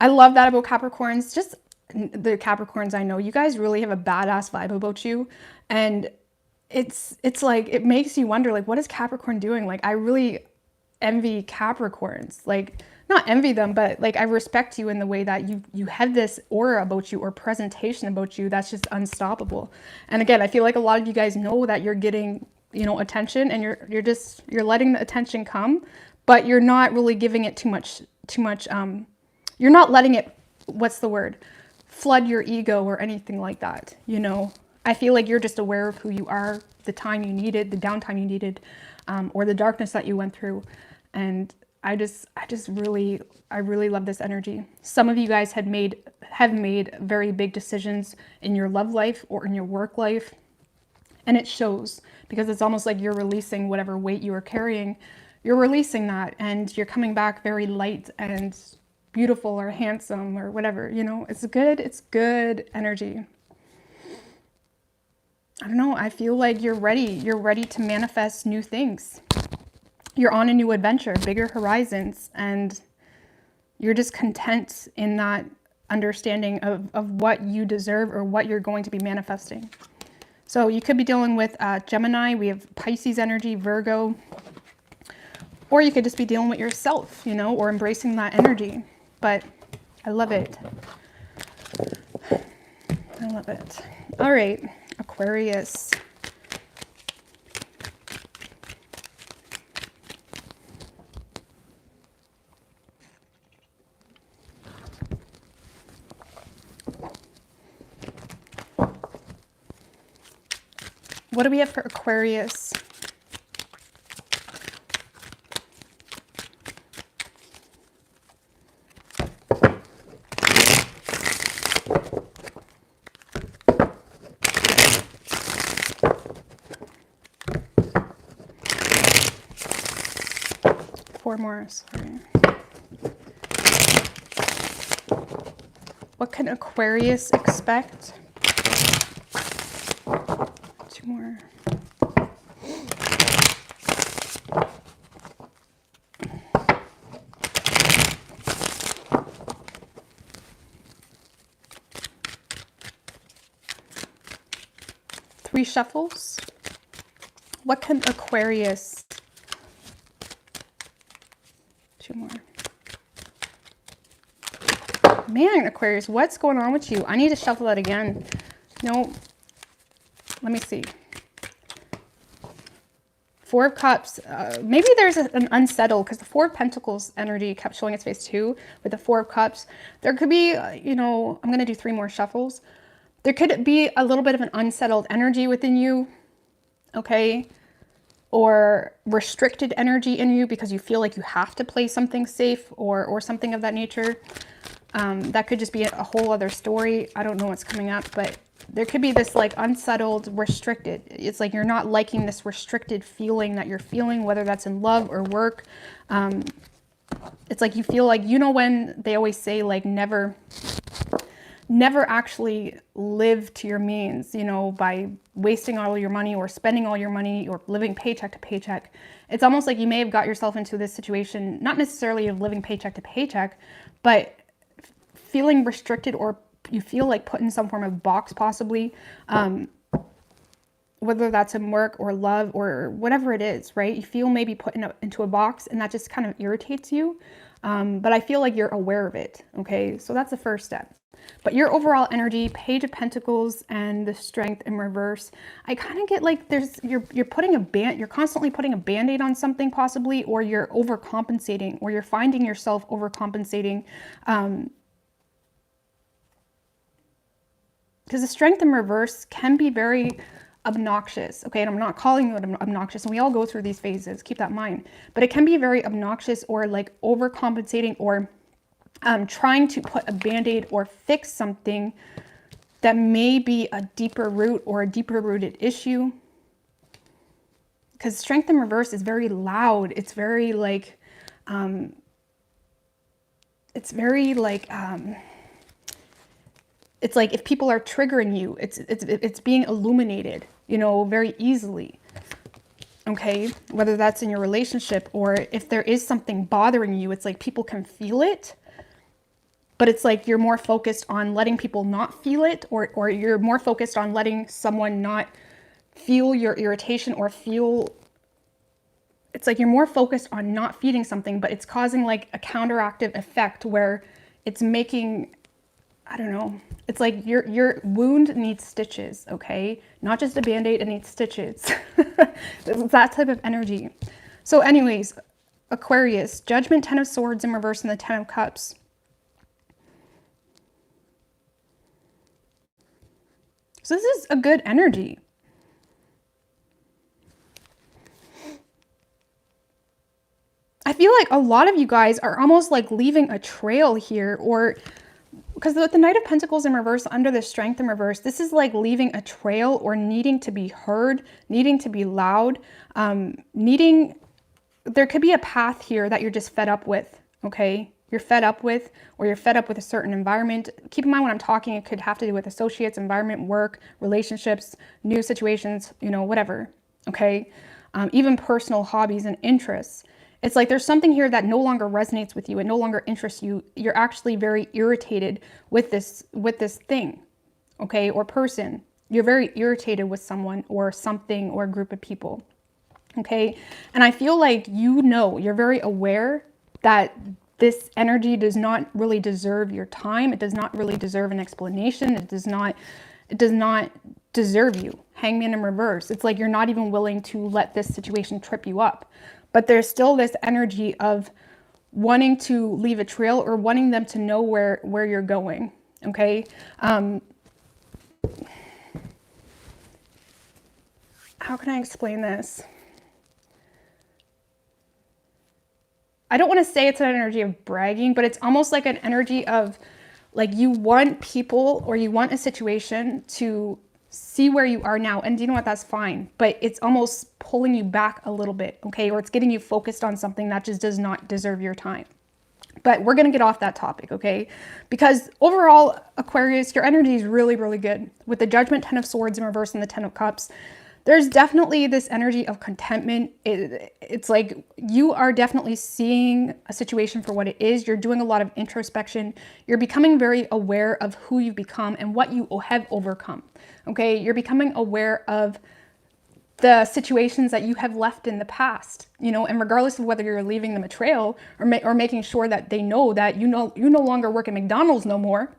I love that about Capricorns. Just the Capricorns I know, you guys really have a badass vibe about you. And it's like, it makes you wonder, like, what is Capricorn doing? Like, I really envy Capricorns. Like, not envy them, but like, I respect you in the way that you have this aura about you, or presentation about you, that's just unstoppable. And again, I feel like a lot of you guys know that you're getting, you know, attention, and you're letting the attention come, but you're not really giving it too much, you're not letting it, what's the word? Flood your ego or anything like that, you know? I feel like you're just aware of who you are, the time you needed, the downtime you needed, or the darkness that you went through. And I really love this energy. Some of you guys have made very big decisions in your love life or in your work life. And it shows, because it's almost like you're releasing whatever weight you were carrying. You're releasing that, and you're coming back very light and beautiful or handsome or whatever, you know. It's good energy. I don't know, I feel like you're ready to manifest new things. You're on a new adventure, bigger horizons, and you're just content in that understanding of what you deserve or what you're going to be manifesting. So you could be dealing with Gemini. We have Pisces energy, Virgo. Or you could just be dealing with yourself, you know, or embracing that energy. But I love it. I love it. All right, Aquarius. What do we have for Aquarius? Four more, sorry. What can Aquarius expect? Two more. Three shuffles. What can Aquarius? Two more. Man, Aquarius, what's going on with you? I need to shuffle that again. No, let me see. Four of Cups. Maybe there's an unsettled, because the Four of Pentacles energy kept showing its face too with the Four of Cups. There could be, you know, I'm going to do three more shuffles. There could be a little bit of an unsettled energy within you, okay? Or restricted energy in you because you feel like you have to play something safe or something of that nature. That could just be a whole other story. I don't know what's coming up, but there could be this like unsettled, restricted. It's like you're not liking this restricted feeling that you're feeling, whether that's in love or work. It's like you feel like, you know, when they always say like never actually live to your means, you know, by wasting all your money or spending all your money or living paycheck to paycheck. It's almost like you may have got yourself into this situation, not necessarily of living paycheck to paycheck, but feeling restricted, or you feel like put in some form of box possibly, whether that's in work or love or whatever it is, right? You feel maybe put into a box, and that just kind of irritates you. But I feel like you're aware of it, okay? So that's the first step. But your overall energy, Page of Pentacles and the Strength in reverse, I kind of get like you're constantly putting a band-aid on something possibly, or you're overcompensating, or you're finding yourself overcompensating. Because the Strength in reverse can be very obnoxious, okay? And I'm not calling it obnoxious, and we all go through these phases, keep that in mind. But it can be very obnoxious or like overcompensating, or trying to put a band-aid or fix something that may be a deeper root or a deeper rooted issue. Because Strength in reverse is very loud. It's very like, it's like if people are triggering you, it's being illuminated, you know, very easily. Okay, whether that's in your relationship or if there is something bothering you, it's like people can feel it, but it's like you're more focused on letting people not feel it, or you're more focused on letting someone not feel your irritation or feel, it's like you're more focused on not feeding something, but it's causing like a counteractive effect where it's making, I don't know, it's like your wound needs stitches, okay? Not just a band-aid, it needs stitches. It's that type of energy. So anyways, Aquarius, Judgment, Ten of Swords in reverse, and the Ten of Cups. So this is a good energy. I feel like a lot of you guys are almost like leaving a trail here, or because with the Knight of Pentacles in reverse under the Strength in reverse, this is like leaving a trail or needing to be heard, needing to be loud, there could be a path here that you're just fed up with, okay? You're fed up with, or you're fed up with a certain environment. Keep in mind when I'm talking, it could have to do with associates, environment, work, relationships, new situations, you know, whatever, okay? Even personal hobbies and interests. It's like there's something here that no longer resonates with you. It no longer interests you. You're actually very irritated with this thing, okay, or person. You're very irritated with someone or something or a group of people, okay? And I feel like you're very aware that this energy does not really deserve your time. It does not really deserve an explanation. It does not deserve you. Hangman in reverse. It's like you're not even willing to let this situation trip you up. But there's still this energy of wanting to leave a trail or wanting them to know where you're going, okay? How can I explain this? I don't want to say it's an energy of bragging, but it's almost like an energy of like you want people or you want a situation to see where you are now. And you know what? That's fine. But it's almost pulling you back a little bit, okay? Or it's getting you focused on something that just does not deserve your time. But we're going to get off that topic, okay? Because overall, Aquarius, your energy is really, really good. With the Judgment, 10 of Swords in reverse and the 10 of Cups, there's definitely this energy of contentment. It's like you are definitely seeing a situation for what it is. You're doing a lot of introspection. You're becoming very aware of who you've become and what you have overcome, okay? You're becoming aware of the situations that you have left in the past, you know, and regardless of whether you're leaving them a trail or making sure that they know that you no longer work at McDonald's no more,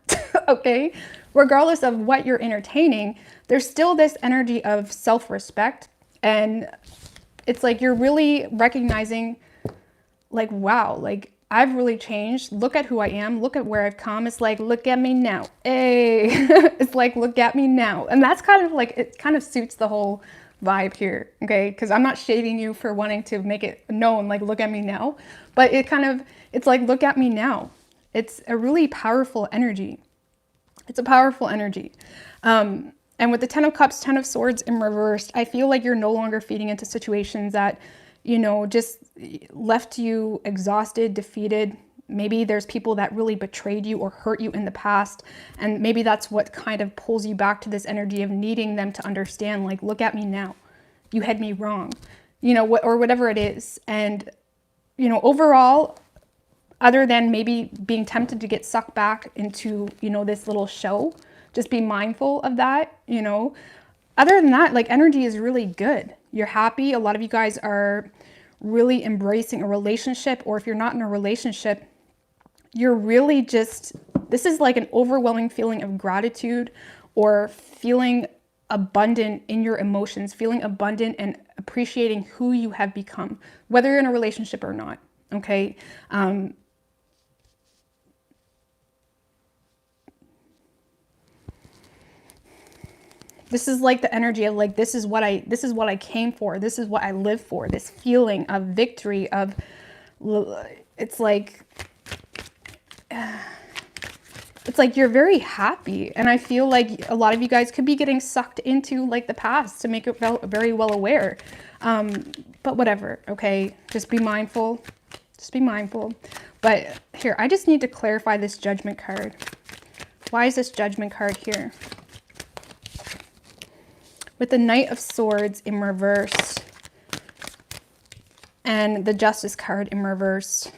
okay? Regardless of what you're entertaining, there's still this energy of self-respect. And it's like you're really recognizing like, wow, like I've really changed. Look at who I am. Look at where I've come. It's like, look at me now. Hey, it's like, look at me now. And that's kind of like, it kind of suits the whole vibe here, okay? Because I'm not shading you for wanting to make it known, like, look at me now. But it's like, look at me now. It's a really powerful energy. It's a powerful energy. And with the 10 of Cups, 10 of Swords in reverse, I feel like you're no longer feeding into situations that, you know, just left you exhausted, defeated. Maybe there's people that really betrayed you or hurt you in the past. And maybe that's what kind of pulls you back to this energy of needing them to understand, like, look at me now. You had me wrong, you know, or whatever it is. And, you know, overall, other than maybe being tempted to get sucked back into, you know, this little show, just be mindful of that, you know. Other than that, like, energy is really good. You're happy. A lot of you guys are really embracing a relationship, or if you're not in a relationship, you're really just, this is like an overwhelming feeling of gratitude or feeling abundant in your emotions, feeling abundant and appreciating who you have become, whether you're in a relationship or not, okay? This is like the energy of like, this is what I came for. This is what I live for. This feeling of victory, of, it's like you're very happy. And I feel like a lot of you guys could be getting sucked into like the past to make it very well aware. But whatever, okay? Just be mindful. Just be mindful. But here, I just need to clarify this Judgment card. Why is this Judgment card here? With the Knight of Swords in reverse and the Justice card in reverse.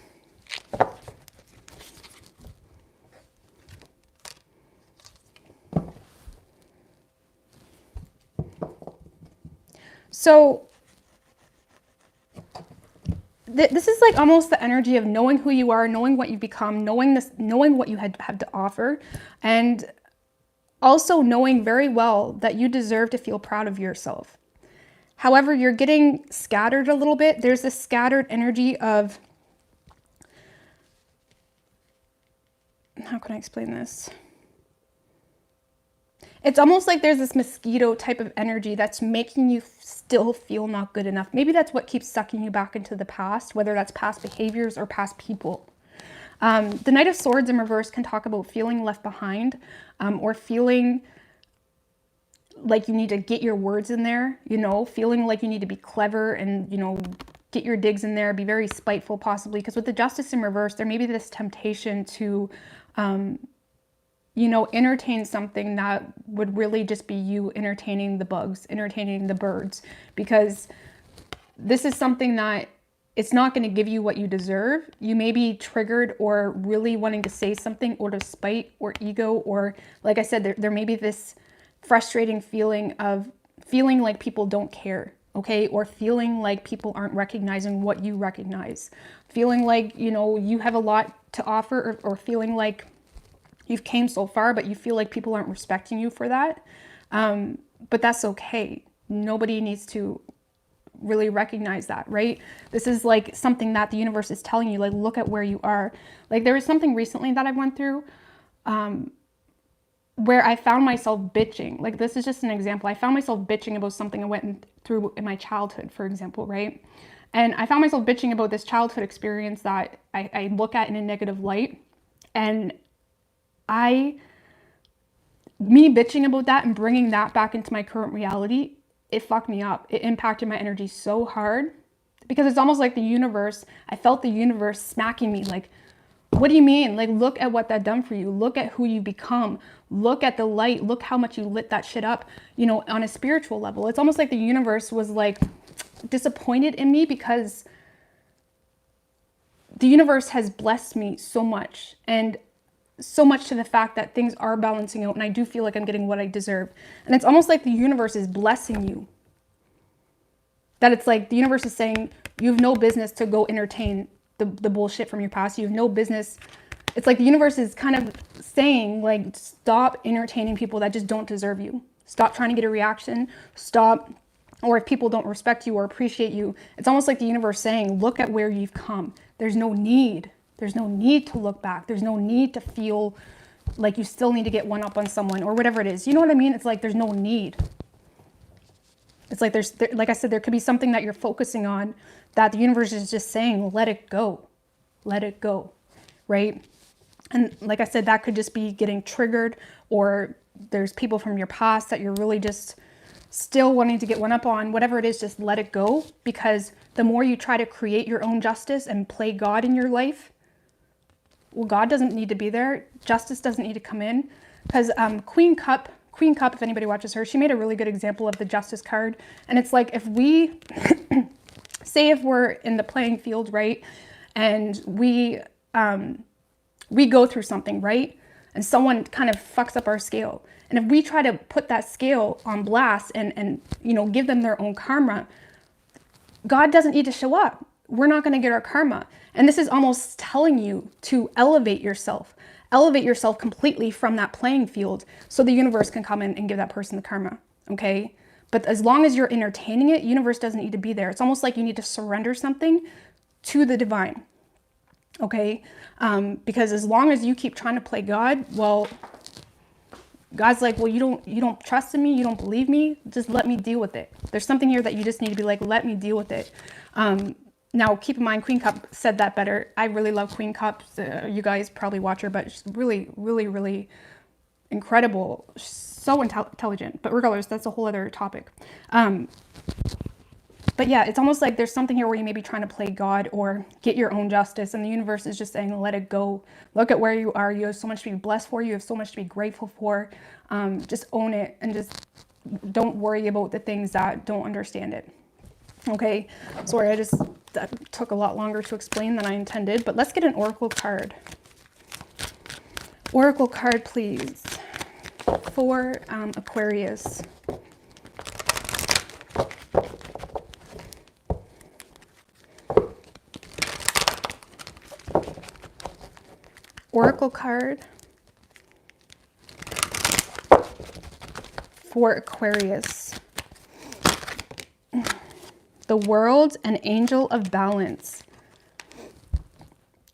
So this is like almost the energy of knowing who you are, knowing what you've become, knowing what you have to offer, and also knowing very well that you deserve to feel proud of yourself. However, you're getting scattered a little bit. There's this scattered energy of, how can I explain this? It's almost like there's this mosquito type of energy that's making you still feel not good enough. Maybe that's what keeps sucking you back into the past, whether that's past behaviors or past people. The Knight of Swords in reverse can talk about feeling left behind, or feeling like you need to get your words in there, you know, feeling like you need to be clever and, you know, get your digs in there, be very spiteful possibly. Because with the Justice in reverse, there may be this temptation to, you know, entertain something that would really just be you entertaining the bugs, entertaining the birds. Because this is something that it's not going to give you what you deserve. You may be triggered or really wanting to say something out of spite or ego, or like I said, there may be this frustrating feeling of feeling like people don't care, okay? Or feeling like people aren't recognizing what you recognize. Feeling like, you know, you have a lot to offer, or feeling like you've came so far, but you feel like people aren't respecting you for that. But that's okay. Nobody needs to really recognize that, right? This is like something that the universe is telling you, like, look at where you are. Like, there was something recently that I went through where I found myself bitching. Like, this is just an example. I found myself bitching about something I went through in my childhood, for example, right? And I found myself bitching about this childhood experience that I look at in a negative light. And me bitching about that and bringing that back into my current reality, it fucked me up. It impacted my energy so hard, because it's almost like the universe, I felt the universe smacking me like, what do you mean? Like, look at what that done for you. Look at who you become. Look at the light. Look how much you lit that shit up, you know, on a spiritual level. It's almost like the universe was like disappointed in me, because the universe has blessed me so much, and so much to the fact that things are balancing out, and I do feel like I'm getting what I deserve. And it's almost like the universe is blessing you. That it's like the universe is saying, you have no business to go entertain the bullshit from your past. You have no business. It's like the universe is kind of saying, like, stop entertaining people that just don't deserve you. Stop trying to get a reaction. Stop. Or if people don't respect you or appreciate you, it's almost like the universe saying, look at where you've come. There's no need. There's no need to look back. There's no need to feel like you still need to get one up on someone or whatever it is. You know what I mean? It's like there's no need. It's like like I said, there could be something that you're focusing on that the universe is just saying, let it go. Let it go, right? And like I said, that could just be getting triggered, or there's people from your past that you're really just still wanting to get one up on. Whatever it is, just let it go, because the more you try to create your own justice and play God in your life, well, God doesn't need to be there. Justice doesn't need to come in, because Queen Cup, if anybody watches her, she made a really good example of the Justice card. And it's like, if we, say if we're in the playing field, right? And we go through something, right? And someone kind of fucks up our scale. And if we try to put that scale on blast and you know, give them their own karma, God doesn't need to show up. We're not going to get our karma. And this is almost telling you to elevate yourself completely from that playing field, so the universe can come in and give that person the karma, okay? But as long as you're entertaining it, universe doesn't need to be there. It's almost like you need to surrender something to the divine, okay? Because as long as you keep trying to play God, well, God's like, well, you don't trust in me, you don't believe me, just let me deal with it. There's something here that you just need to be like, let me deal with it. Now, keep in mind, Queen Cup said that better. I really love Queen Cup. You guys probably watch her, but she's really, really, really incredible. She's so intelligent. But regardless, that's a whole other topic. But yeah, it's almost like there's something here where you may be trying to play God or get your own justice, and the universe is just saying, let it go. Look at where you are. You have so much to be blessed for. You have so much to be grateful for. Just own it, and just don't worry about the things that don't understand it. Okay, sorry, that took a lot longer to explain than I intended, but let's get an oracle card. Oracle card, please, for Aquarius. Oracle card for Aquarius. The World, an Angel of Balance.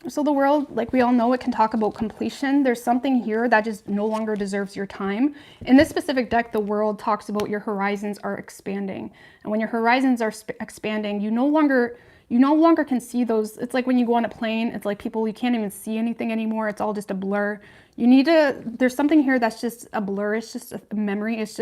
So the world, like we all know, it can talk about completion. There's something here that just no longer deserves your time. In this specific deck, the world talks about your horizons are expanding. And when your horizons are expanding, you no longer can see those. It's like when you go on a plane, it's like you can't even see anything anymore. It's all just a blur. There's something here that's just a blur. It's just a memory. It's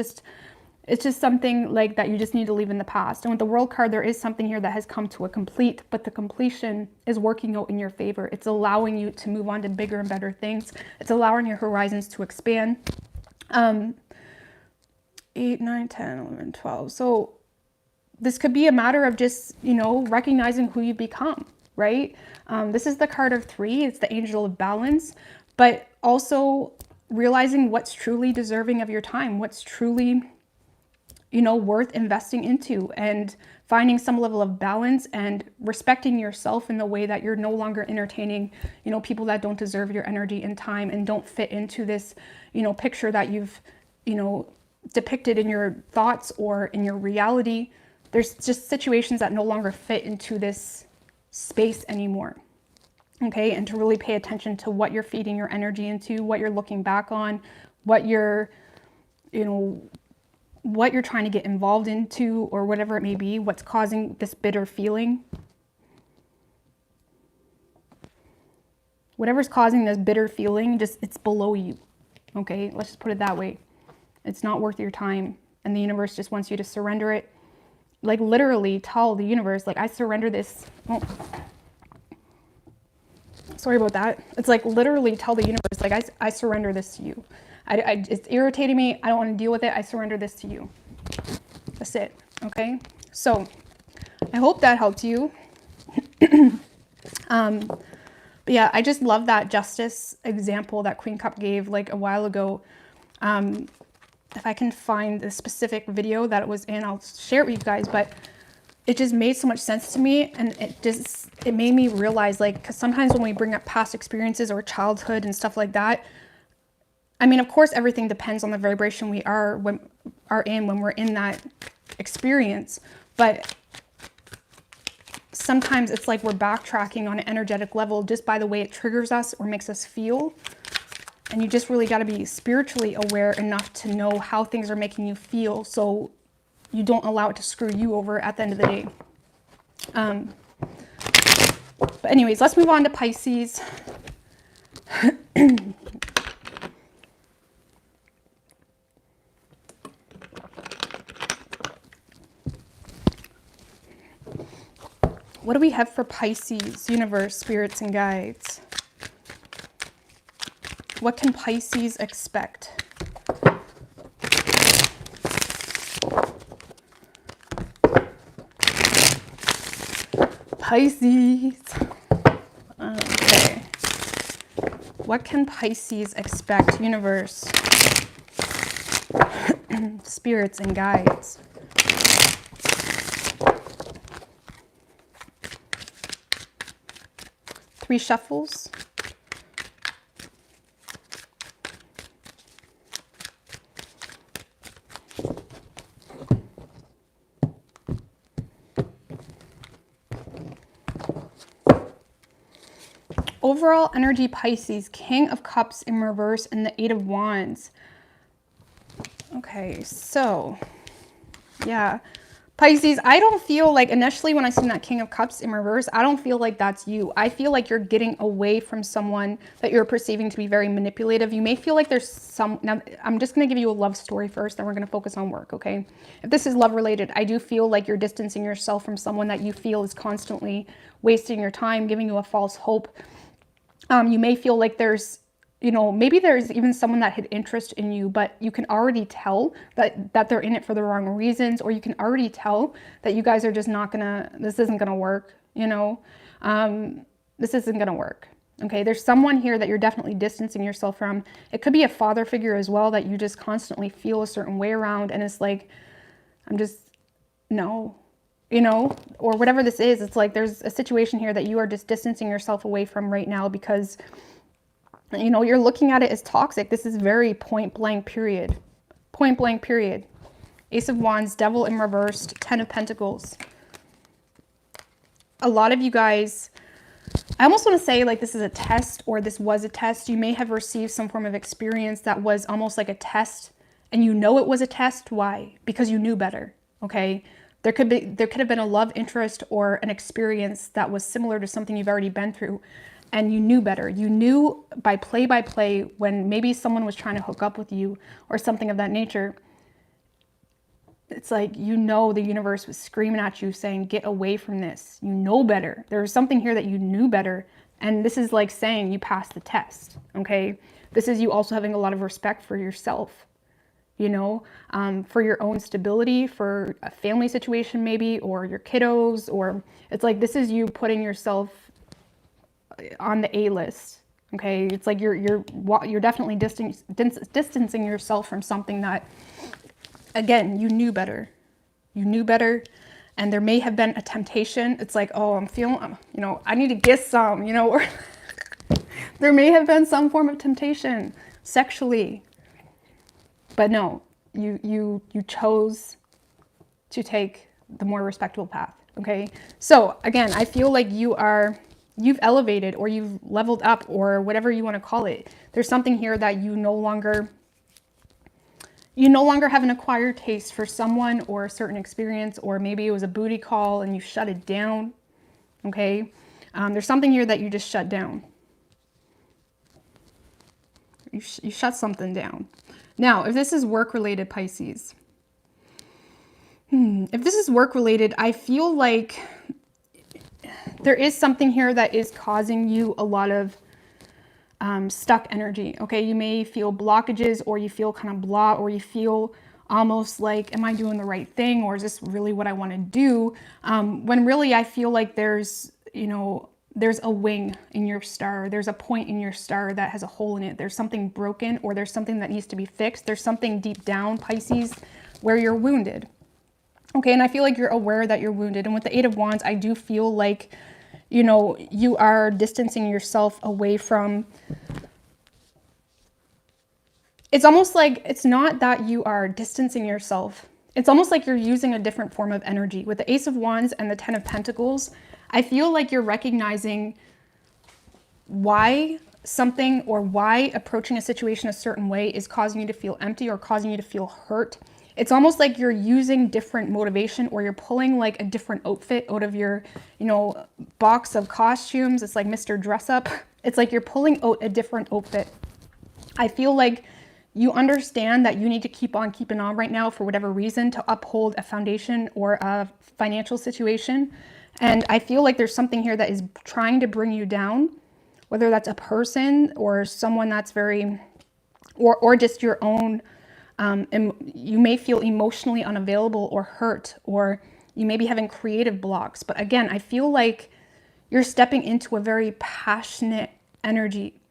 just something like that you just need to leave in the past. And with the World card, there is something here that has come to a complete, but the completion is working out in your favor. It's allowing you to move on to bigger and better things. It's allowing your horizons to expand. 8, 9, 10, 11, 12. So this could be a matter of just, you know, recognizing who you become, right? This is the card of 3. It's the angel of balance, but also realizing what's truly deserving of your time, what's truly, you know, worth investing into, and finding some level of balance and respecting yourself in the way that you're no longer entertaining, you know, people that don't deserve your energy and time and don't fit into this, you know, picture that you've, you know, depicted in your thoughts or in your reality. There's just situations that no longer fit into this space anymore. Okay, and to really pay attention to what you're feeding your energy into, what you're looking back on, what you're, you know, what you're trying to get involved into, or whatever it may be, what's causing this bitter feeling. Whatever's causing this bitter feeling, just, it's below you. Okay, let's just put it that way. It's not worth your time, and the universe just wants you to surrender it. Like, literally tell the universe, like, I surrender this. Oh, sorry about that. It's like, literally tell the universe, like, I surrender this to you. It's irritating me. I don't want to deal with it. I surrender this to you. That's it. Okay. So I hope that helped you. But yeah, I just love that justice example that Queen Cup gave like a while ago. If I can find the specific video that it was in, I'll share it with you guys, but it just made so much sense to me. And it made me realize, like, because sometimes when we bring up past experiences or childhood and stuff like that, I mean, of course, everything depends on the vibration we are when we're in that experience. But sometimes it's like we're backtracking on an energetic level just by the way it triggers us or makes us feel. And you just really got to be spiritually aware enough to know how things are making you feel, so you don't allow it to screw you over at the end of the day. But anyways, let's move on to Pisces. What do we have for Pisces, universe, spirits, and guides? What can Pisces expect? Pisces. Okay. What can Pisces expect, universe, spirits, and guides? Three shuffles. Overall energy, Pisces, King of Cups in reverse and the 8 of Wands. Okay, so yeah. Pisces, I don't feel like, initially when I seen that King of Cups in reverse, I don't feel like that's you. I feel like you're getting away from someone that you're perceiving to be very manipulative. You may feel like there's some, now I'm just going to give you a love story first, then we're going to focus on work, okay? If this is love related, I do feel like you're distancing yourself from someone that you feel is constantly wasting your time, giving you a false hope. You may feel like there's, you know, maybe there's even someone that had interest in you, but you can already tell that they're in it for the wrong reasons, or you can already tell that you guys are just not gonna, this isn't gonna work, you know, this isn't gonna work. Okay, there's someone here that you're definitely distancing yourself from. It could be a father figure as well that you just constantly feel a certain way around, and it's like, I'm just, no, you know, or whatever this is. It's like there's a situation here that you are just distancing yourself away from right now because, you know, you're looking at it as toxic. This is very point blank, period. Point blank, period. Ace of Wands, Devil in reversed, 10 of Pentacles. A lot of you guys, I almost want to say like this is a test, or this was a test. You may have received some form of experience that was almost like a test, and you know it was a test. Why? Because you knew better, okay? There could have been a love interest or an experience that was similar to something you've already been through, and you knew better. You knew by play when maybe someone was trying to hook up with you or something of that nature. It's like, you know, the universe was screaming at you saying, get away from this. You know better. There's something here that you knew better. And this is like saying you passed the test, okay? This is you also having a lot of respect for yourself. you know, for your own stability, for a family situation maybe, or your kiddos, or it's like this is you putting yourself on the A list. Okay, it's like you're definitely distancing yourself from something that, again, you knew better. You knew better, and there may have been a temptation. It's like, oh, I'm feeling, you know, I need to get some, you know, or there may have been some form of temptation sexually, but no, you chose to take the more respectable path. Okay, so again, I feel like you've elevated, or you've leveled up, or whatever you want to call it. There's something here that you no longer have an acquired taste for someone or a certain experience, or maybe it was a booty call and you shut it down. Okay, there's something here that you just shut down. You shut something down. Now, if this is work related, Pisces, if this is work related, I feel like there is something here that is causing you a lot of stuck energy. Okay, you may feel blockages, or you feel kind of blah, or you feel almost like, am I doing the right thing, or is this really what I want to do? When really I feel like there's, you know, there's a wing in your star, there's a point in your star that has a hole in it. There's something broken, or there's something that needs to be fixed. There's something deep down, Pisces, where you're wounded. Okay, and I feel like you're aware that you're wounded. And with the Eight of Wands, I do feel like, you know, you are distancing yourself away from, it's almost like, it's not that you are distancing yourself. It's almost like you're using a different form of energy. With the Ace of Wands and the Ten of Pentacles, I feel like you're recognizing why something, or why approaching a situation a certain way is causing you to feel empty or causing you to feel hurt. It's almost like you're using different motivation, or you're pulling like a different outfit out of your, you know, box of costumes. It's like Mr. Dress Up. It's like you're pulling out a different outfit. I feel like you understand that you need to keep on keeping on right now for whatever reason, to uphold a foundation or a financial situation. And I feel like there's something here that is trying to bring you down, whether that's a person or someone that's very, or just your own. You may feel emotionally unavailable or hurt, or you may be having creative blocks. But again, I feel like you're stepping into a very passionate energy.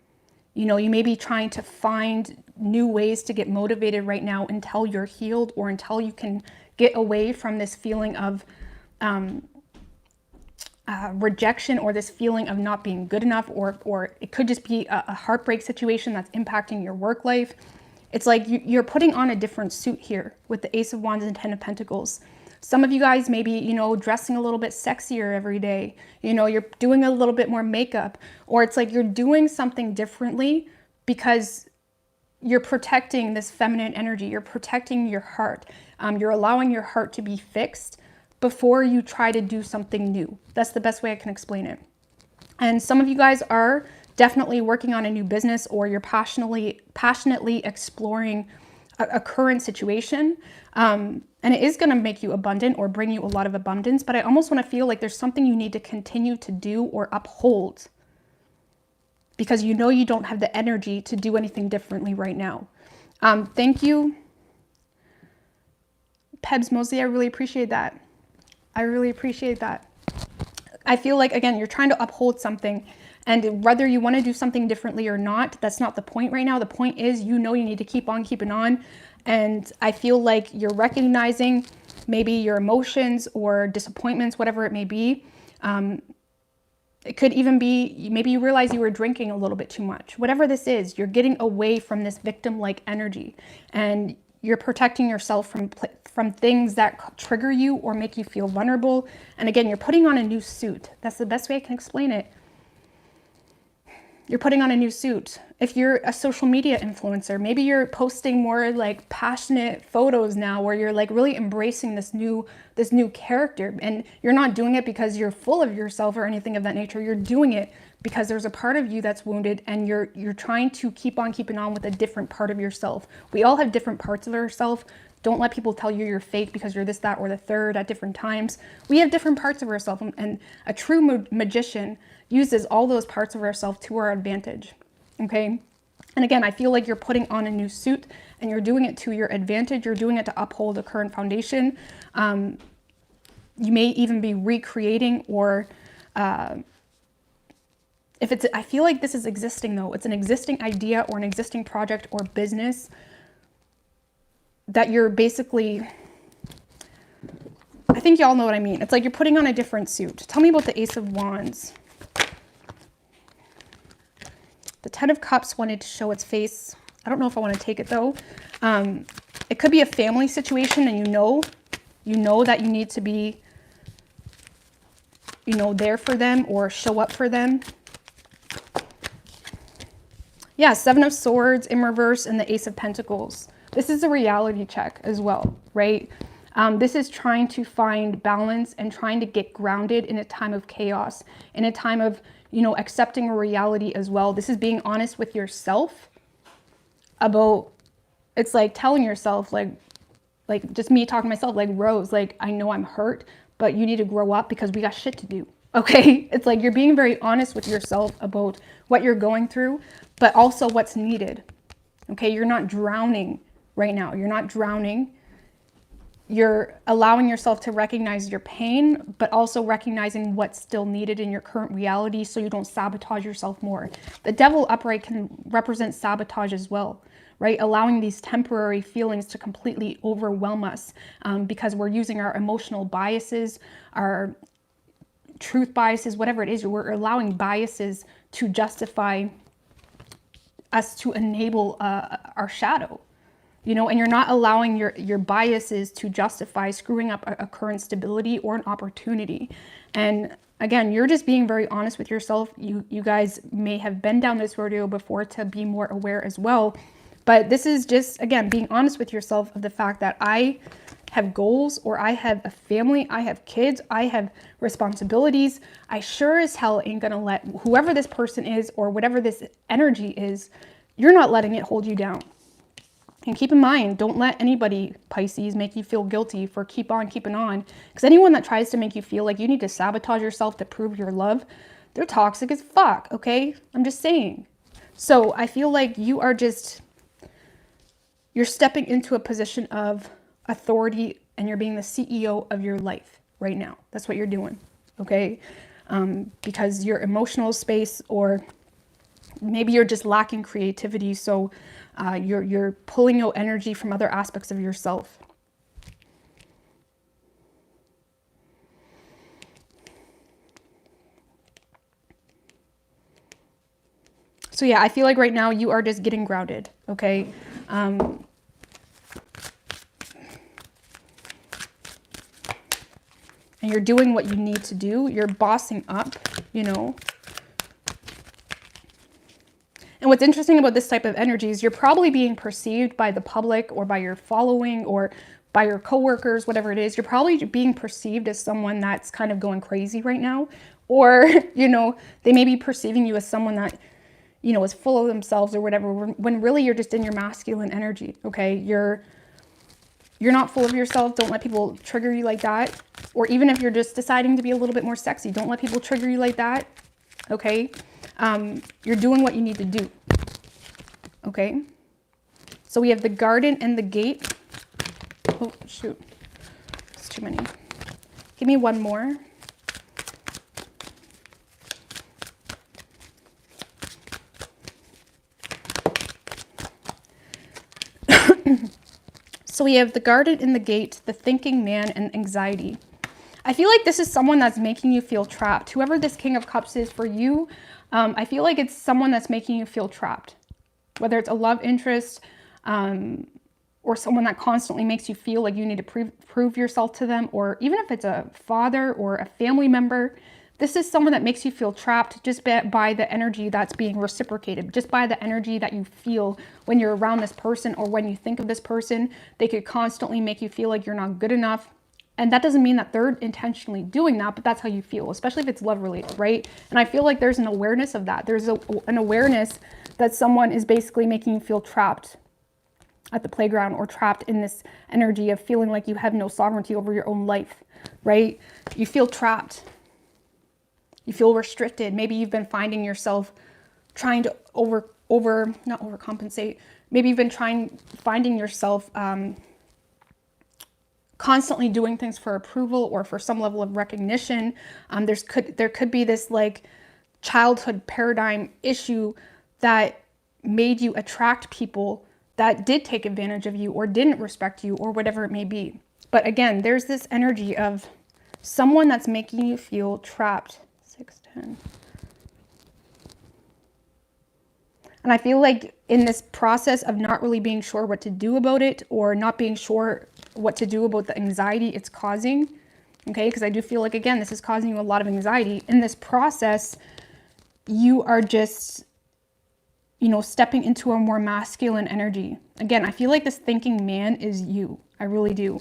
You know, you may be trying to find new ways to get motivated right now until you're healed, or until you can get away from this feeling of rejection, or this feeling of not being good enough, or it could just be a heartbreak situation that's impacting your work life. It's like you're putting on a different suit here with the Ace of Wands and Ten of Pentacles. Some of you guys may be, you know, dressing a little bit sexier every day. You know, you're doing a little bit more makeup, or it's like you're doing something differently because you're protecting this feminine energy. You're protecting your heart. You're allowing your heart to be fixed before you try to do something new. That's the best way I can explain it. And some of you guys are definitely working on a new business, or you're passionately exploring a current situation. And it is going to make you abundant, or bring you a lot of abundance. But I almost want to feel like there's something you need to continue to do or uphold, because you know you don't have the energy to do anything differently right now. Thank you, Pebs Mosley. I really appreciate that. I really appreciate that. I feel like, again, you're trying to uphold something, and whether you want to do something differently or not, that's not the point right now. The point is, you know, you need to keep on keeping on. And I feel like you're recognizing maybe your emotions or disappointments, whatever it may be. It could even be, maybe you realize you were drinking a little bit too much. Whatever this is, you're getting away from this victim-like energy, and you're protecting yourself from things that trigger you or make you feel vulnerable. And again, you're putting on a new suit. That's the best way I can explain it. You're putting on a new suit. If you're a social media influencer, maybe you're posting more like passionate photos now, where you're like really embracing this new character, and you're not doing it because you're full of yourself or anything of that nature. You're doing it because there's a part of you that's wounded, and you're trying to keep on keeping on with a different part of yourself. We all have different parts of ourselves. Don't let people tell you you're fake because you're this, that, or the third at different times. We have different parts of ourselves, and a true magician uses all those parts of ourselves to our advantage, okay? And again, I feel like you're putting on a new suit and you're doing it to your advantage. You're doing it to uphold the current foundation. You may even be recreating, or if it's, I feel like this is existing though. It's an existing idea or an existing project or business that you're basically, I think y'all know what I mean. It's like you're putting on a different suit. Tell me about the Ace of Wands. The Ten of Cups wanted to show its face. I don't know if I want to take it though. It could be a family situation, and you know that you need to be, there for them or show up for them. Yeah, Seven of Swords in reverse and the Ace of Pentacles. This is a reality check as well, right? This is trying to find balance and trying to get grounded in a time of chaos, in a time of, accepting a reality as well. This is being honest with yourself about, it's like telling yourself, like just me talking to myself, like, Rose, like, I know I'm hurt, but you need to grow up because we got shit to do. Okay. It's like you're being very honest with yourself about what you're going through, but also what's needed. Okay. You're not drowning right now. You're not drowning. You're allowing yourself to recognize your pain, but also recognizing what's still needed in your current reality so you don't sabotage yourself more. The Devil upright can represent sabotage as well, right? Allowing these temporary feelings to completely overwhelm us because we're using our emotional biases, our truth biases, whatever it is. We're allowing biases to justify us, to enable our shadow. And you're not allowing your biases to justify screwing up a current stability or an opportunity. And again, you're just being very honest with yourself. You guys may have been down this rodeo before to be more aware as well. But this is just, again, being honest with yourself of the fact that I have goals, or I have a family, I have kids, I have responsibilities. I sure as hell ain't gonna let whoever this person is or whatever this energy is, you're not letting it hold you down. And keep in mind, don't let anybody, Pisces, make you feel guilty for keep on keeping on. Because anyone that tries to make you feel like you need to sabotage yourself to prove your love, they're toxic as fuck, okay? I'm just saying. So I feel like you're stepping into a position of authority and you're being the CEO of your life right now. That's what you're doing, okay? Because your emotional space, or maybe you're just lacking creativity, so you're pulling your energy from other aspects of yourself. So yeah, I feel like right now you are just getting grounded, okay? And you're doing what you need to do. You're bossing up, And what's interesting about this type of energy is you're probably being perceived by the public or by your following or by your coworkers, whatever it is. You're probably being perceived as someone that's kind of going crazy right now. Or, they may be perceiving you as someone that, is full of themselves or whatever, when really you're just in your masculine energy, okay? You're not full of yourself. Don't let people trigger you like that. Or even if you're just deciding to be a little bit more sexy, don't let people trigger you like that, okay? You're doing what you need to do, okay? So we have the Garden and the Gate. Oh, shoot. It's too many. Give me one more. So we have the Garden and the Gate, the Thinking Man, and Anxiety. I feel like this is someone that's making you feel trapped. Whoever this King of Cups is for you, I feel like it's someone that's making you feel trapped. Whether it's a love interest or someone that constantly makes you feel like you need to prove yourself to them, or even if it's a father or a family member, this is someone that makes you feel trapped just by the energy that's being reciprocated, just by the energy that you feel when you're around this person or when you think of this person. They could constantly make you feel like you're not good enough. And that doesn't mean that they're intentionally doing that, but that's how you feel, especially if it's love related, right? And I feel like there's an awareness of that. There's an awareness that someone is basically making you feel trapped at the playground, or trapped in this energy of feeling like you have no sovereignty over your own life, right? You feel trapped. You feel restricted. Maybe you've been finding yourself trying to not overcompensate. Maybe you've been finding yourself constantly doing things for approval or for some level of recognition. There could be this like childhood paradigm issue that made you attract people that did take advantage of you or didn't respect you or whatever it may be. But again, there's this energy of someone that's making you feel trapped. 610. And I feel like in this process of not really being sure what to do about it, or not being sure what to do about the anxiety it's causing, okay, because I do feel like, again, this is causing you a lot of anxiety. In this process, you are just, you know, stepping into a more masculine energy. Again, I feel like this thinking man is you. I really do.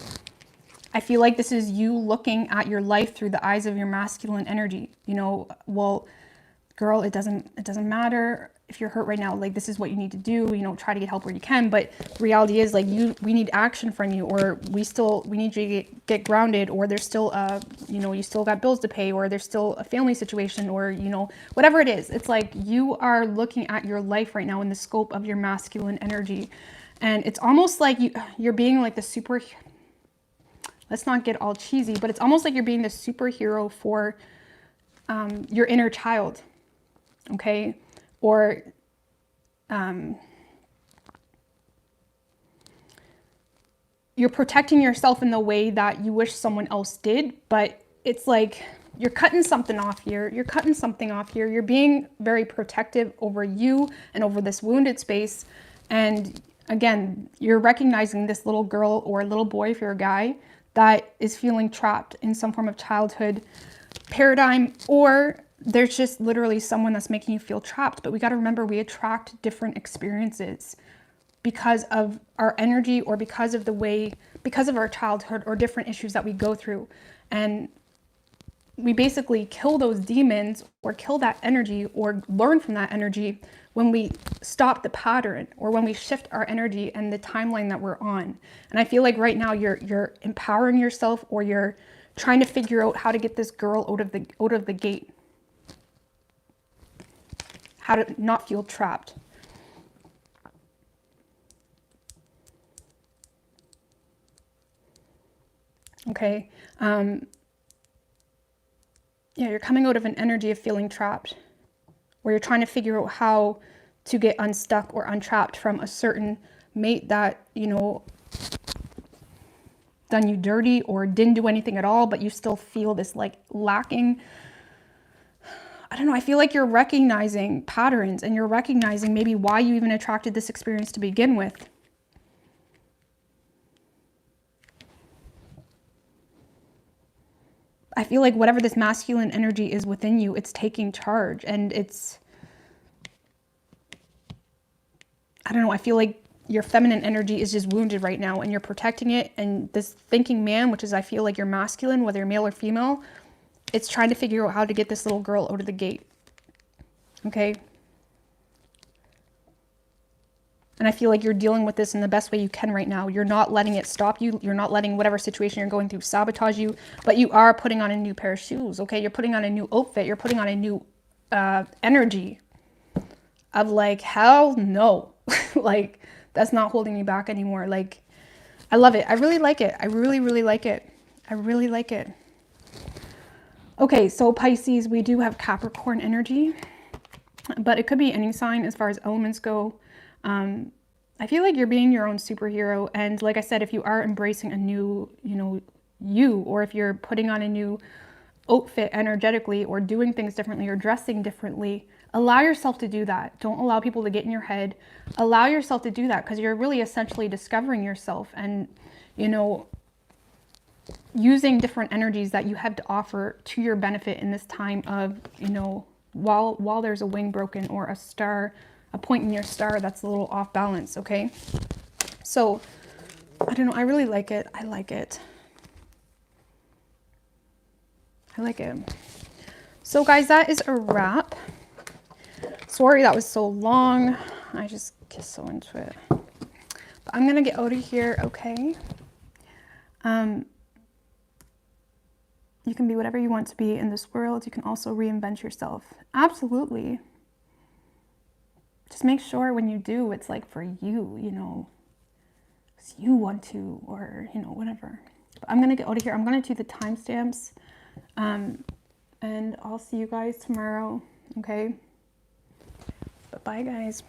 I feel like this is you looking at your life through the eyes of your masculine energy. You know, well, girl, it doesn't matter if you're hurt right now. Like, this is what you need to do, you know, try to get help where you can. But the reality is, like, we need action from you, or we need you to get grounded, or there's still you know, you still got bills to pay, or there's still a family situation, or, you know, whatever it is. It's like you are looking at your life right now in the scope of your masculine energy. And it's almost like you're being like the super, let's not get all cheesy, but it's almost like you're being the superhero for your inner child. Okay. Or you're protecting yourself in the way that you wish someone else did, but it's like you're cutting something off here. You're cutting something off here. You're being very protective over you and over this wounded space. And again, you're recognizing this little girl or little boy, if you're a guy, that is feeling trapped in some form of childhood paradigm, or there's just literally someone that's making you feel trapped. But we got to remember, we attract different experiences because of our energy, or because of our childhood, or different issues that we go through. And we basically kill those demons, or kill that energy, or learn from that energy when we stop the pattern, or when we shift our energy and the timeline that we're on. And I feel like right now you're empowering yourself, or you're trying to figure out how to get this girl out of the gate. How to not feel trapped. Okay. Yeah, you're coming out of an energy of feeling trapped, where you're trying to figure out how to get unstuck or untrapped from a certain mate that, you know, done you dirty or didn't do anything at all, but you still feel this like lacking. I don't know, I feel like you're recognizing patterns, and you're recognizing maybe why you even attracted this experience to begin with. I feel like whatever this masculine energy is within you, it's taking charge, and it's, I don't know, I feel like your feminine energy is just wounded right now, and you're protecting it. And this thinking man, which is, I feel like, you're masculine, whether you're male or female, it's trying to figure out how to get this little girl out of the gate. Okay. And I feel like you're dealing with this in the best way you can right now. You're not letting it stop you. You're not letting whatever situation you're going through sabotage you, but you are putting on a new pair of shoes. Okay. You're putting on a new outfit. You're putting on a new energy of like, hell no. Like, that's not holding me back anymore. Like, I love it. I really like it. I really, really like it. I really like it. Okay, so Pisces, we do have Capricorn energy, but it could be any sign as far as elements go. I feel like you're being your own superhero. And like I said, if you are embracing a new, you know, or if you're putting on a new outfit energetically, or doing things differently, or dressing differently, allow yourself to do that. Don't allow people to get in your head. Allow yourself to do that, because you're really essentially discovering yourself and, you know, using different energies that you have to offer to your benefit in this time of, you know, while there's a wing broken, or a point in your star that's a little off balance. Okay. So I don't know. I really like it. I like it. I like it. So guys, that is a wrap. Sorry that was so long. I just get so into it. But I'm going to get out of here. Okay. You can be whatever you want to be in this world. You can also reinvent yourself. Absolutely. just make sure when you do, it's like for you, you know, 'cause you want to, or, you know, whatever. But I'm going to get out of here. I'm going to do the timestamps. And I'll see you guys tomorrow. Okay. Bye-bye, guys.